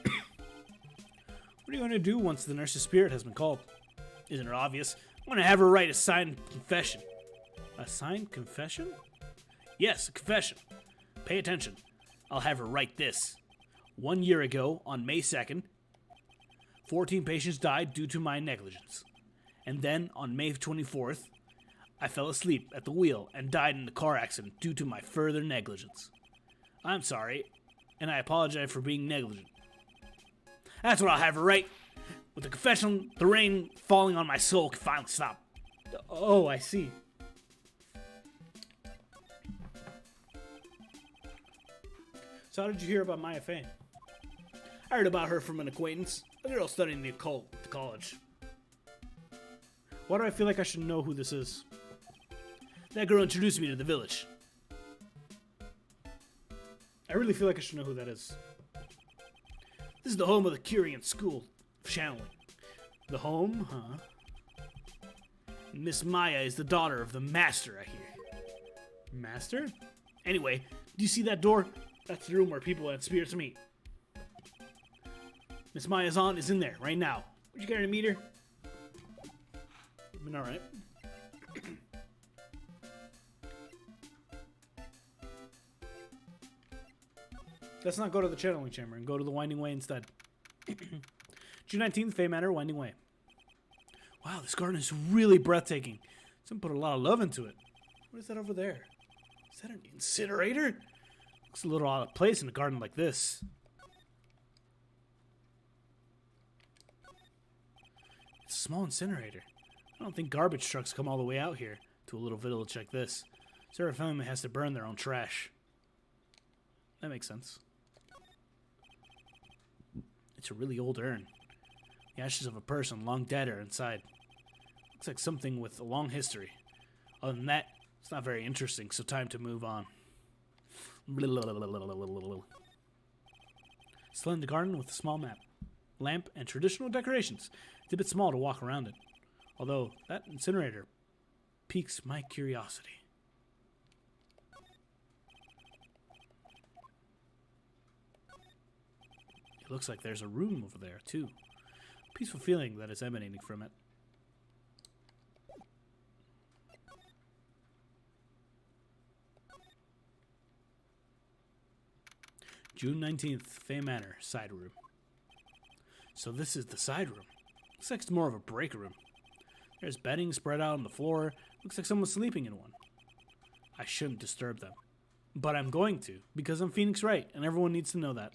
What are you going to do once the nurse's spirit has been called? Isn't it obvious? I'm going to have her write a signed confession. A signed confession? Yes, a confession. Pay attention. I'll have her write this. 1 year ago, on May 2nd, 14 patients died due to my negligence. And then, on May 24th, I fell asleep at the wheel and died in a car accident due to my further negligence. I'm sorry, and I apologize for being negligent. That's what I'll have her write. With the confession, the rain falling on my soul can finally stop. Oh, I see. So how did you hear about Maya Fane? I heard about her from an acquaintance, a girl studying the occult at the college. Why do I feel like I should know who this is? That girl introduced me to the village. I really feel like I should know who that is. This is the home of the Curian School of Channeling. The home, huh? Miss Maya is the daughter of the master, I hear. Master? Anyway, do you see that door? That's the room where people and spirits meet. Miss Maya's aunt is in there right now. Would you care to meet her? I mean, alright. Let's not go to the channeling chamber and go to the winding way instead. June 19th, Fay Manor, winding way. Wow, this garden is really breathtaking. Someone put a lot of love into it. What is that over there? Is that an incinerator? Looks a little out of place in a garden like this. It's a small incinerator. I don't think garbage trucks come all the way out here to a little village like this. So every family has to burn their own trash. That makes sense. It's a really old urn. The ashes of a person long dead are inside. Looks like something with a long history. Other than that, it's not very interesting, so time to move on. Slender garden with a small map, lamp, and traditional decorations. It's a bit small to walk around it. Although, that incinerator piques my curiosity. It looks like there's a room over there, too. Peaceful feeling that is emanating from it. June 19th, Fay Manor, side room. So this is the side room. Looks like it's more of a break room. There's bedding spread out on the floor. Looks like someone's sleeping in one. I shouldn't disturb them. But I'm going to, because I'm Phoenix Wright, and everyone needs to know that.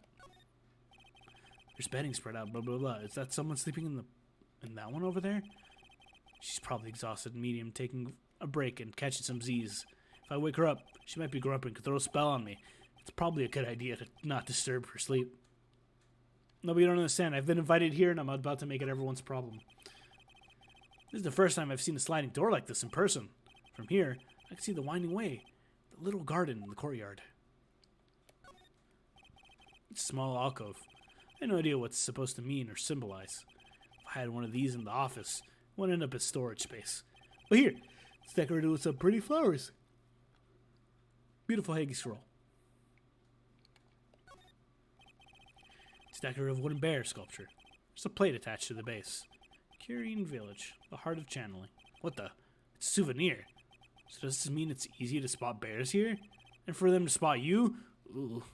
There's bedding spread out, blah, blah, blah. Is that someone sleeping in the And that one over there? She's probably exhausted medium, taking a break and catching some Z's. If I wake her up, she might be grumpy and could throw a spell on me. It's probably a good idea to not disturb her sleep. No, but you don't understand. I've been invited here and I'm about to make it everyone's problem. This is the first time I've seen a sliding door like this in person. From here, I can see the winding way, the little garden in the courtyard. It's a small alcove. I have no idea what it's supposed to mean or symbolize. If I had one of these in the office, it would end up as storage space. But here, it's decorated with some pretty flowers. Beautiful Haggy scroll. It's decorative wooden bear sculpture. There's a plate attached to the base. Curian Village, the heart of channeling. What the? It's a souvenir. So does this mean it's easy to spot bears here? And for them to spot you? Ooh.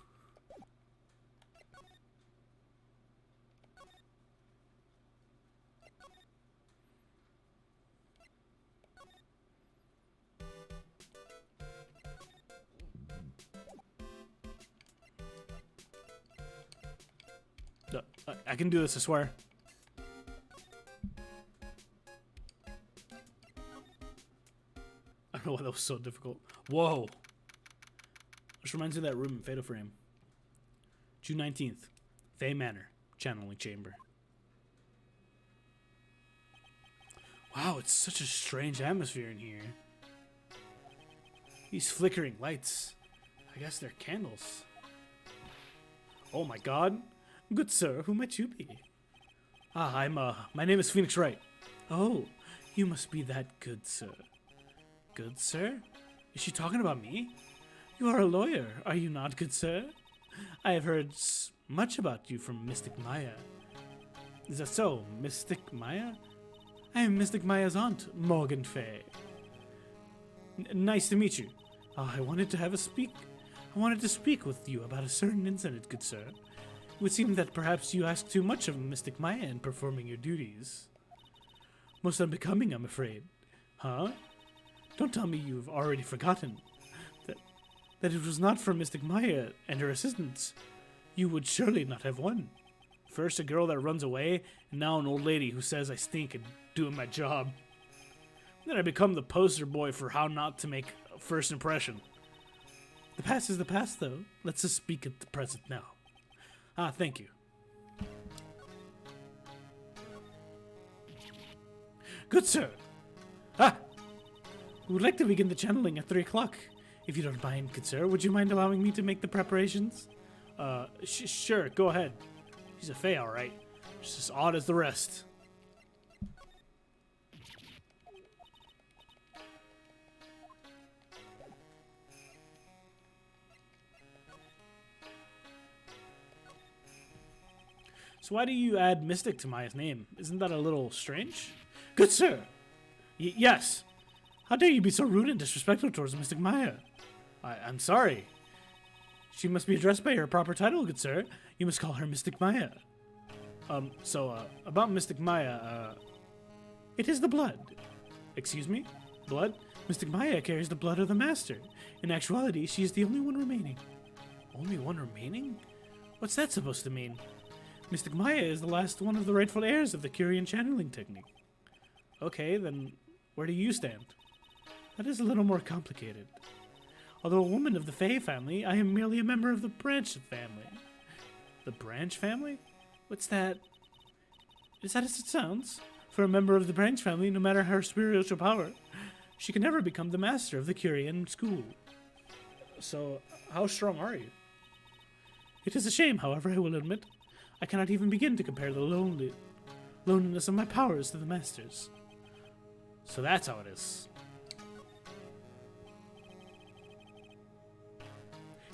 I can do this, I swear. I don't know why that was so difficult. Whoa. Which reminds me of that room in Fatal Frame. June 19th. Fey Manor. Channeling Chamber. Wow, it's such a strange atmosphere in here. These flickering lights. I guess they're candles. Oh my god. Good sir, who might you be? My name is Phoenix Wright. Oh, you must be that good sir. Good sir? Is she talking about me? You are a lawyer, are you not, good sir? I have heard much about you from Mystic Maya. Is that so, Mystic Maya? I am Mystic Maya's aunt, Morgan Fay. Nice to meet you. I wanted to speak with you about a certain incident, good sir. It would seem that perhaps you ask too much of Mystic Maya in performing your duties. Most unbecoming, I'm afraid. Huh? Don't tell me you've already forgotten that it was not for Mystic Maya and her assistants. You would surely not have won. First a girl that runs away, and now an old lady who says I stink at doing my job. Then I become the poster boy for how not to make a first impression. The past is the past, though. Let's just speak at the present now. Thank you. Good sir. We would like to begin the channeling at 3 o'clock. If you don't mind, good sir, would you mind allowing me to make the preparations? Sure, go ahead. She's a Fey, alright. She's as odd as the rest. So why do you add Mystic to Maya's name? Isn't that a little strange? Good sir! Yes! How dare you be so rude and disrespectful towards Mystic Maya? I'm sorry. She must be addressed by her proper title, good sir. You must call her Mystic Maya. About Mystic Maya, it is the blood. Excuse me? Blood? Mystic Maya carries the blood of the Master. In actuality, she is the only one remaining. Only one remaining? What's that supposed to mean? Mystic Maya is the last one of the rightful heirs of the Curian channeling technique. Okay, then where do you stand? That is a little more complicated. Although a woman of the Fey family, I am merely a member of the Branch family. The Branch family? What's that? Is that as it sounds? For a member of the Branch family, no matter her spiritual power, she can never become the master of the Curian school. So, how strong are you? It is a shame, however, I will admit. I cannot even begin to compare the loneliness of my powers to the Master's. So that's how it is.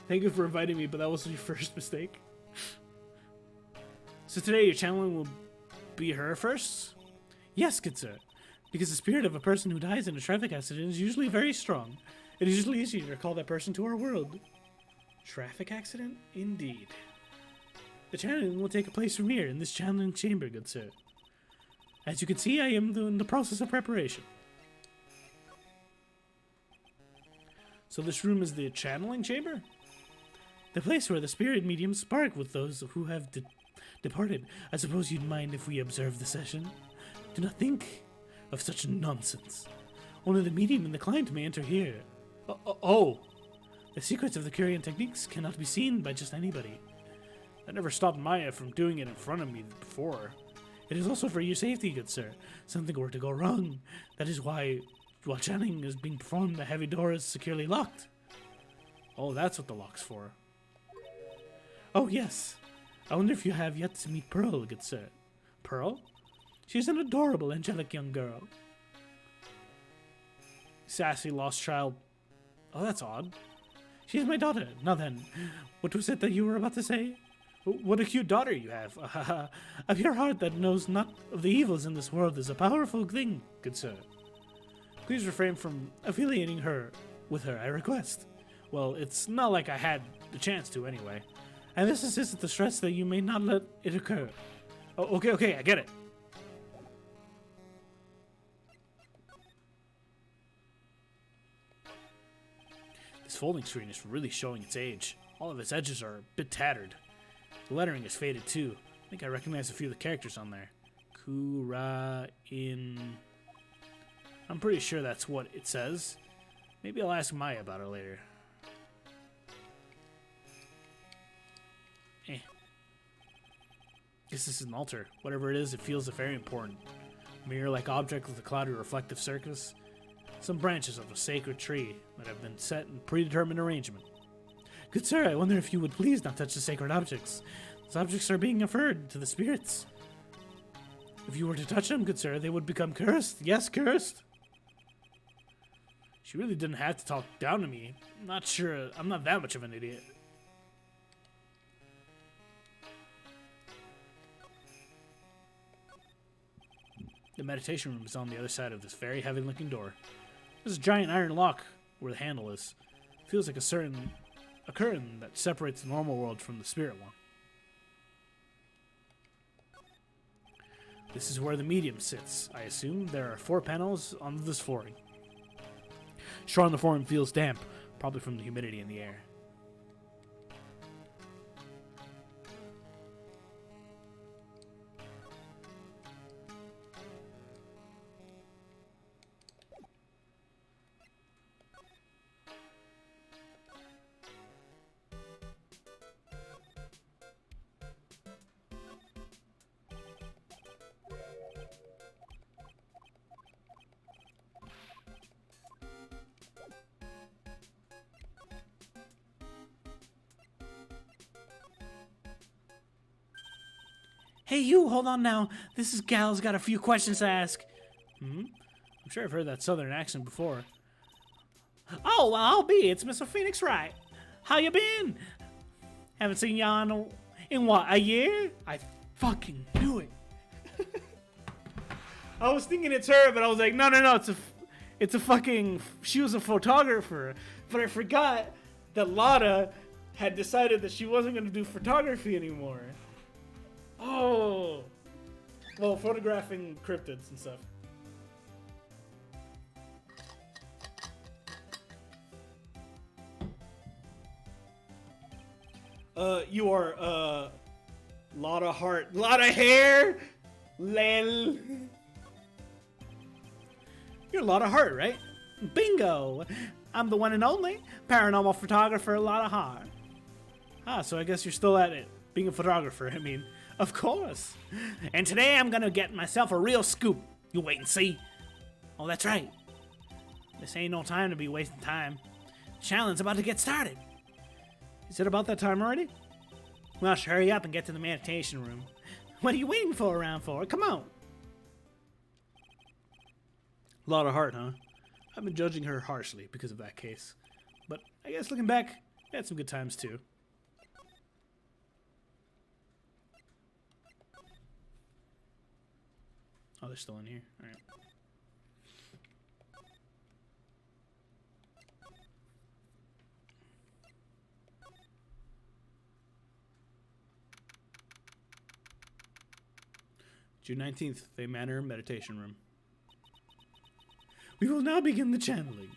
Thank you for inviting me, but that was your first mistake. So today your channeling will be her first? Yes, good sir. Because the spirit of a person who dies in a traffic accident is usually very strong. It is usually easier to call that person to our world. Traffic accident? Indeed. The channeling will take place from here in this channeling chamber, good sir. As you can see, I am in the process of preparation. So this room is the channeling chamber? The place where the spirit mediums spark with those who have departed. I suppose you'd mind if we observe the session? Do not think of such nonsense. Only the medium and the client may enter here. Oh! The secrets of the Curian techniques cannot be seen by just anybody. That never stopped Maya from doing it in front of me before. It is also for your safety, good sir. Something were to go wrong. That is why, while channeling is being performed, the heavy door is securely locked. Oh, that's what the lock's for. Oh, yes. I wonder if you have yet to meet Pearl, good sir. Pearl? She's an adorable, angelic young girl. Sassy lost child. Oh, that's odd. She's my daughter. Now then, what was it that you were about to say? What a cute daughter you have. A pure heart that knows not of the evils in this world is a powerful thing, good sir. Please refrain from affiliating her with her, I request. Well, it's not like I had the chance to anyway. And this is the stress that you may not let it occur. Oh, okay, I get it. This folding screen is really showing its age. All of its edges are a bit tattered. The lettering is faded too. I think I recognize a few of the characters on there. Kura-in... I'm pretty sure that's what it says. Maybe I'll ask Maya about it later. Guess this is an altar. Whatever it is, it feels very important. Mirror-like object with a cloudy reflective surface. Some branches of a sacred tree that have been set in predetermined arrangement. Good sir, I wonder if you would please not touch the sacred objects. Those objects are being referred to the spirits. If you were to touch them, good sir, they would become cursed. Yes, cursed. She really didn't have to talk down to me. I'm not sure. I'm not that much of an idiot. The meditation room is on the other side of this very heavy-looking door. There's a giant iron lock where the handle is. It feels like a curtain that separates the normal world from the spirit one. This is where the medium sits, I assume. There are 4 panels on this flooring. Straw on the flooring feels damp, probably from the humidity in the air. Hey, you, hold on now. This is Gal's got a few questions to ask. I'm sure I've heard that southern accent before. Oh, well, I'll be. It's Mr. Phoenix Wright. How you been? Haven't seen you in what, a year? I fucking knew it. I was thinking it's her, but I was like, no, it's a fucking, she was a photographer. But I forgot that Lotta had decided that she wasn't going to do photography anymore. Oh, well, photographing cryptids and stuff. You are, lot of heart, lot of hair, lel. You're a lot of heart, right? Bingo! I'm the one and only paranormal photographer, a lot of heart. Ah, so I guess you're still at it, being a photographer, I mean. Of course. And today I'm gonna get myself a real scoop. You wait and see. Oh, that's right. This ain't no time to be wasting time. The challenge about to get started. Is it about that time already? Well, hurry up and get to the meditation room. What are you waiting for around for? Come on. A lot of heart, huh? I've been judging her harshly because of that case. But I guess looking back, I had some good times too. Oh, they're still in here. All right. June 19th, Fey Manor Meditation Room. We will now begin the channeling.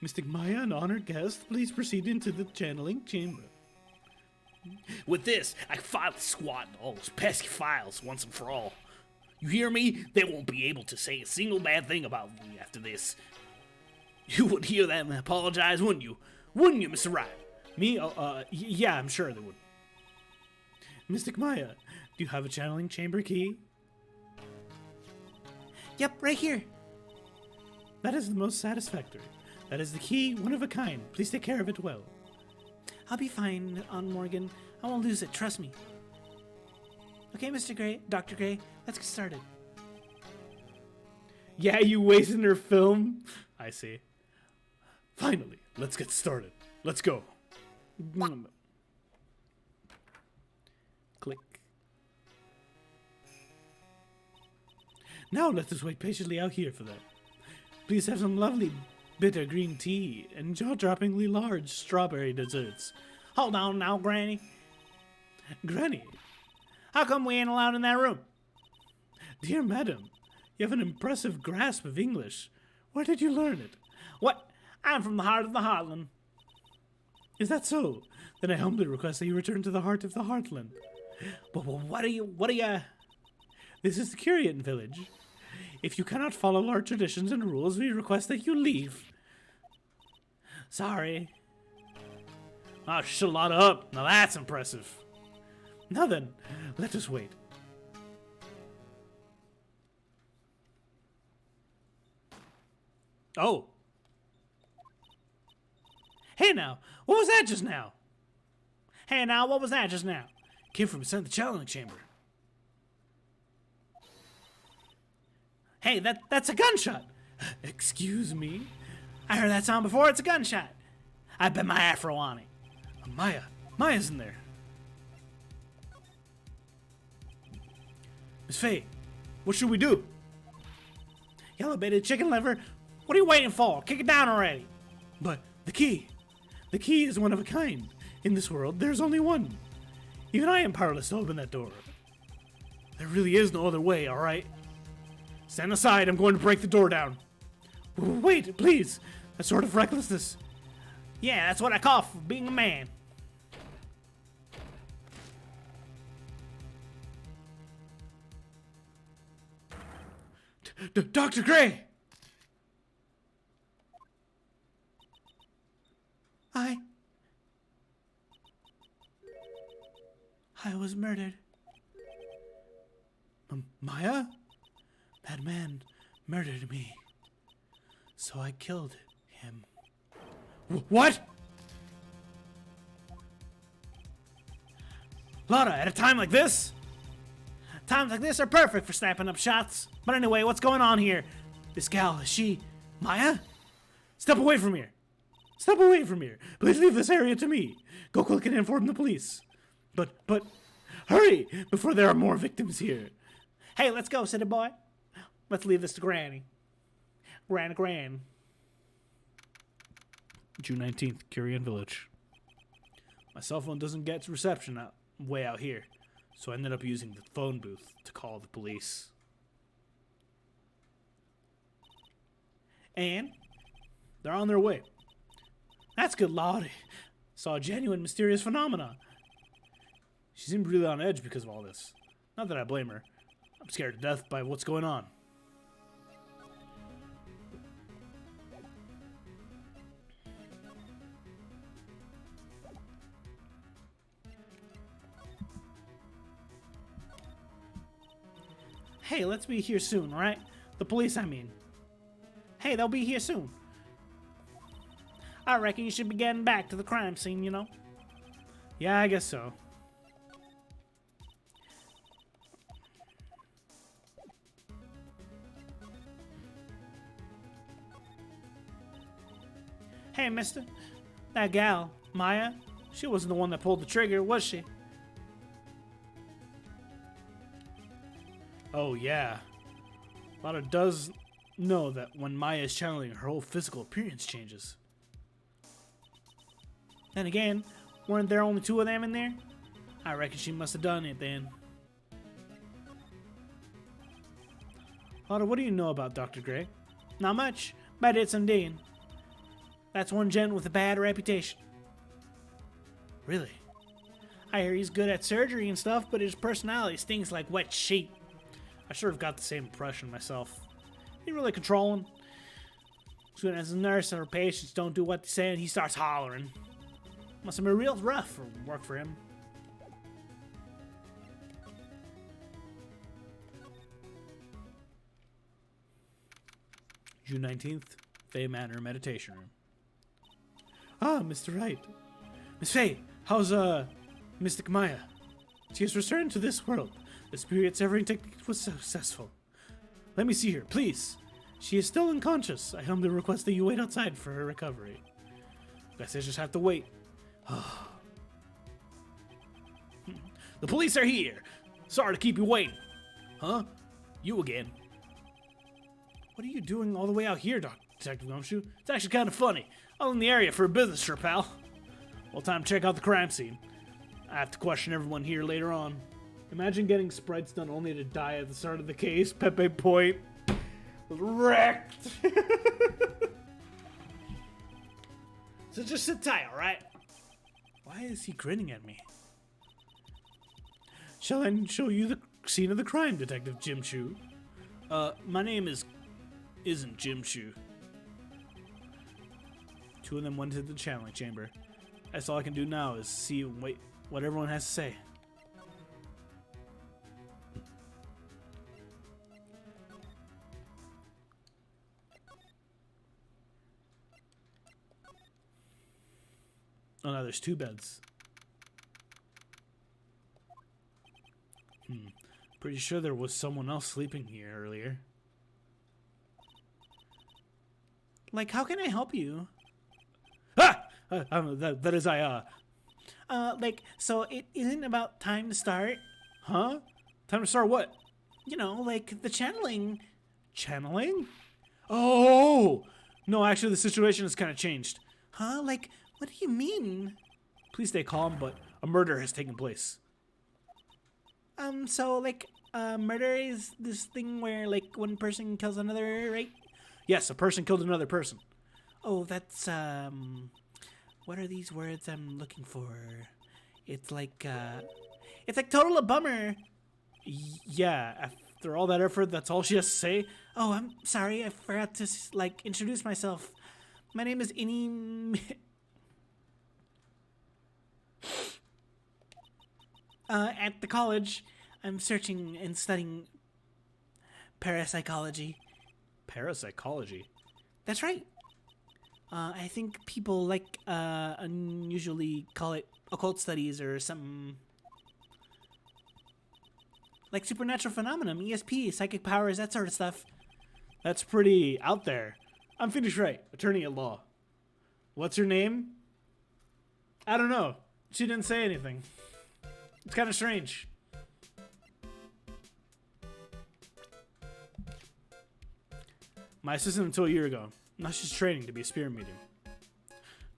Mystic Maya and honored guest, please proceed into the channeling chamber. With this, I finally squat all those pesky files once and for all. You hear me? They won't be able to say a single bad thing about me after this. You would hear that and apologize, wouldn't you? Wouldn't you, Mr. Wright? Me? Yeah, I'm sure they would. Mystic Maya, do you have a channeling chamber key? Yep, right here. That is the most satisfactory. That is the key, one of a kind. Please take care of it well. I'll be fine, Aunt Morgan. I won't lose it, trust me. Okay, Mr. Gray, Dr. Gray, let's get started. Yeah, you wasted her film? I see. Finally, let's get started. Let's go. Click. Now let us wait patiently out here for them. Please have some lovely bitter green tea and jaw-droppingly large strawberry desserts. Hold on now, Granny. Granny, How come we ain't allowed in that room? dear madam, you have an impressive grasp of English. Where did you learn it? What? I'm from the heart of the Heartland. Is that so? Then I humbly request that you return to the heart of the Heartland. But what are you? This is the Curian village. If you cannot follow our traditions and rules, we request that you leave. Sorry. Oh, shut a lot up. Now that's impressive. Now then, let us wait. Oh. Hey now, what was that just now? Hey now, what was that just now? Came from inside the channeling chamber. Hey, that's a gunshot. Excuse me? I heard that sound before. It's a gunshot. I bet my afro on it. Maya's in there. Miss Faye, what should we do? Yellow baited chicken liver. What are you waiting for? Kick it down already. But the key is one of a kind. In this world, there's only one. Even I am powerless to open that door. There really is no other way, alright? Stand aside, I'm going to break the door down. Wait, please. That sort of recklessness. Yeah, that's what I call for being a man. Dr. Gray! I was murdered. Maya? That man murdered me. So I killed him. What? Lotta, at a time like this? Times like this are perfect for snapping up shots. But anyway, what's going on here? This gal, is she Maya? Step away from here. Step away from here. Please leave this area to me. Go quick and inform the police. But, hurry, before there are more victims here. Hey, let's go, city boy. Let's leave this to Granny. Gran. June 19th, Curian Village. My cell phone doesn't get reception way out here, so I ended up using the phone booth to call the police. And? They're on their way. That's good, Lottie. Saw a genuine mysterious phenomenon. She seemed really on edge because of all this. Not that I blame her. I'm scared to death by what's going on. Hey, let's be here soon, right? The police, I mean. Hey, they'll be here soon. I reckon you should be getting back to the crime scene, you know? Yeah, I guess so. Hey, mister. That gal, Maya, she wasn't the one that pulled the trigger, was she? Oh, yeah. Lotta does know that when Maya is channeling, her whole physical appearance changes. Then again, weren't there only two of them in there? I reckon she must have done it then. Lotta, what do you know about Dr. Gray? Not much, but I did some digging. That's one gent with a bad reputation. Really? I hear he's good at surgery and stuff, but his personality stinks like wet sheep. I sort of got the same impression myself. He really controlling. Soon as a nurse and her patients don't do what they say, and he starts hollering. Must have been real rough for work for him. June 19th, Faye Manor Meditation Room. Ah, Mr. Wright. Miss Faye, how's, Mystic Maya? She has returned to this world. The spirit severing technique was successful. Let me see her, please. She is still unconscious. I humbly request that you wait outside for her recovery. Guess I just have to wait. The police are here. Sorry to keep you waiting. Huh? You again. What are you doing all the way out here, Detective Gumshoe? It's actually kind of funny. I was in the area for a business trip, pal. Well, time to check out the crime scene. I have to question everyone here later on. Imagine getting sprites done only to die at the start of the case. Pepe Point was wrecked. So just sit tight, alright? Why is he grinning at me? Shall I show you the scene of the crime, Detective Jim Shoe? My name isn't Jim Shoe. Two of them went into the channeling chamber. That's all I can do now is see and wait what everyone has to say. Oh no, there's two beds. Pretty sure there was someone else sleeping here earlier. Like, how can I help you? Ah! That is like, so it isn't about time to start? Huh? Time to start what? You know, like, the channeling. Channeling? Oh! No, actually, the situation has kind of changed. Huh? Like, what do you mean? Please stay calm, but a murder has taken place. So, like, murder is this thing where, like, one person kills another, right? Yes, a person killed another person. Oh, that's, what are these words I'm looking for? It's like total a bummer. Yeah, after all that effort, that's all she has to say? Oh, I'm sorry, I forgot to, like, introduce myself. My name is Innie... At the college, I'm searching and studying parapsychology. Parapsychology? That's right. I think people like unusually call it occult studies or something. Like supernatural phenomenon, ESP, psychic powers, that sort of stuff. That's pretty out there. I'm Phoenix Wright, attorney at law. What's her name? I don't know. She didn't say anything. It's kind of strange. My assistant until a year ago. Now she's training to be a spirit medium.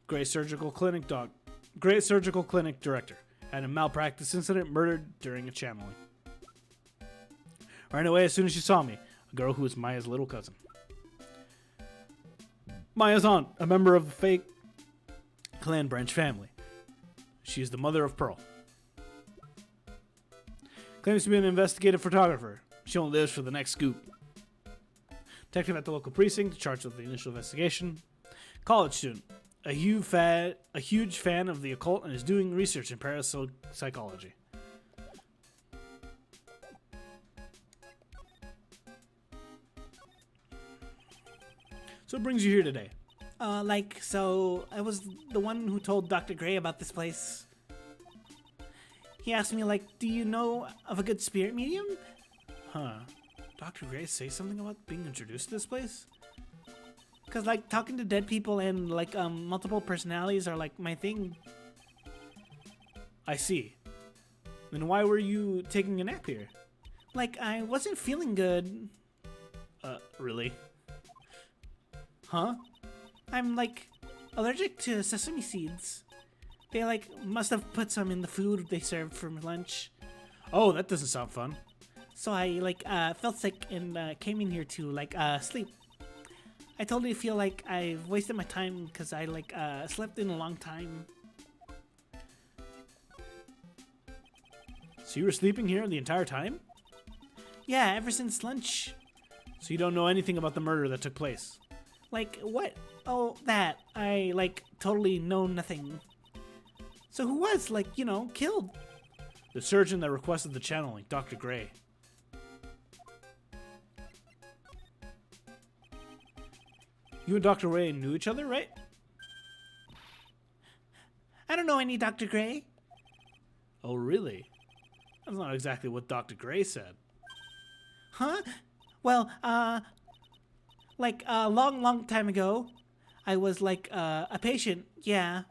Great surgical clinic director. Had a malpractice incident, murdered during a channeling. Ran away as soon as she saw me. A girl who was Maya's little cousin. Maya's aunt, a member of the fake clan branch family. She is the mother of Pearl. Claims to be an investigative photographer. She only lives for the next scoop. Detective at the local precinct, charged with the initial investigation. College student. A huge fan of the occult and is doing research in parapsychology. So what brings you here today? So I was the one who told Dr. Gray about this place. He asked me, like, do you know of a good spirit medium? Huh. Dr. Gray say something about being introduced to this place? Because, like, talking to dead people and, like, multiple personalities are, like, my thing. I see. Then why were you taking a nap here? Like, I wasn't feeling good. Really? Huh? I'm, like, allergic to sesame seeds. They, like, must have put some in the food they served for lunch. Oh, that doesn't sound fun. So I, like, felt sick and came in here to, like, sleep. I totally feel like I've wasted my time because I, like, slept in a long time. So you were sleeping here the entire time? Yeah, ever since lunch. So you don't know anything about the murder that took place? Like, what? Oh, that. I, like, totally know nothing. So who was, like, you know, killed? The surgeon that requested the channeling, Dr. Gray. You and Dr. Gray knew each other, right? I don't know any Dr. Gray. Oh, really? That's not exactly what Dr. Gray said. Huh? Well, like a long time ago, I was like a patient, yeah.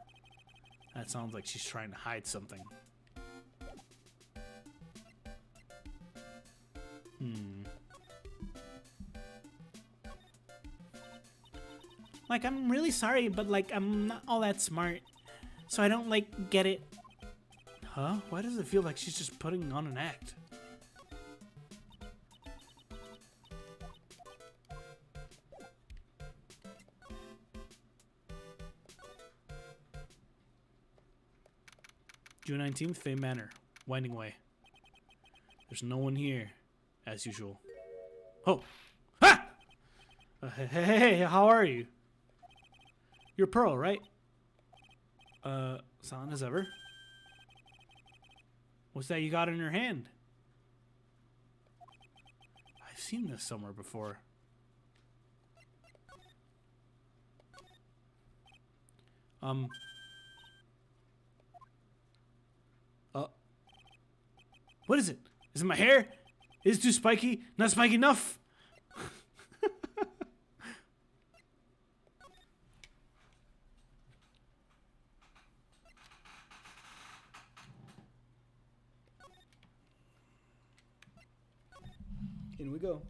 That sounds like she's trying to hide something. Like, I'm really sorry, but like, I'm not all that smart. So I don't like get it. Huh? Why does it feel like she's just putting on an act? June 19th, Fay Manor. Winding Way. There's no one here, as usual. Oh! Ha! Hey, how are you? You're Pearl, right? Silent as ever. What's that you got in your hand? I've seen this somewhere before. What is it? Is it my hair? Is it too spiky? Not spiky enough? In we go.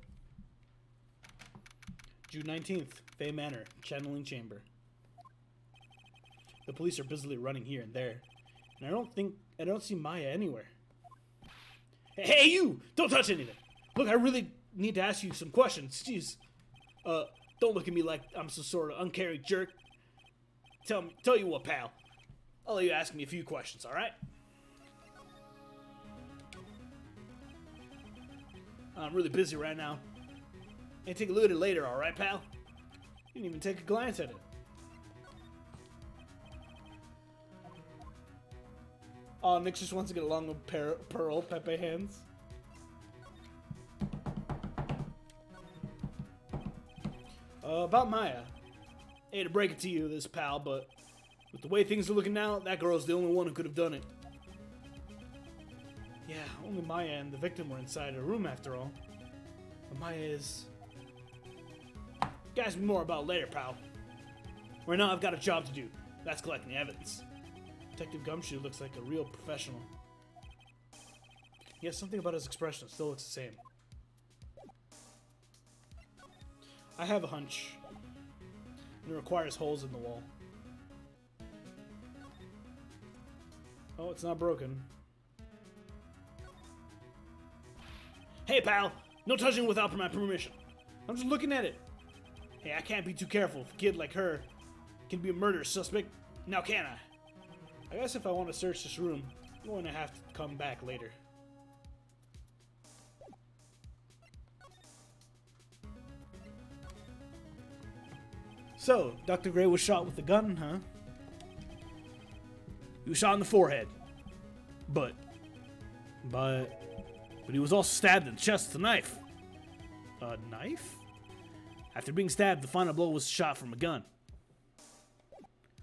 June 19th, Fay Manor, channeling chamber. The police are busily running here and there, and I don't see Maya anywhere. Hey, you! Don't touch anything! Look, I really need to ask you some questions. Jeez. Don't look at me like I'm some sort of uncaring jerk. Tell you what, pal. I'll let you ask me a few questions, alright? I'm really busy right now. Hey, take a look at it later, alright, pal? You didn't even take a glance at it. Oh, Nick just wants to get along with Pearl, Pepe hands. About Maya. I hate to break it to you, this pal, but with the way things are looking now, that girl's the only one who could have done it. Yeah, only Maya and the victim were inside a room after all. But Maya is... Ask me more about it later, pal. Right now, I've got a job to do. That's collecting evidence. Detective Gumshoe looks like a real professional. Yes, something about his expression still looks the same. I have a hunch. And it requires holes in the wall. Oh, it's not broken. Hey, pal! No touching without my permission. I'm just looking at it. Hey, I can't be too careful. If a kid like her can be a murder suspect, now can I? I guess if I want to search this room, I'm going to have to come back later. So, Dr. Gray was shot with a gun, huh? He was shot in the forehead. But he was also stabbed in the chest with a knife. A knife? After being stabbed, the final blow was a shot from a gun.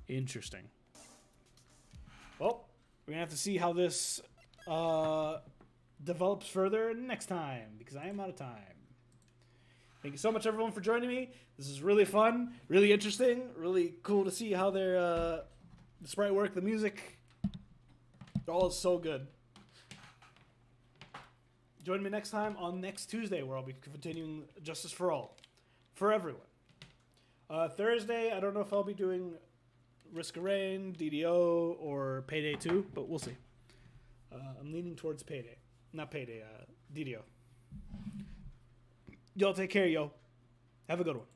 Interesting. Well, we're gonna have to see how this develops further next time, because I am out of time. Thank you so much, everyone, for joining me. This is really fun, really interesting, really cool to see how their the sprite work, the music, all is so good. Join me next time on next Tuesday, where I'll be continuing Justice for All, for everyone. Thursday, I don't know if I'll be doing Risk of Rain, DDO, or Payday 2, but we'll see. I'm leaning towards Payday. Not Payday, DDO. Y'all take care, yo. Have a good one.